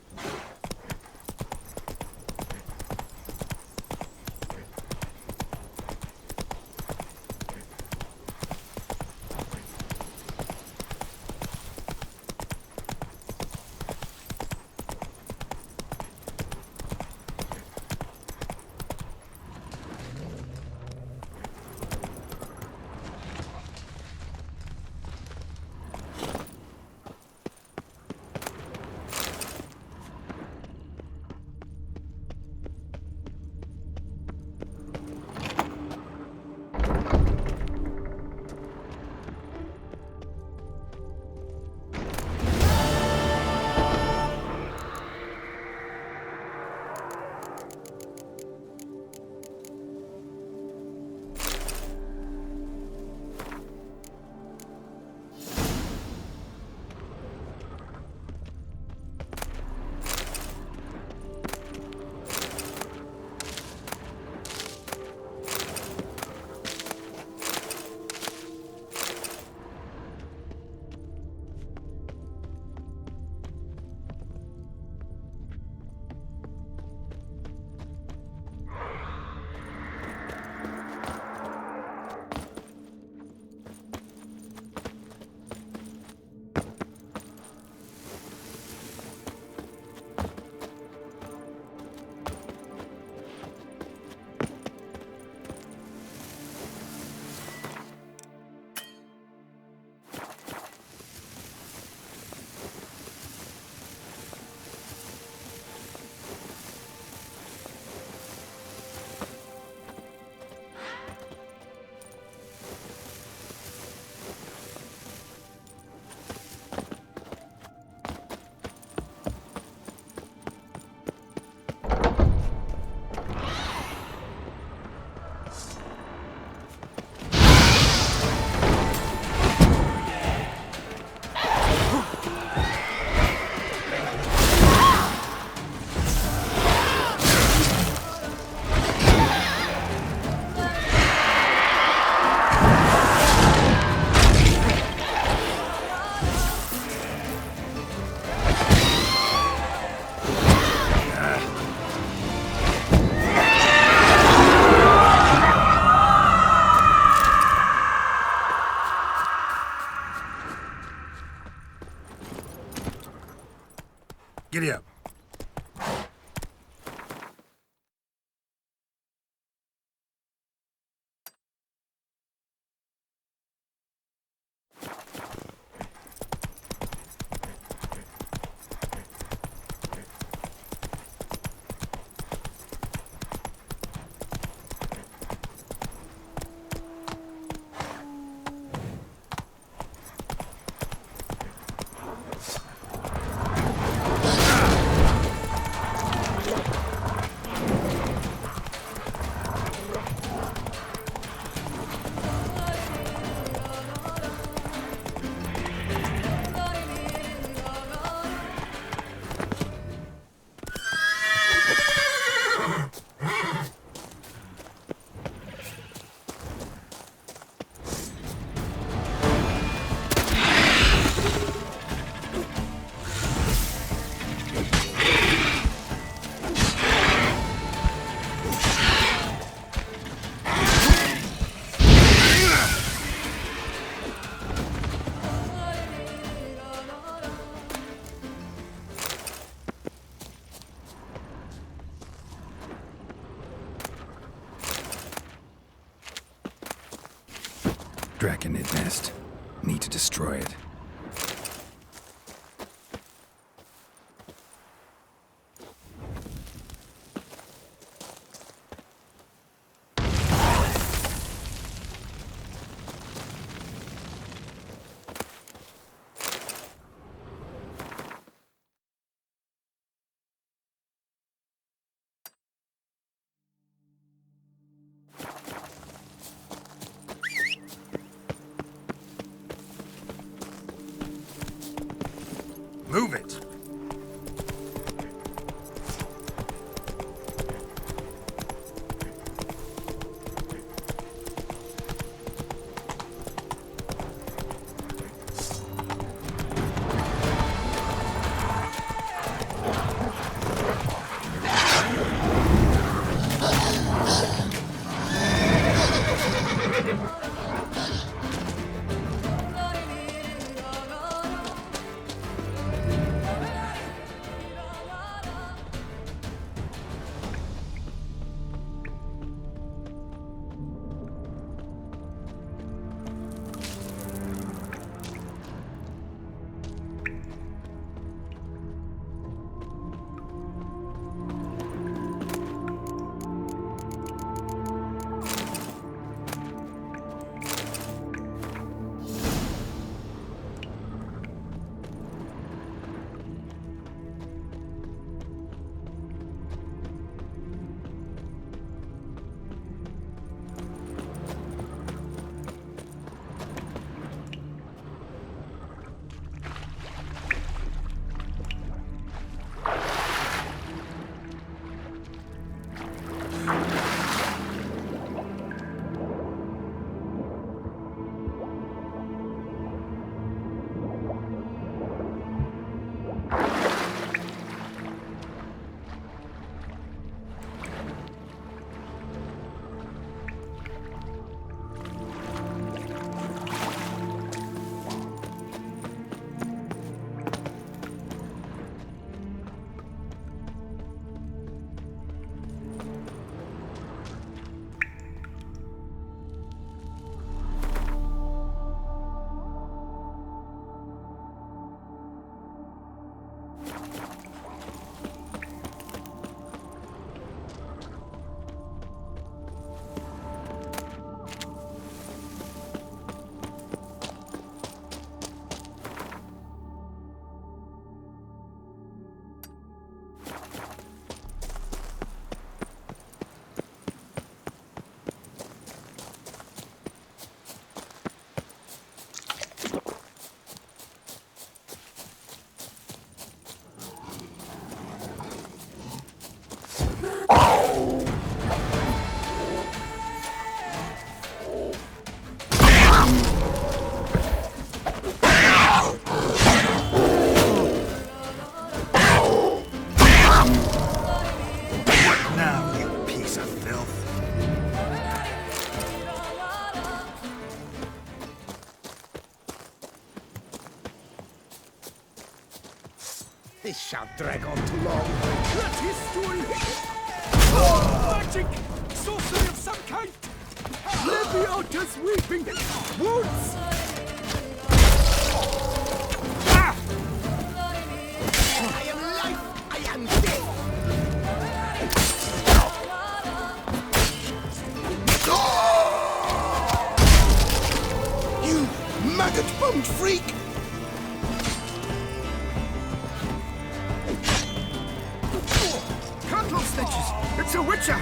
Giddy up. Draconid nest. Need to destroy it. This shan't drag on too long. That is story! Magic! Sorcery of some kind! Leviathan's weeping! Wounds! Ah! I am life! I am death! You maggot-bummed freak! Candle stitches! It's a witcher!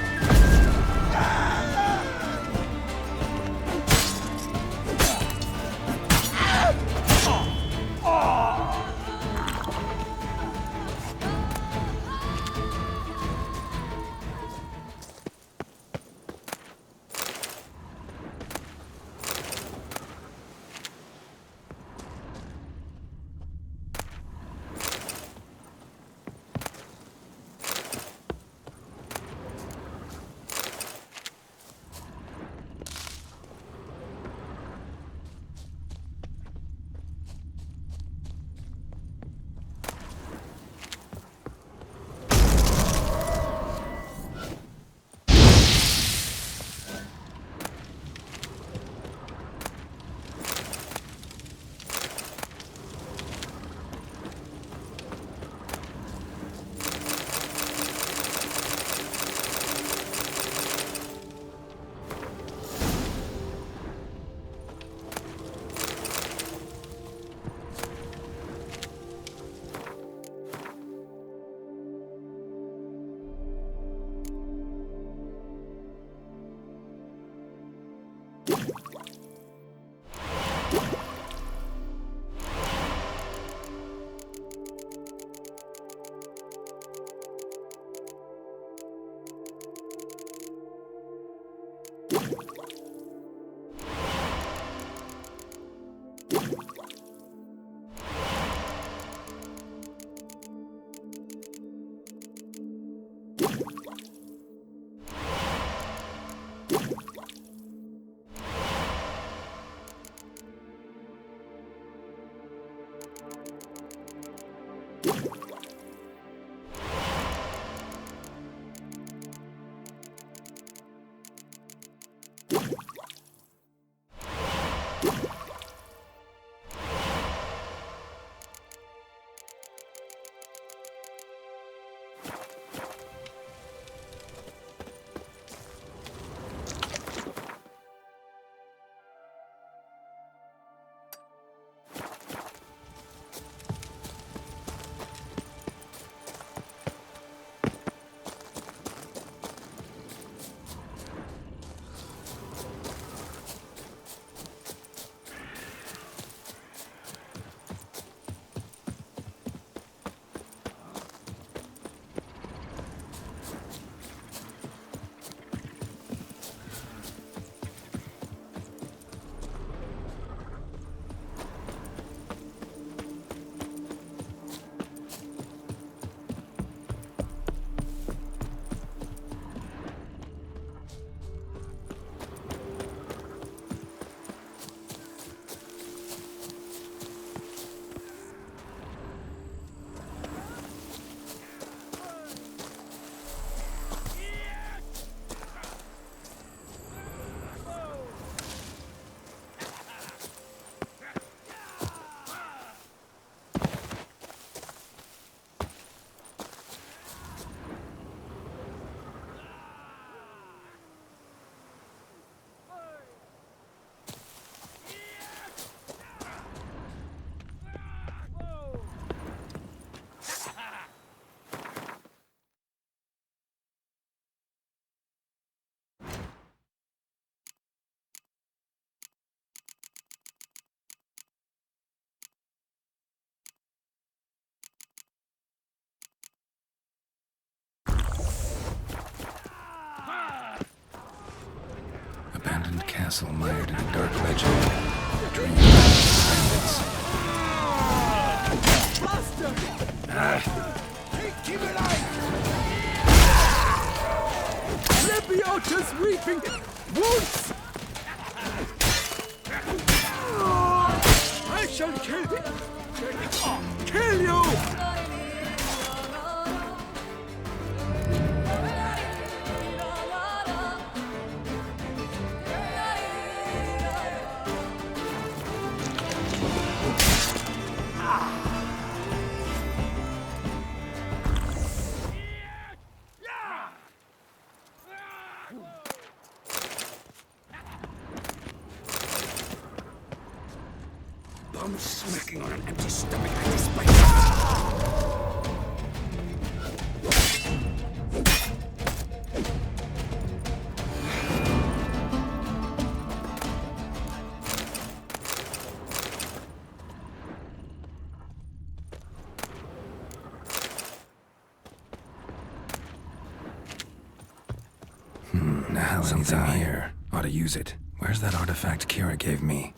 Abandoned castle mired in a dark legend. Dream bandits. Faster! Keep it alive! Leviathan's weeping! Wounds! I shall kill you! Kill you! I'm smacking on an empty stomach like this place. Now something here. Ought to use it. Where's that artifact Kira gave me?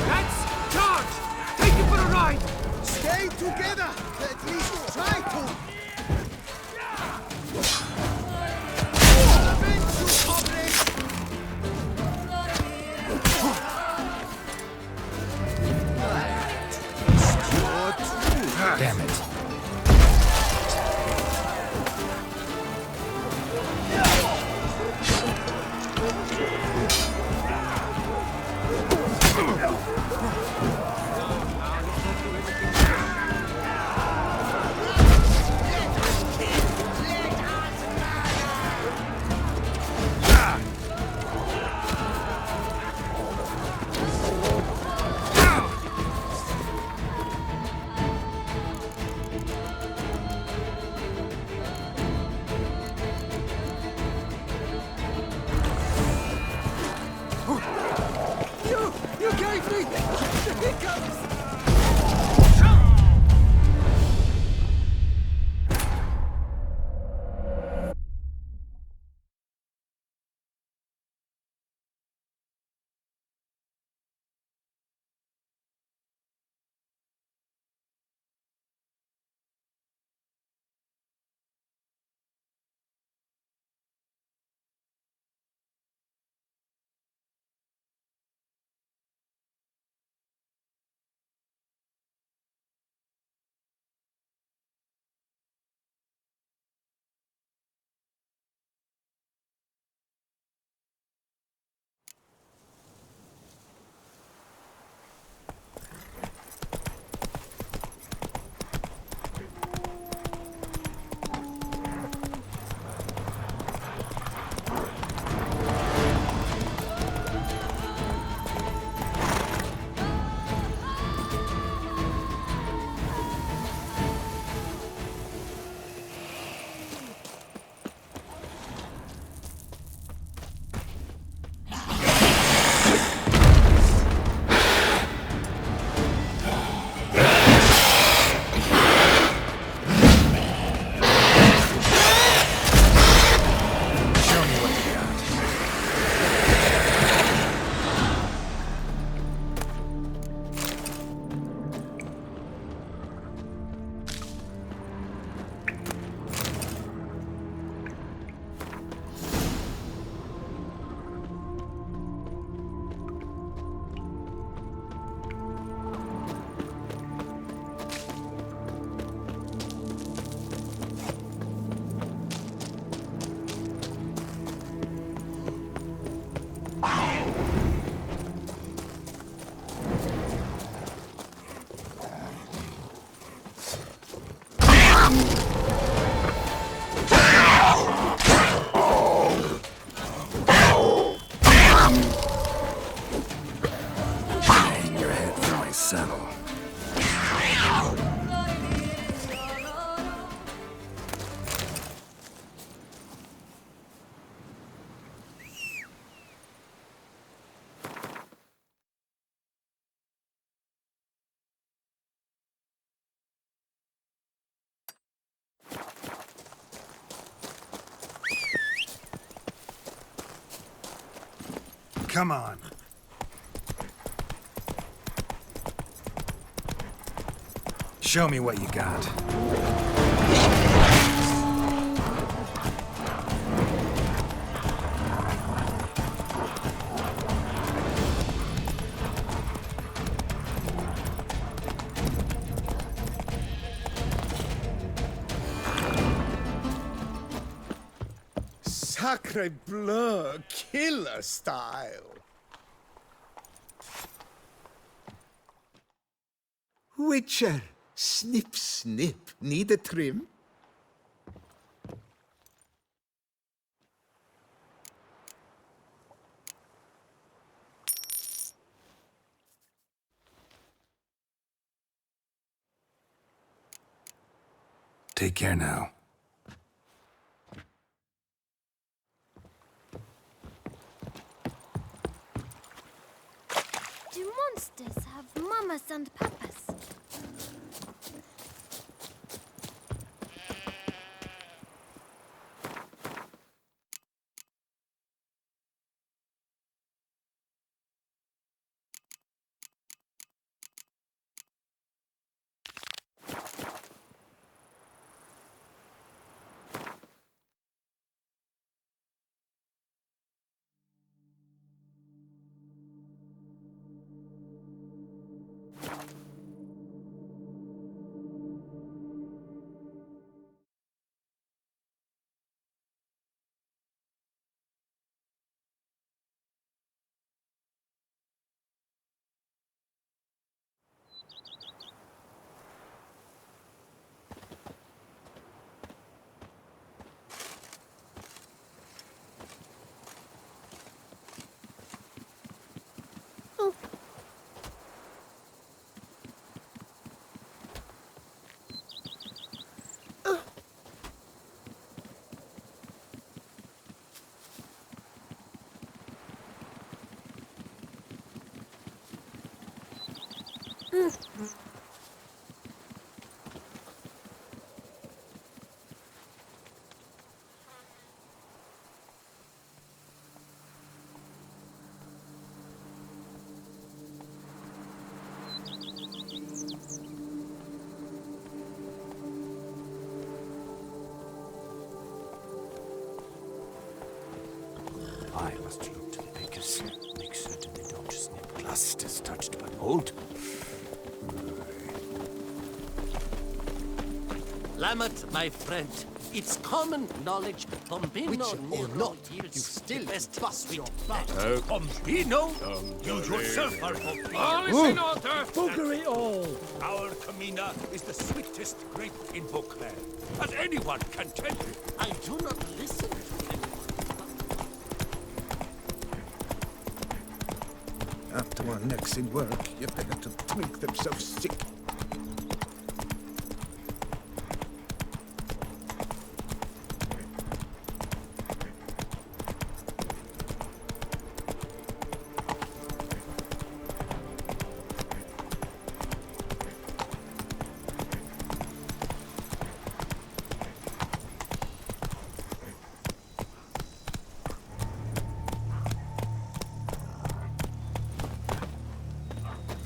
Let's charge! Take it for a ride! Stay together! At least try to! Damn it. You gave me the hiccups! come on. Show me what you got. Sacre bleu, killer style. Witcher, snip, snip. Need a trim? Take care now. Do monsters have mamas and papas? I must look to the bakers. Make certain they don't snip clusters touched by mold. Lamet, my friend, it's common knowledge Bombino or not, you still best bust your butt. Bombino? You yourself are Bombino. All is in order. Boogery all. Our Camina is the sweetest grape in Beauclair, as anyone can tell you. I do not listen to him. After our necks in work, you better to twink themselves sick.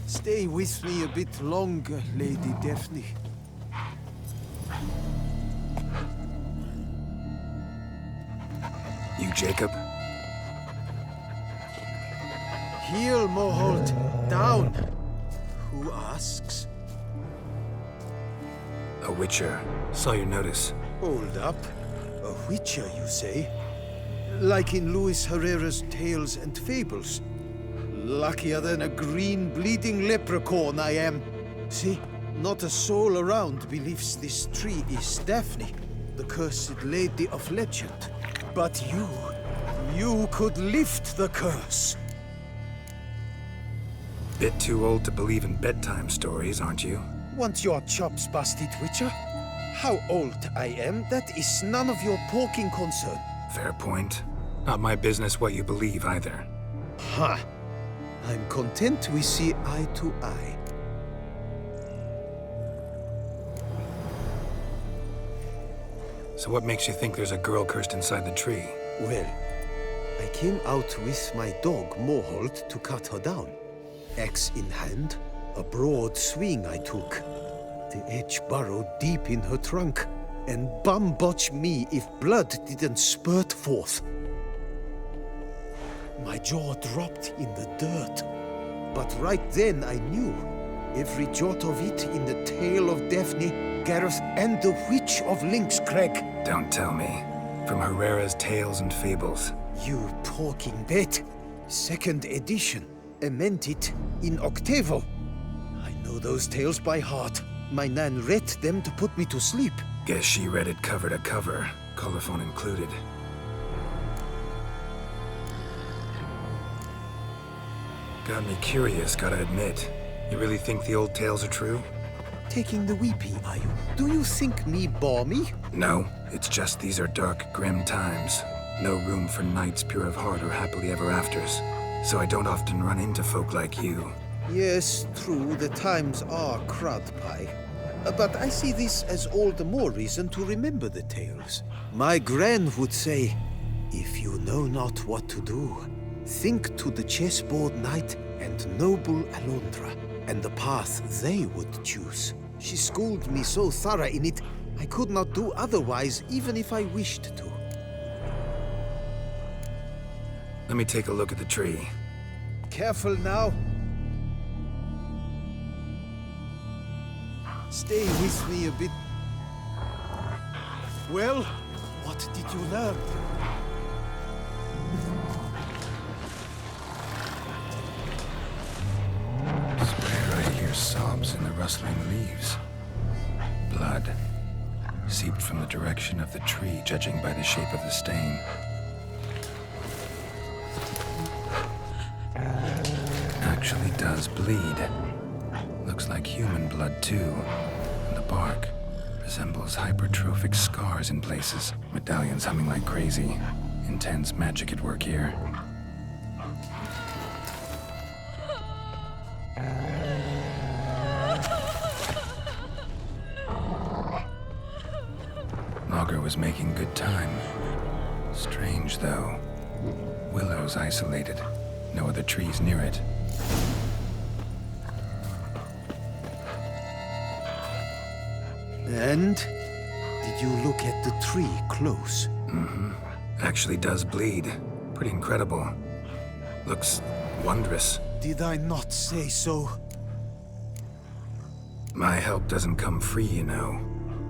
Stay with me a bit longer, Lady Daphne. You, Jacob? Heel, Moholt. Down. Who asks? A witcher. Saw your notice. Hold up. A witcher, you say? Like in Luis Herrera's Tales and Fables. Luckier than a green bleeding leprechaun I am. See, not a soul around believes this tree is Daphne, the cursed lady of legend. But you could lift the curse. Bit too old to believe in bedtime stories, aren't you? Want your chops busted, Witcher? How old I am, that is none of your porking concern. Fair point. Not my business what you believe, either. Ha! I'm content we see eye to eye. So what makes you think there's a girl cursed inside the tree? Well, I came out with my dog, Moholt, to cut her down. Axe in hand, a broad swing I took. The edge burrowed deep in her trunk, and bum-botch me if blood didn't spurt forth. My jaw dropped in the dirt, but right then I knew every jot of it in the tale of Daphne, Gareth, and the Witch of Lynxcrag. Don't tell me. From Herrera's Tales and Fables. You talking bet. 2nd edition, amended in octavo. I know those tales by heart. My nan read them to put me to sleep. Guess she read it cover to cover, colophon included. Got me curious, gotta admit. You really think the old tales are true? Taking the weepy, are you? Do you think me balmy? No, it's just these are dark, grim times. No room for knights pure of heart or happily ever afters. So I don't often run into folk like you. Yes, true, the times are crud pie. But I see this as all the more reason to remember the tales. My gran would say, if you know not what to do, think to the chessboard knight and noble Alondra, and the path they would choose. She schooled me so thorough in it, I could not do otherwise, even if I wished to. Let me take a look at the tree. Careful now. Stay with me a bit. Well, what did you learn? Swear I hear sobs in the rustling leaves. Blood. Seeped from the direction of the tree, judging by the shape of the stain. Actually does bleed. Looks like human blood, too. And the bark resembles hypertrophic scars in places. Medallions humming like crazy. Intense magic at work here. Augur was making good time. Strange, though. Willows isolated. No other trees near it. And? Did you look at the tree close? Mm-hmm. Actually does bleed. Pretty incredible. Looks wondrous. Did I not say so? My help doesn't come free, you know.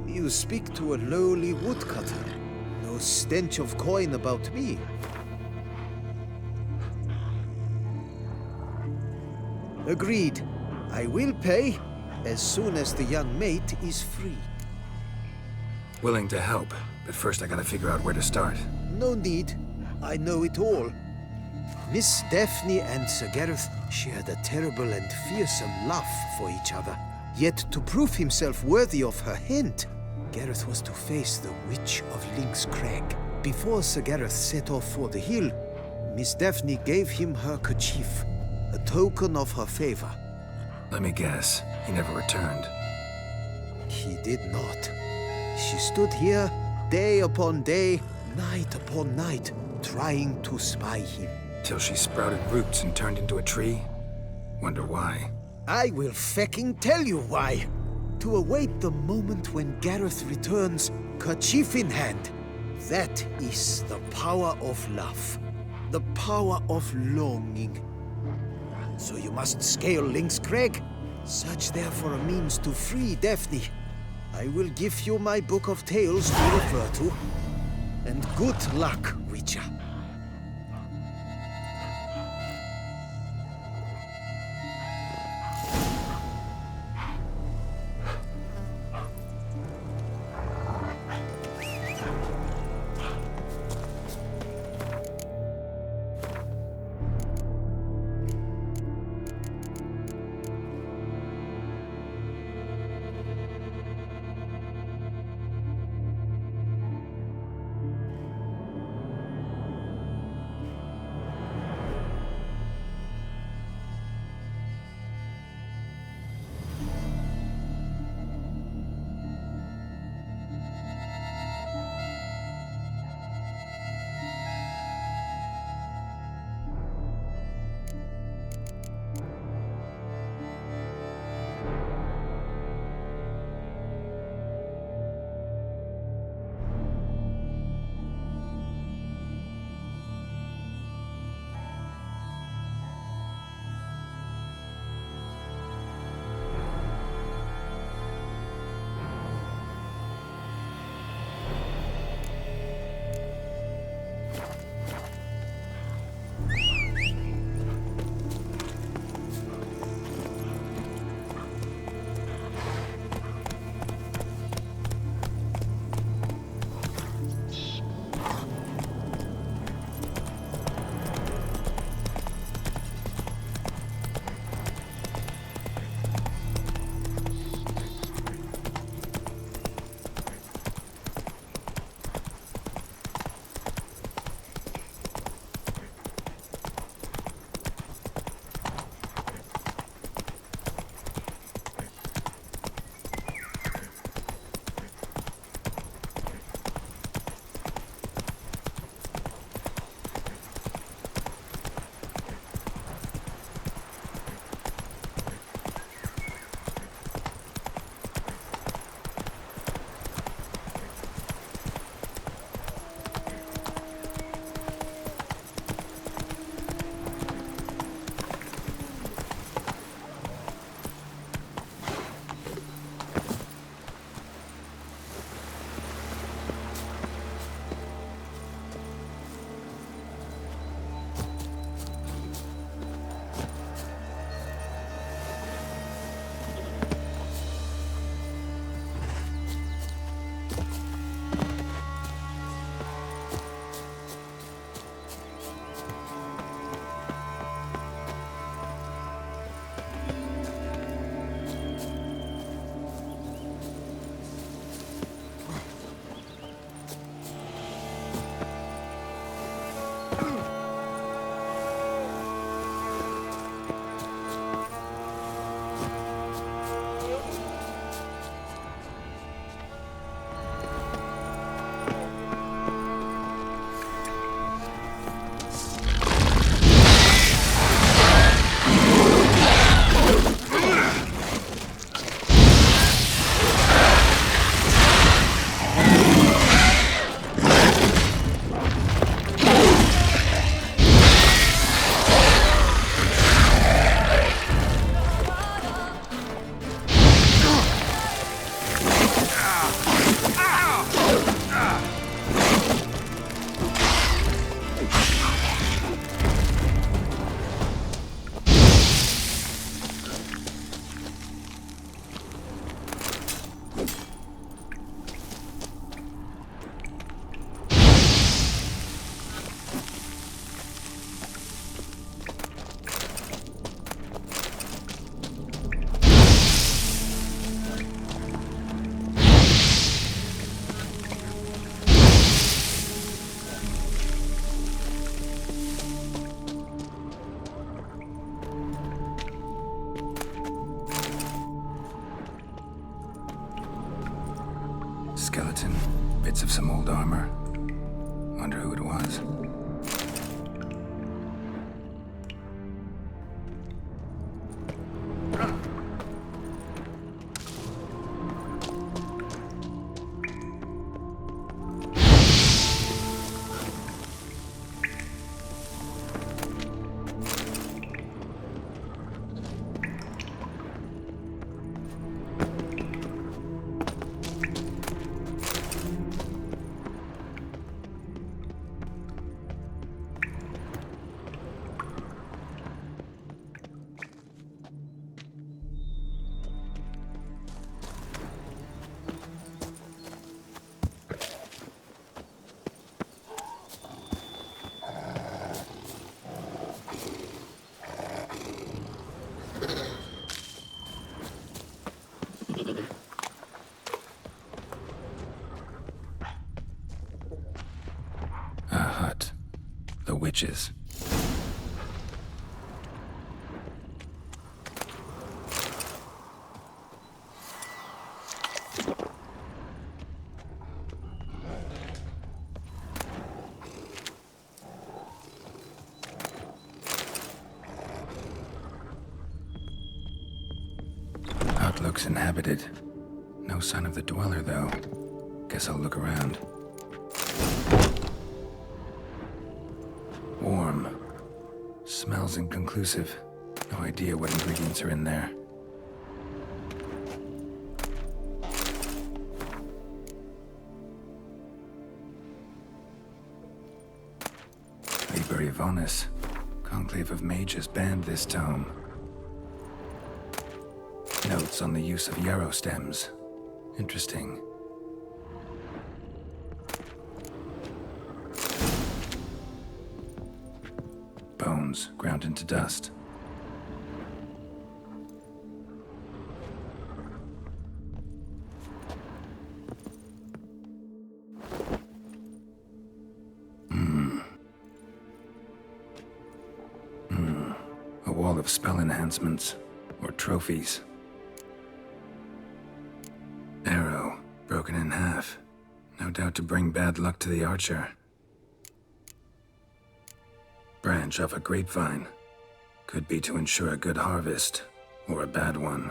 You speak to a lowly woodcutter. No stench of coin about me. Agreed. I will pay as soon as the young mate is free. Willing to help, but first I gotta figure out where to start. No need. I know it all. Miss Daphne and Sir Gareth shared a terrible and fearsome love for each other. Yet to prove himself worthy of her hand, Gareth was to face the Witch of Lynxcrag. Before Sir Gareth set off for the hill, Miss Daphne gave him her kerchief, a token of her favor. Let me guess, he never returned. He did not. She stood here, day upon day, night upon night, trying to spy him. Till she sprouted roots and turned into a tree? Wonder why. I will fecking tell you why. To await the moment when Gareth returns, kerchief in hand. That is the power of love. The power of longing. So you must scale Lynxcrag. Search there for a means to free Daphne. I will give you my book of tales to refer to. And good luck, Witcher. skeleton, bits of some old armor. Wonder who it was. A hut. The witches. Hut looks inhabited. No sign of the dweller, though. Guess I'll look around. Warm. Smells inconclusive. No idea what ingredients are in there. Liber Yvonis. Conclave of Mages banned this tome. Notes on the use of yarrow stems. Interesting. Bones ground into dust. A wall of spell enhancements, or trophies. Arrow, broken in half. No doubt to bring bad luck to the archer. Branch off a grapevine. Could be to ensure a good harvest, or a bad one.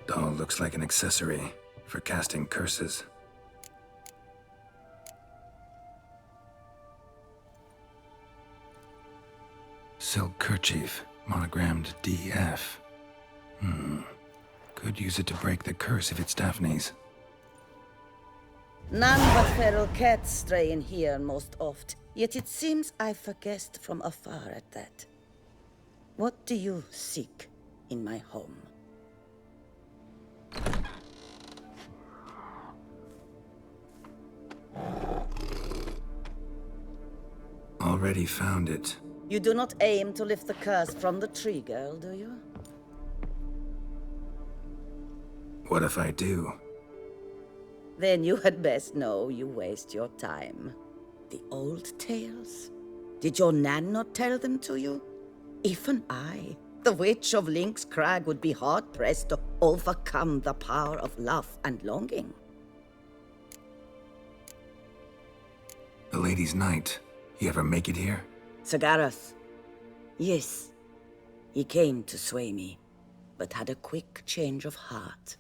Doll looks like an accessory for casting curses. Silk kerchief, monogrammed DF. Could use it to break the curse if it's Daphne's. None but feral cats stray in here most oft, yet it seems I've guessed from afar at that. What do you seek in my home? Already found it. You do not aim to lift the curse from the tree girl, do you? What if I do? Then you had best know you waste your time. The old tales? Did your Nan not tell them to you? Even I, the witch of Link's Crag, would be hard-pressed to overcome the power of love and longing. The Lady's Knight. You ever make it here? Sir Gareth. Yes. He came to sway me, but had a quick change of heart.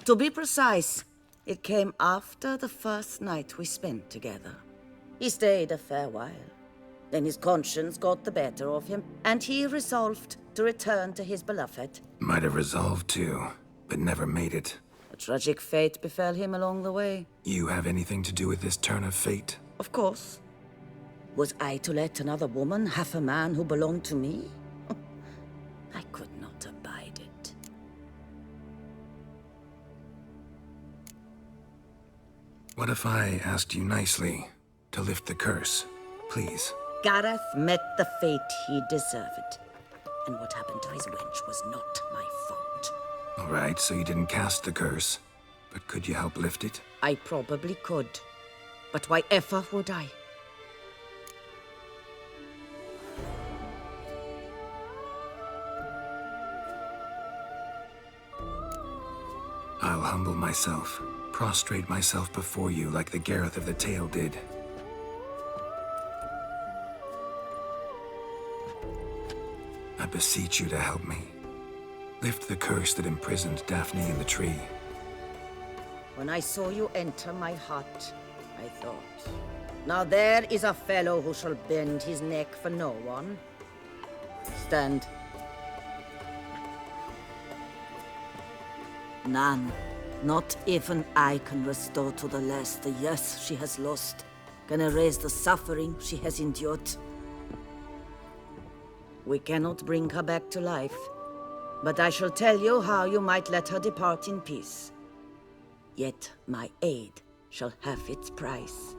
To be precise, it came after the first night we spent together. He stayed a fair while. Then his conscience got the better of him, and he resolved to return to his beloved. Might have resolved to, but never made it. A tragic fate befell him along the way. You have anything to do with this turn of fate? Of course. Was I to let another woman have a man who belonged to me? I could not abide it. What if I asked you nicely to lift the curse, please? Gareth met the fate he deserved. And what happened to his wench was not my fault. All right, so you didn't cast the curse, but could you help lift it? I probably could. But why ever would I? I'll humble myself, prostrate myself before you like the Gareth of the tale did. I beseech you to help me. Lift the curse that imprisoned Daphne in the tree. When I saw you enter my hut, I thought, now there is a fellow who shall bend his neck for no one. Stand. None. Not even I can restore to the lass the years she has lost, can erase the suffering she has endured. We cannot bring her back to life, but I shall tell you how you might let her depart in peace. Yet my aid shall have its price.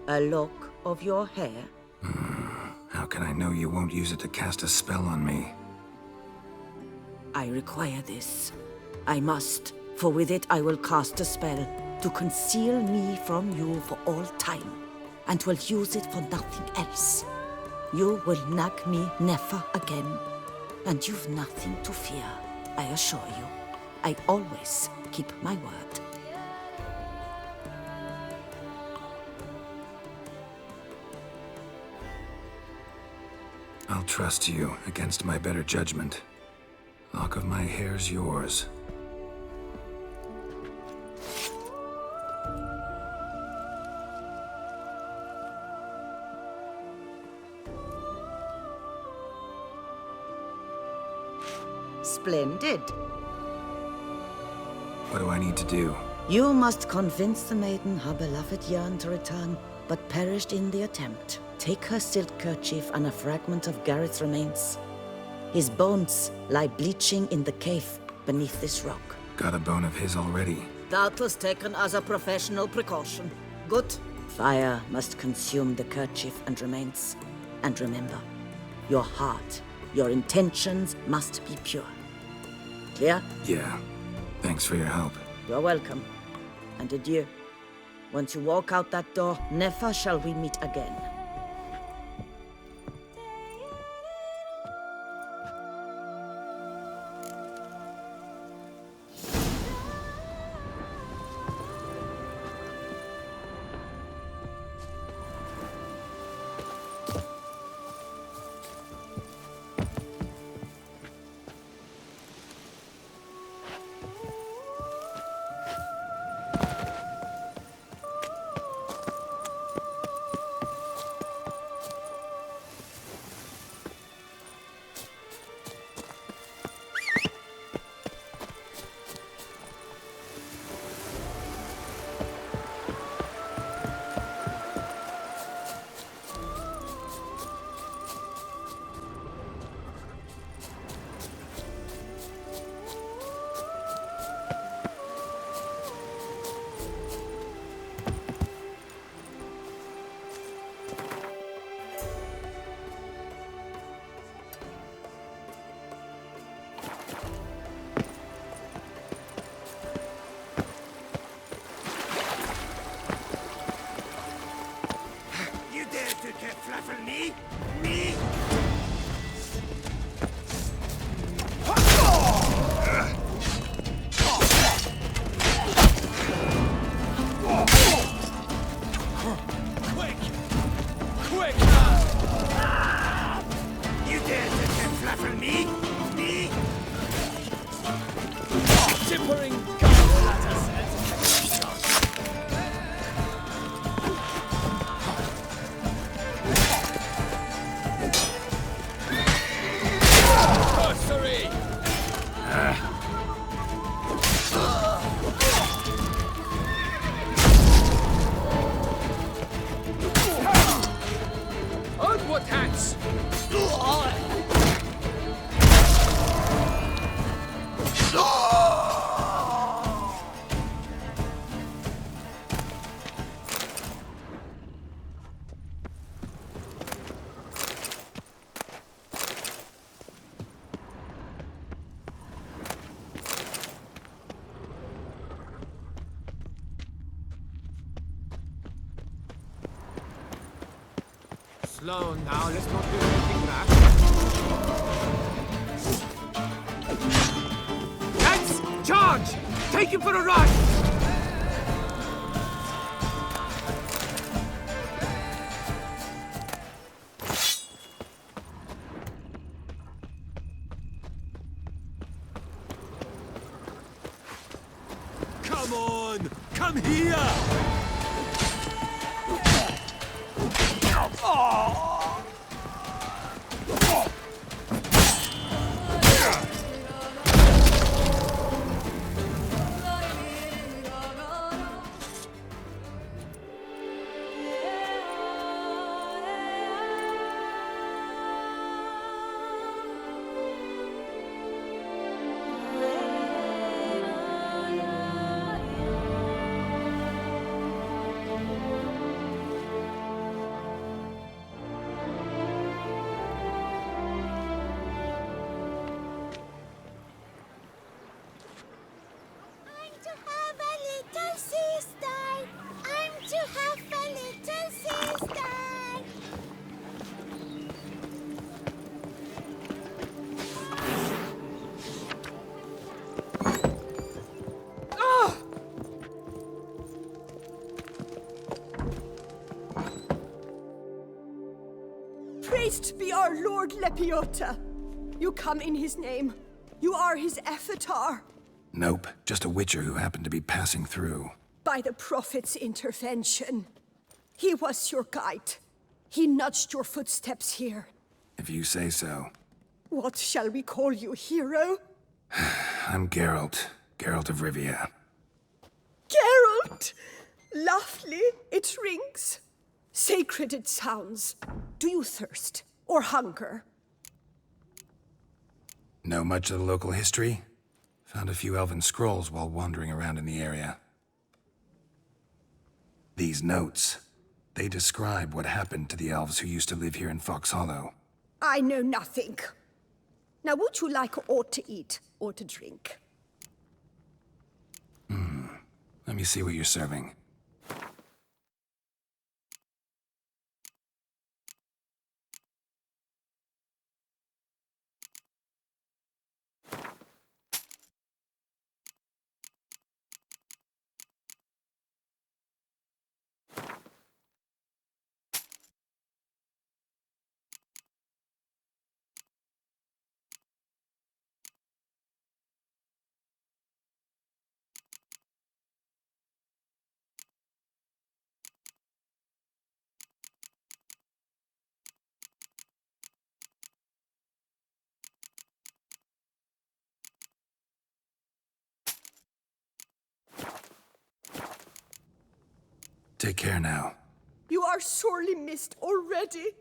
A lock of your hair. How can I know you won't use it to cast a spell on me? I require this. I must, for with it I will cast a spell to conceal me from you for all time, and will use it for nothing else. You will nag me never again, and you've nothing to fear, I assure you. I always keep my word. I'll trust you against my better judgment. Lock of my hair's yours. Splendid. What do I need to do? You must convince the maiden her beloved yearned to return, but perished in the attempt. Take her silk kerchief and a fragment of Gareth's remains. His bones lie bleaching in the cave beneath this rock. Got a bone of his already. Doubtless taken as a professional precaution. Good. Fire must consume the kerchief and remains. And remember, your heart, your intentions must be pure. Clear? Yeah. Thanks for your help. You're welcome. And adieu. Once you walk out that door, never shall we meet again. Slow now, let's not do anything rash. Let's charge! Take him for a ride! Come on! Come here! Praised be our Lord Lepiota. You come in his name. You are his avatar. Nope, just a witcher who happened to be passing through. By the prophet's intervention. He was your guide. He nudged your footsteps here. If you say so. What shall we call you, hero? I'm Geralt. Geralt of Rivia. Geralt! Lovely, it rings. Sacred it sounds. Do you thirst or hunger? Know much of the local history? Found a few elven scrolls while wandering around in the area. These notes, they describe what happened to the elves who used to live here in Fox Hollow. I know nothing. Now would you like aught to eat or to drink? Let me see what you're serving. Take care now. You are sorely missed already.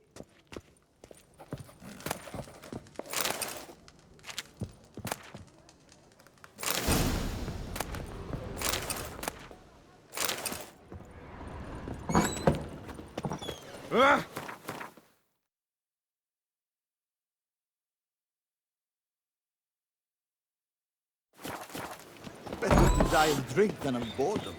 Better to die of drink than of boredom.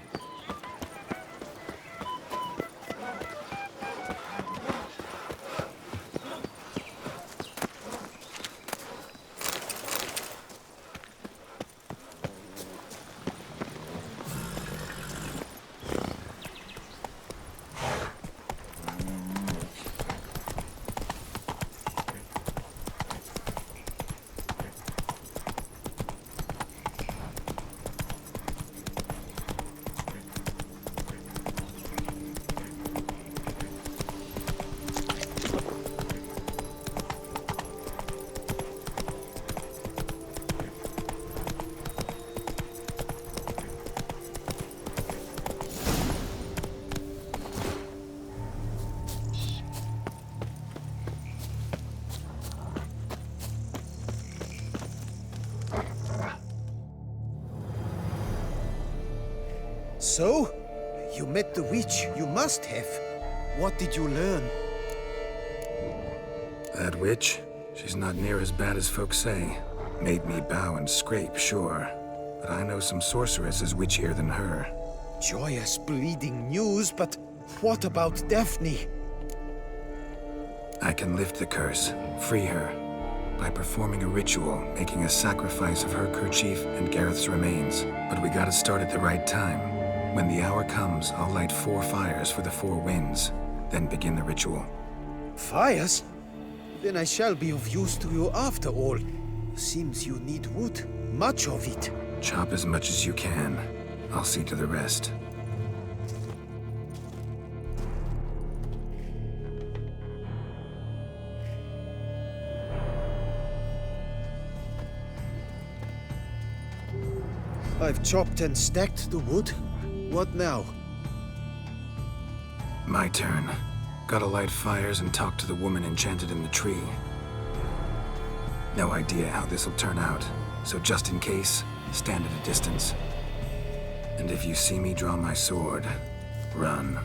So? You met the witch, you must have. What did you learn? That witch? She's not near as bad as folks say. Made me bow and scrape, sure. But I know some sorceresses witchier than her. Joyous, bleeding news, but what about Daphne? I can lift the curse, free her. by performing a ritual, making a sacrifice of her kerchief and Gareth's remains. But we gotta start at the right time. When the hour comes, I'll light 4 fires for the 4 winds, then begin the ritual. Fires? Then I shall be of use to you after all. Seems you need wood. Much of it. Chop as much as you can. I'll see to the rest. I've chopped and stacked the wood. What now? My turn. Gotta light fires and talk to the woman enchanted in the tree. No idea how this'll turn out, so just in case, stand at a distance. And if you see me draw my sword, run.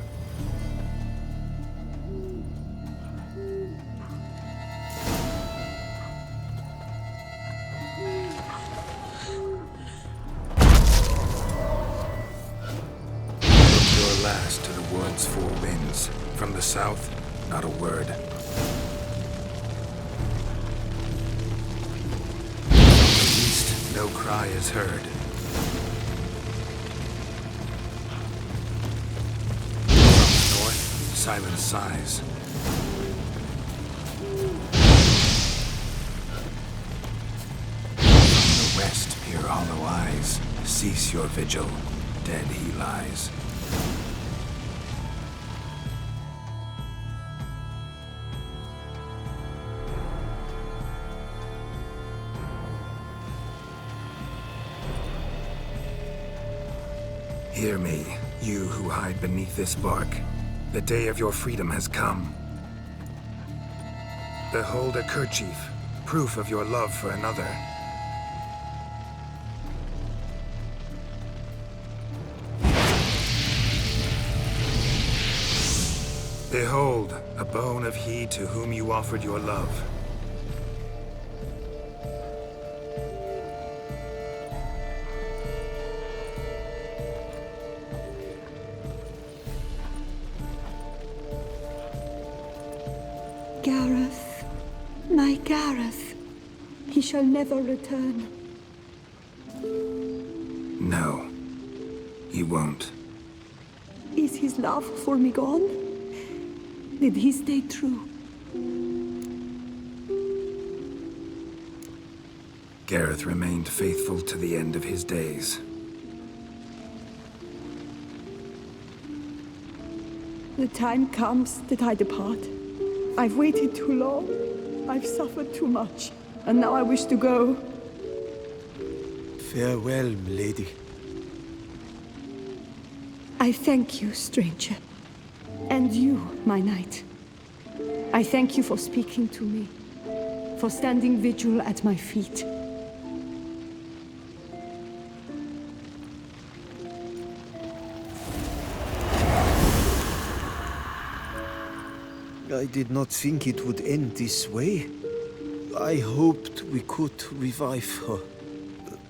Last to the world's 4 winds. From the south, not a word. From the east, no cry is heard. From the north, silent sighs. From the west, peer hollow eyes. Cease your vigil. Dead he lies. Hear me, you who hide beneath this bark. The day of your freedom has come. Behold a kerchief, proof of your love for another. Behold, a bone of he to whom you offered your love. Gareth, my Gareth, he shall never return. No, he won't. Is his love for me gone? Did he stay true? Gareth remained faithful to the end of his days. The time comes that I depart. I've waited too long. I've suffered too much. And now I wish to go. Farewell, milady. I thank you, stranger. And you, my knight. I thank you for speaking to me. For standing vigil at my feet. I did not think it would end this way. I hoped we could revive her.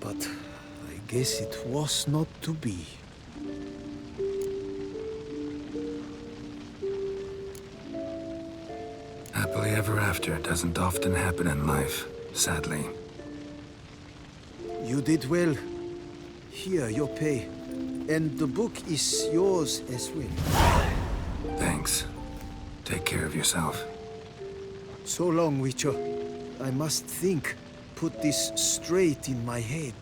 But I guess it was not to be. Happily ever after doesn't often happen in life, sadly. You did well. Here, your pay. And the book is yours as well. Thanks. Take care of yourself. So long, Witcher. I must think. Put this straight in my head.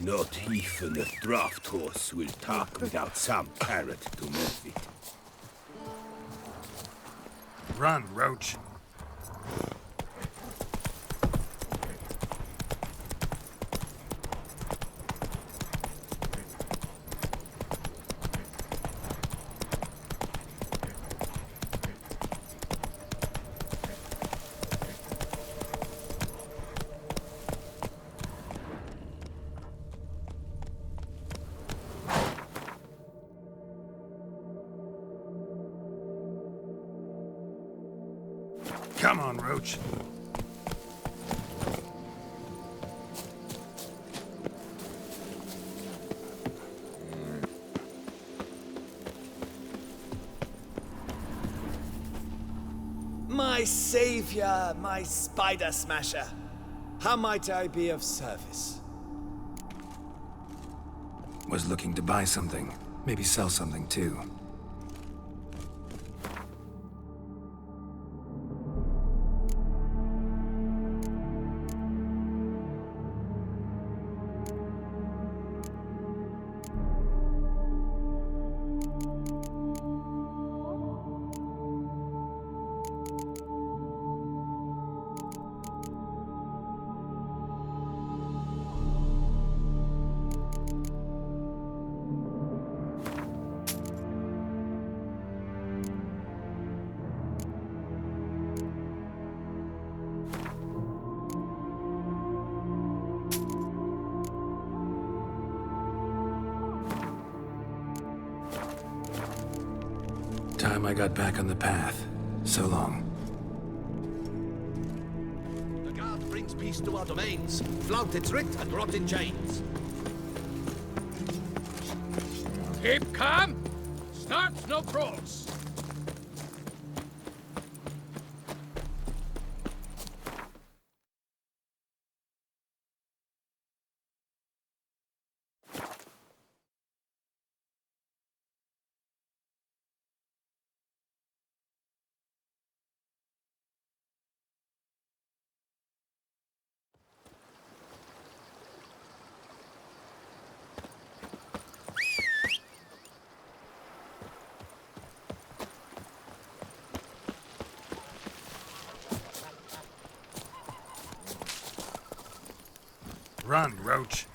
Not even a draft horse will talk without some carrot to move it. Run, Roach. Come on, Roach. My savior, my spider smasher. How might I be of service? Was looking to buy something. Maybe sell something, too. Time I got back on the path. So long. The guard brings peace to our domains. Flaunt its writ and rot in chains. Keep calm. Start no brawls. Run, Roach.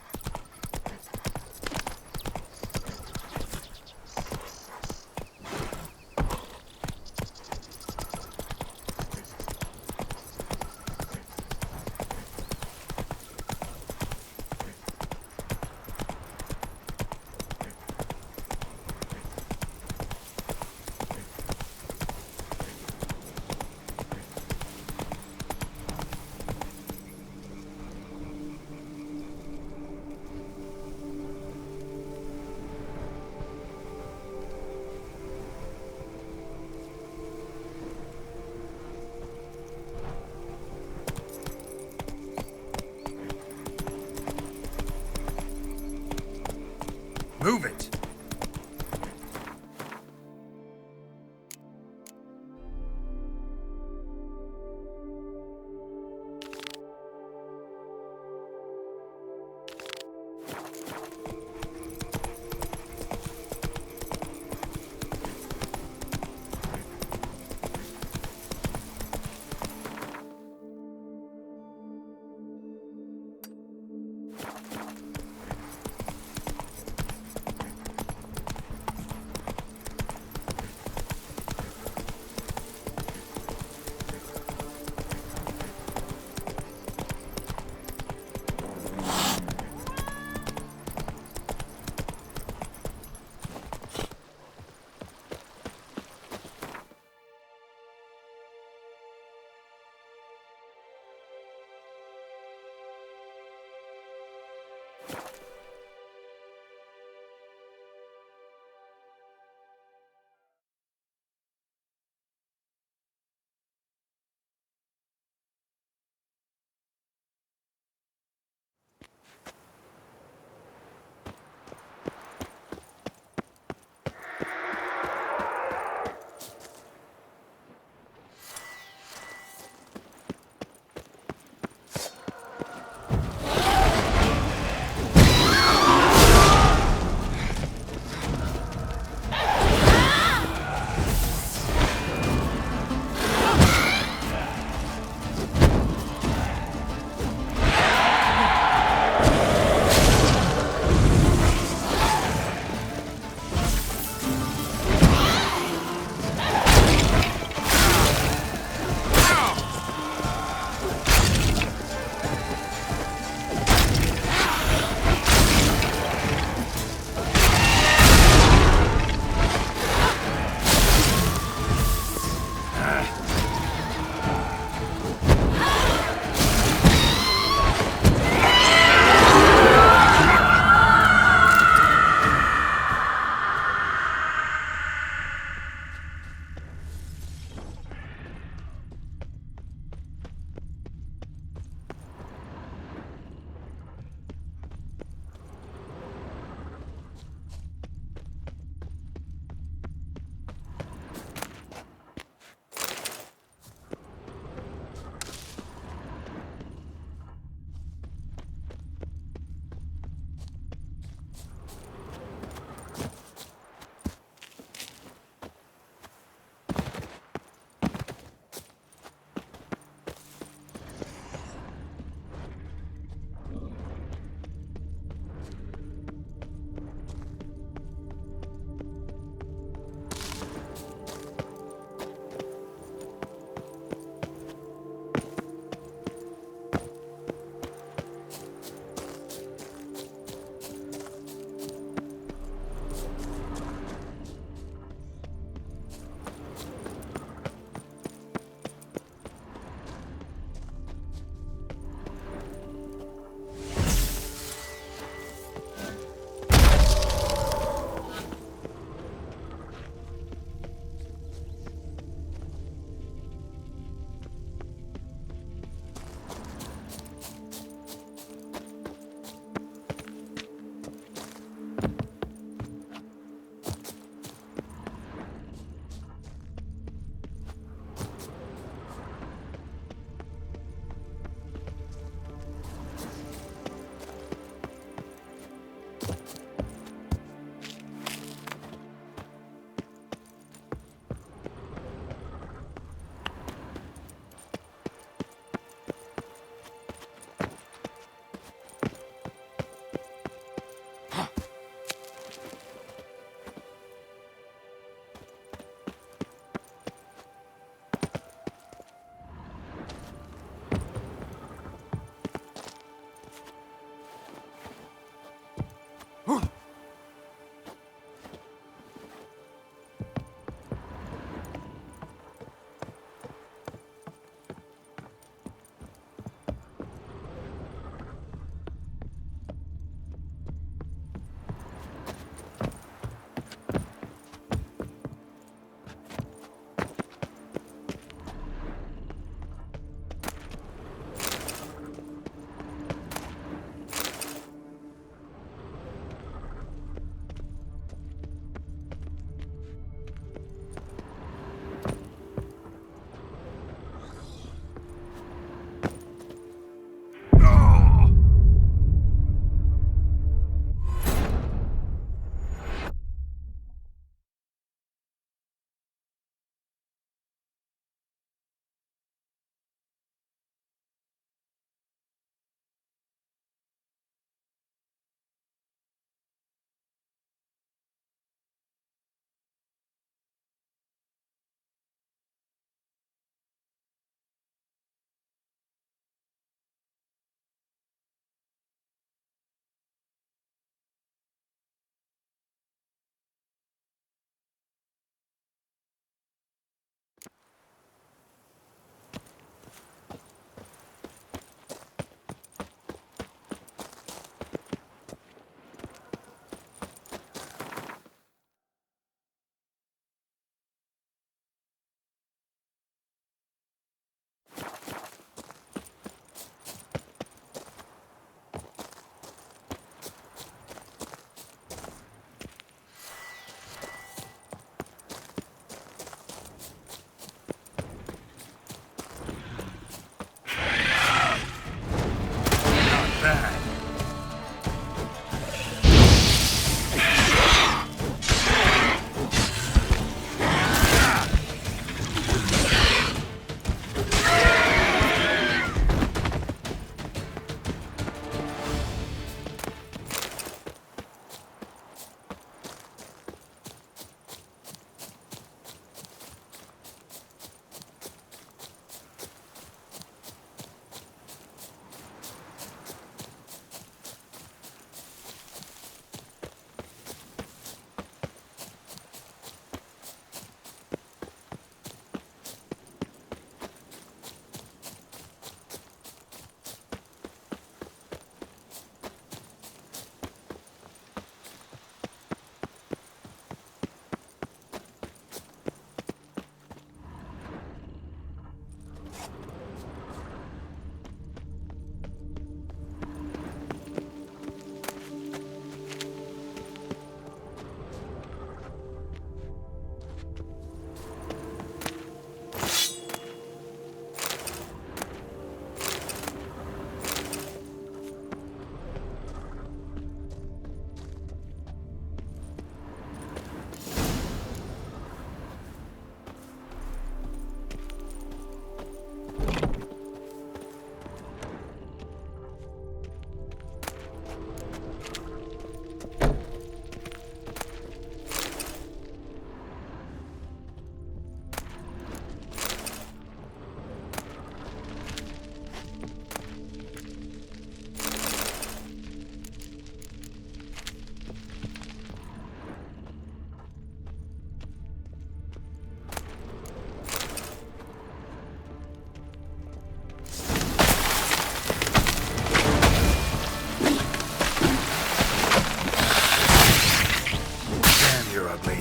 you're ugly.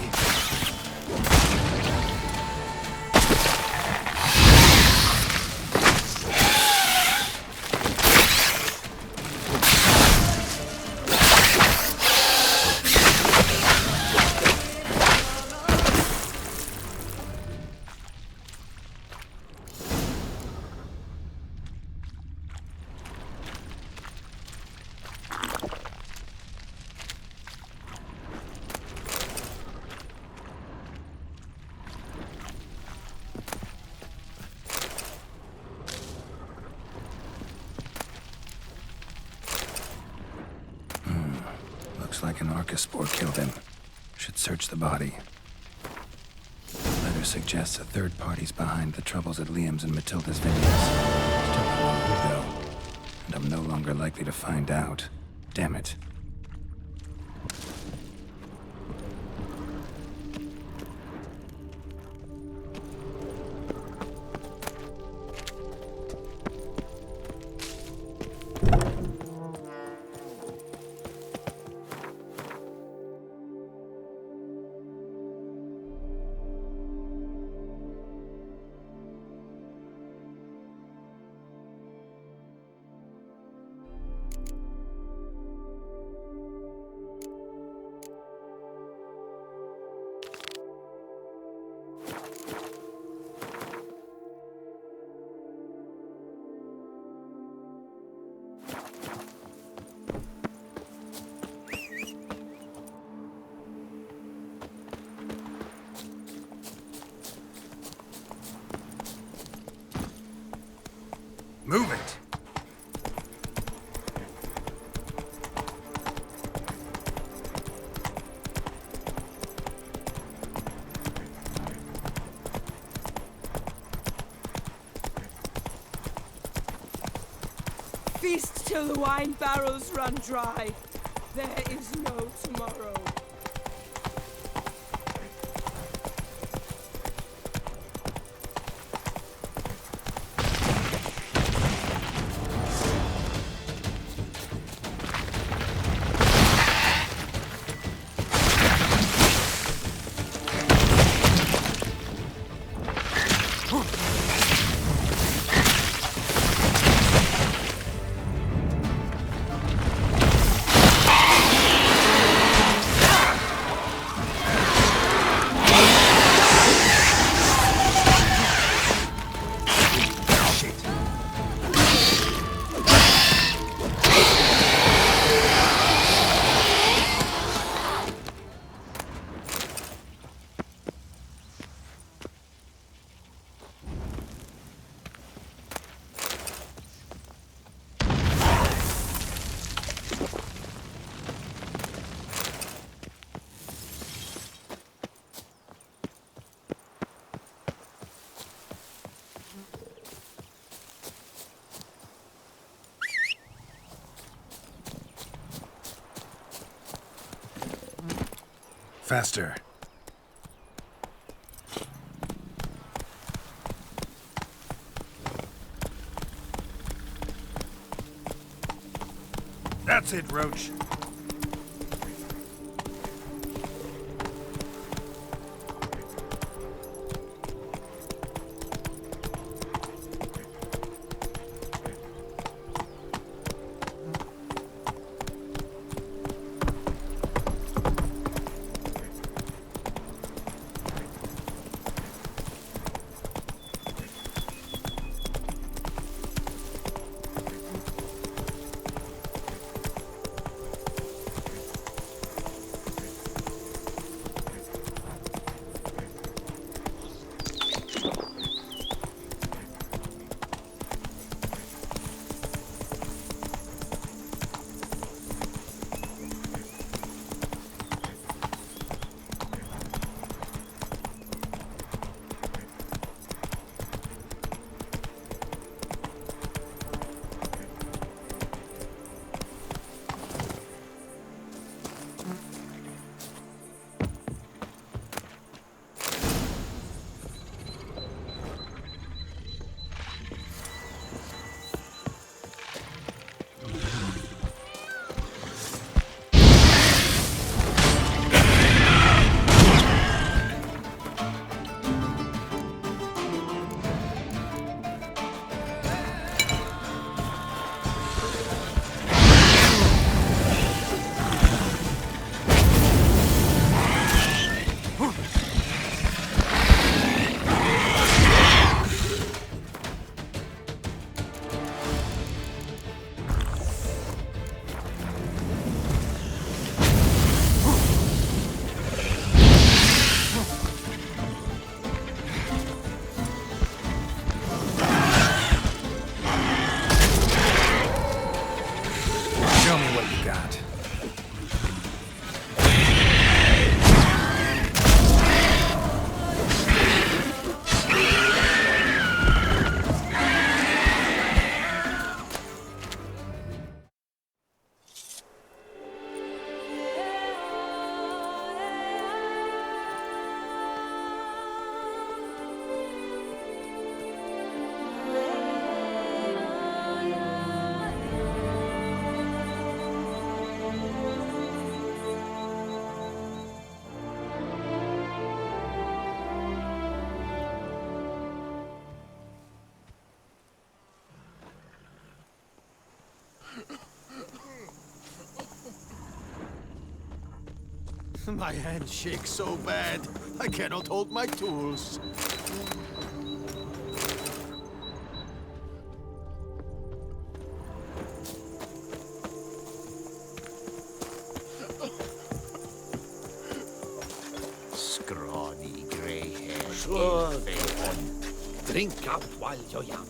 Like an Arcaspore killed him. Should search the body. Letter suggests a third party's behind the troubles at Liam's and Matilda's vineyards. Still not long to go. And I'm no longer likely to find out. Damn it. Move it! Feast till the wine barrels run dry. There is no tomorrow. Faster. That's it, Roach. My hand shakes so bad, I cannot hold my tools. Scrawny grey-haired Sure. infant. Drink up while you're young.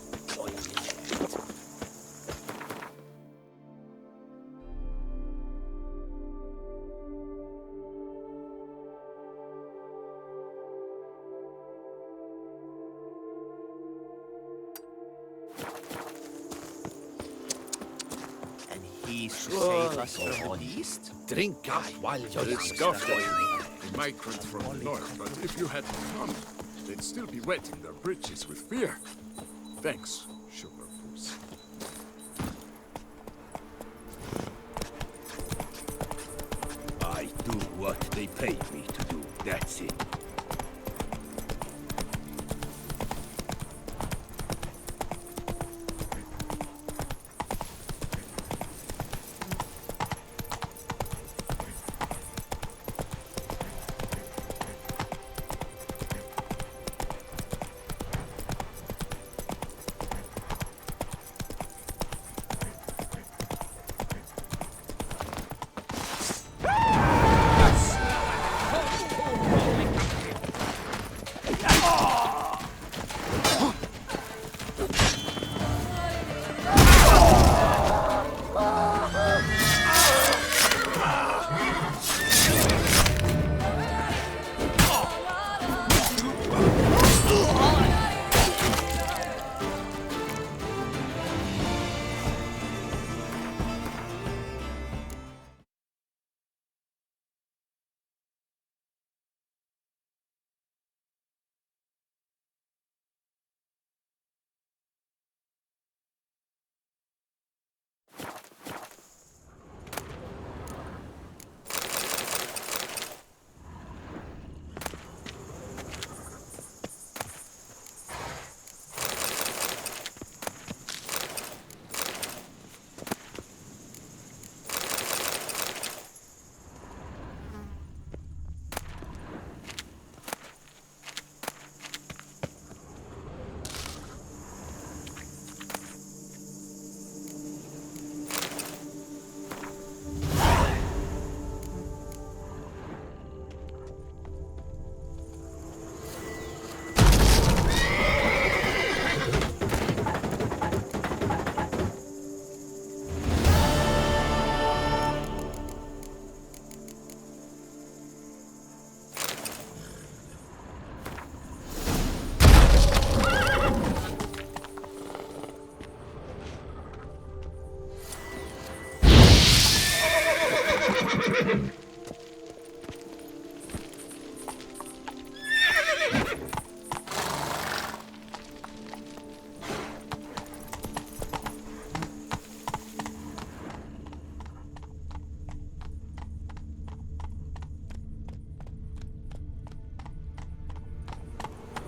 He's to save us from the east. Drink up while you're It's young. scoffed at the migrants from the north, but if you hadn't come, they'd still be wetting their britches with fear. Thanks, Sugarfoot. I do what they paid me to do, that's it.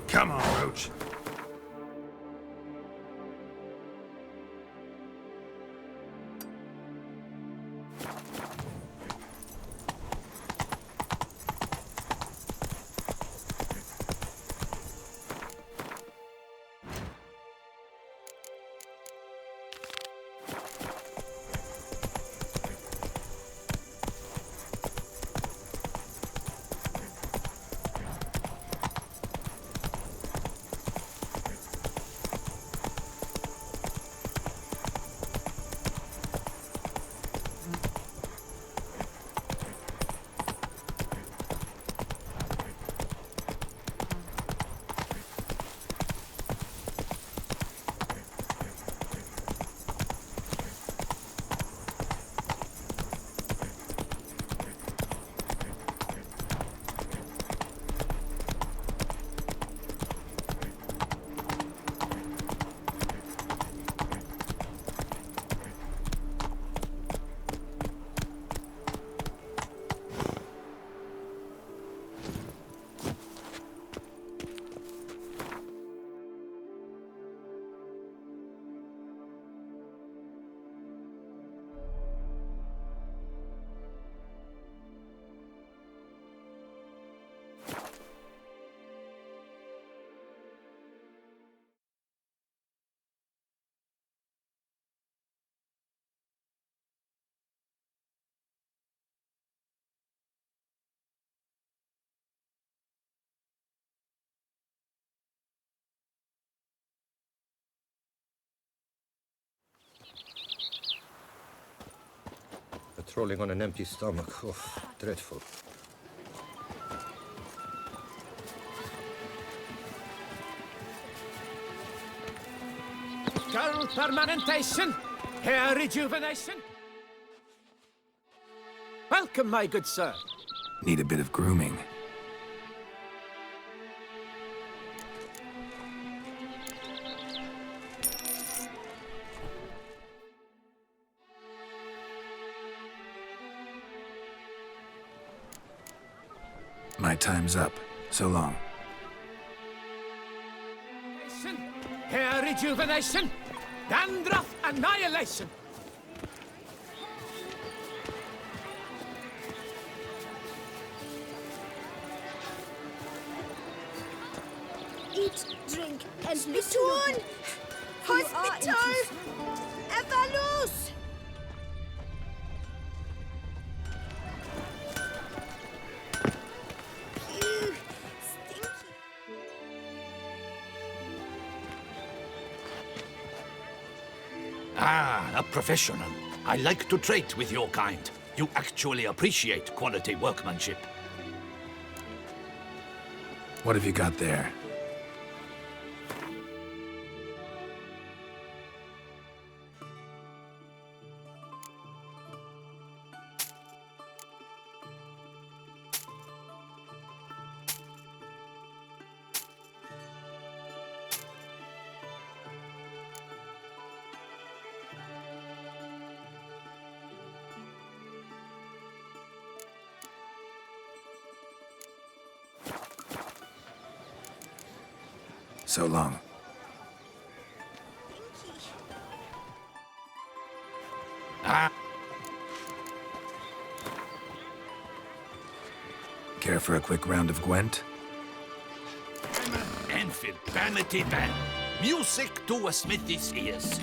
Come on, Roach. Patrolling on an empty stomach. Oh, dreadful. Girl permanentation, hair rejuvenation. Welcome, my good sir. Need a bit of grooming. My time's up. So long. Hair rejuvenation, dandruff annihilation. Eat, drink, and Spiton! Hospital! Evalus! Ah, a professional. I like to trade with your kind. You actually appreciate quality workmanship. What have you got there? So long. Ah. Care for a quick round of Gwent? Enfield, vanity van. Music to a smithy's ears.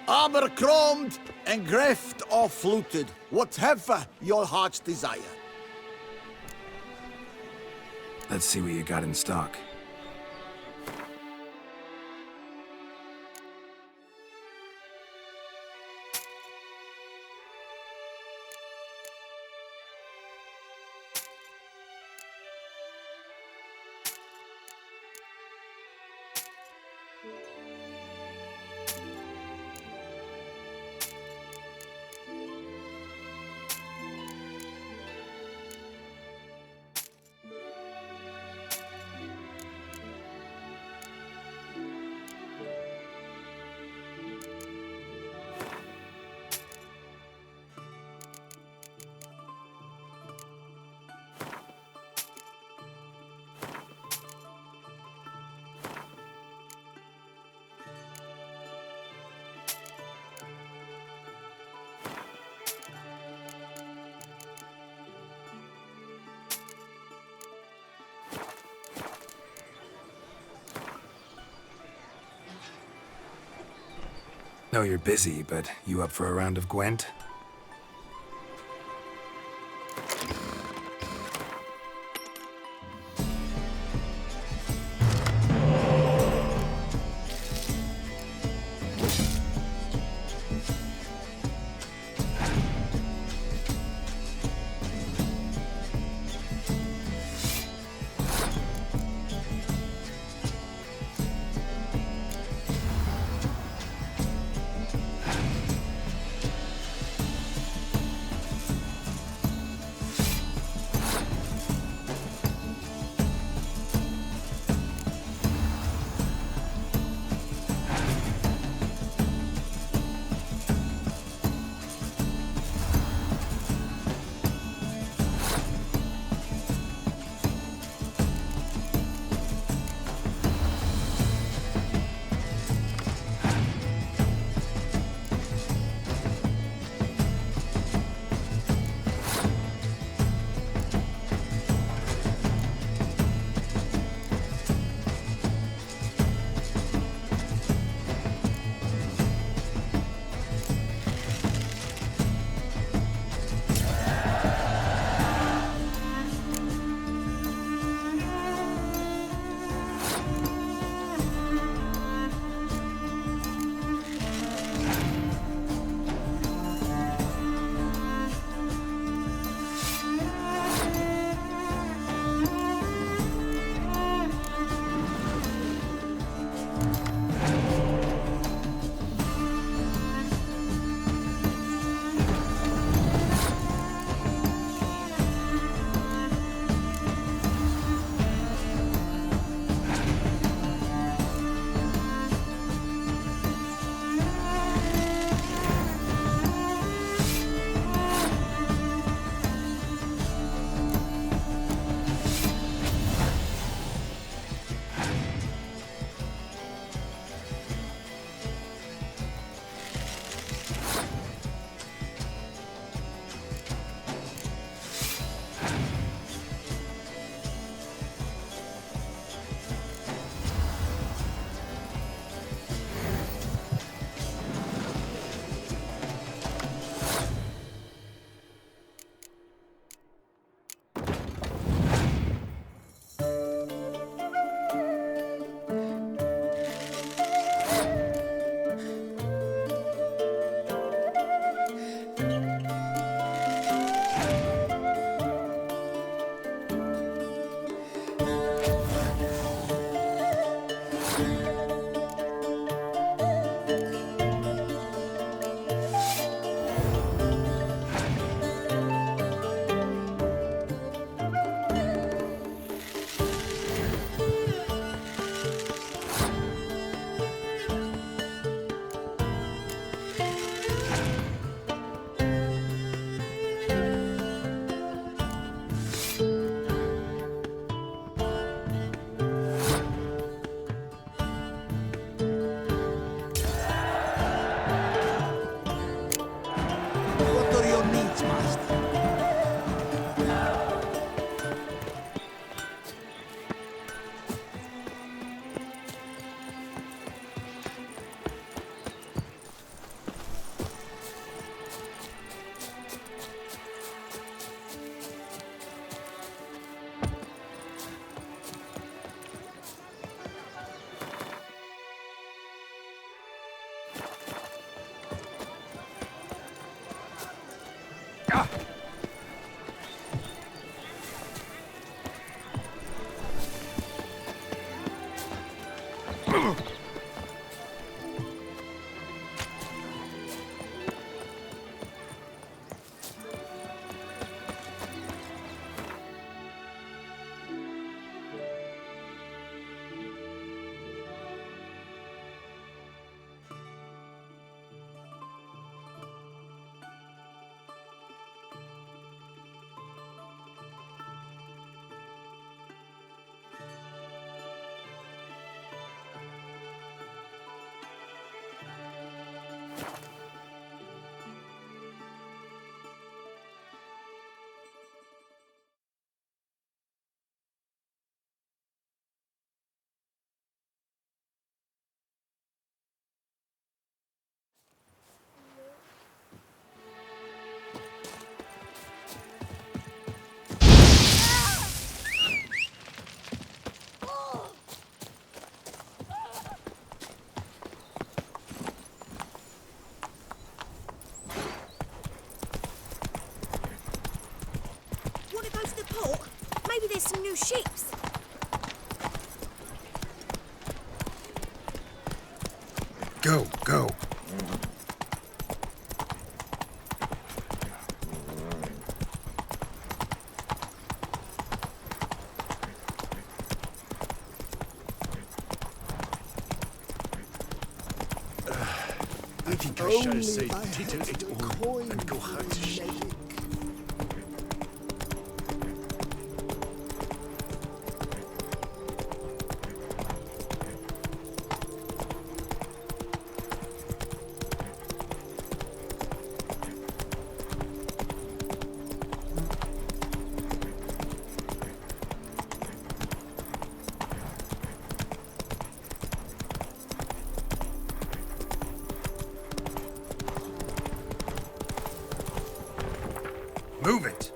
Abercrombed, engraved or fluted, whatever your heart's desire. Let's see what you got in stock. Know you're busy, but you up for a round of Gwent? shapes. Go, go. I think I shall say tittle it all and go hurt she. Move it.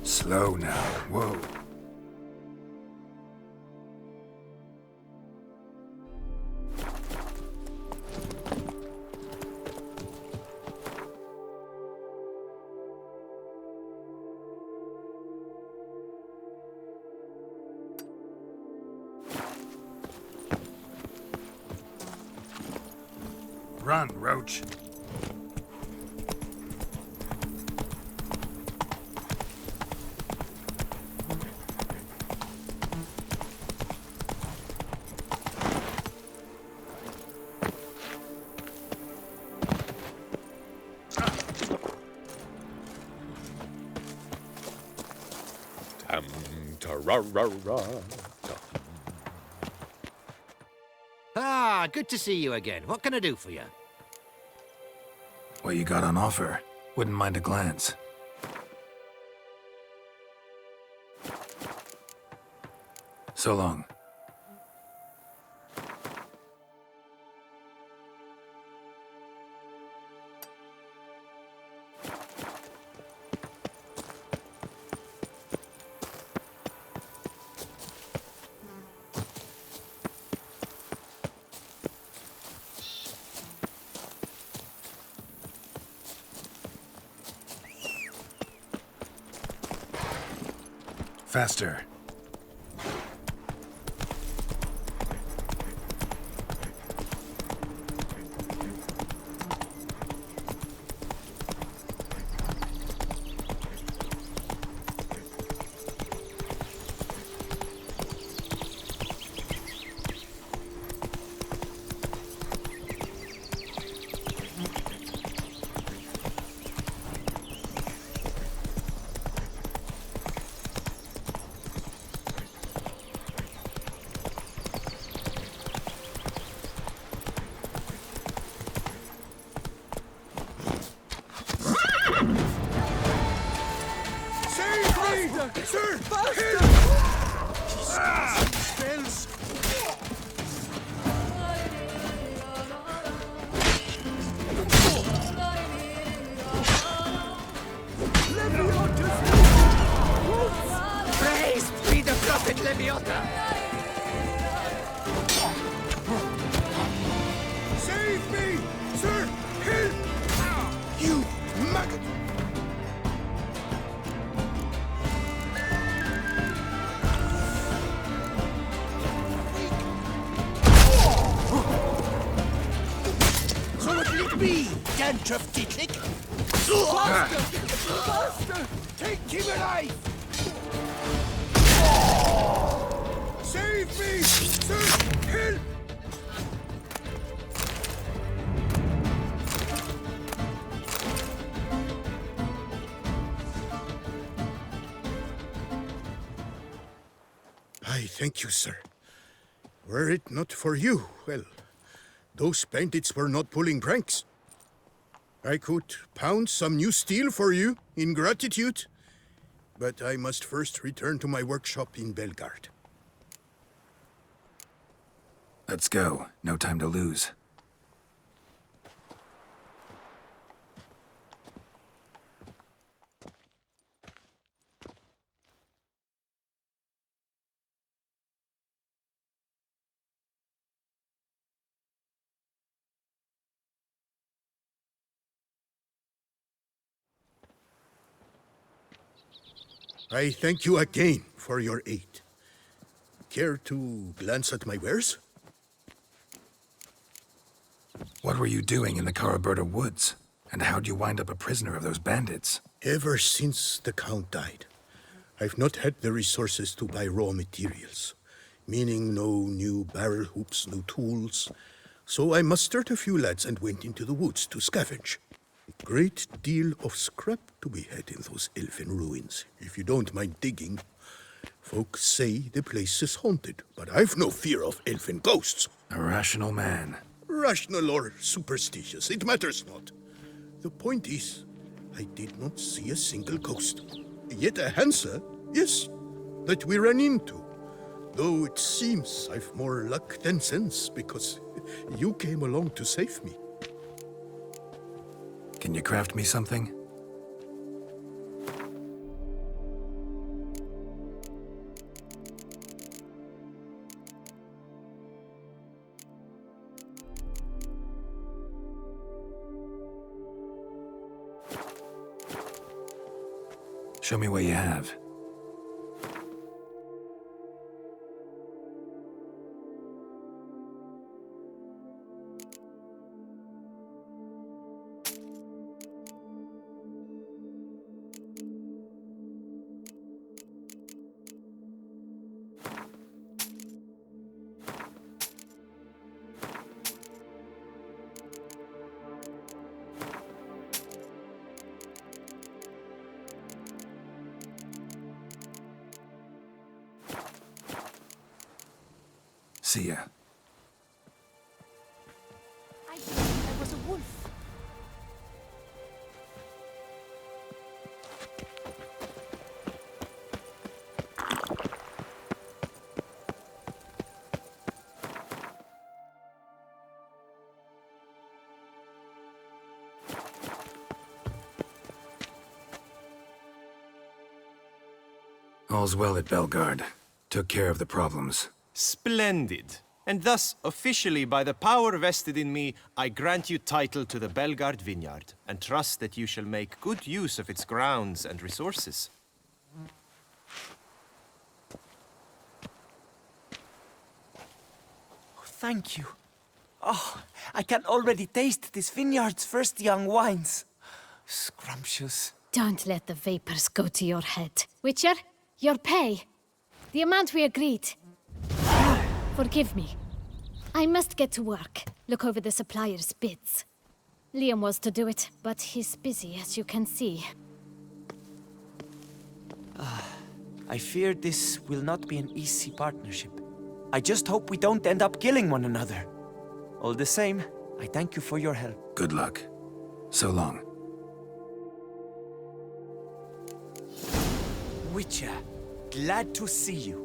Slow now. Whoa. Run, Roach. Ah, good to see you again. What can I do for you? What you got on offer? Wouldn't mind a glance. So long. Faster. Sir! Faster! Leviota! Save me! Sir! Help! You maggot! So it will be, Gantruff Dietlick! Master! Take him alive! Save me! Sir! Help! I thank you, sir. Were it not for you, well, those bandits were not pulling pranks. I could pound some new steel for you in gratitude, but I must first return to my workshop in Belgard. Let's go. No time to lose. I thank you again for your aid. Care to glance at my wares? What were you doing in the Caraberta woods? And how'd you wind up a prisoner of those bandits? Ever since the Count died, I've not had the resources to buy raw materials, meaning no new barrel hoops, no tools. So I mustered a few lads and went into the woods to scavenge. A great deal of scrap to be had in those elfin ruins, if you don't mind digging. Folks say the place is haunted, but I've no fear of elfin ghosts. A rational man. Rational or superstitious, it matters not. The point is, I did not see a single ghost. Yet a Hansa, yes, that we ran into. Though it seems I've more luck than sense, because you came along to save me. Can you craft me something? Show me what you have. See ya. I thought there was a wolf. All's well at Belgard. Took care of the problems. Splendid. And thus, officially, by the power vested in me, I grant you title to the Belgard vineyard, and trust that you shall make good use of its grounds and resources. Thank you. Oh, I can already taste this vineyard's first young wines. Scrumptious. Don't let the vapors go to your head. Witcher, your pay. The amount we agreed. Forgive me. I must get to work. Look over the supplier's bids. Liam was to do it, but he's busy, as you can see. I fear this will not be an easy partnership. I just hope we don't end up killing one another. All the same, I thank you for your help. Good luck. So long. Witcher, glad to see you.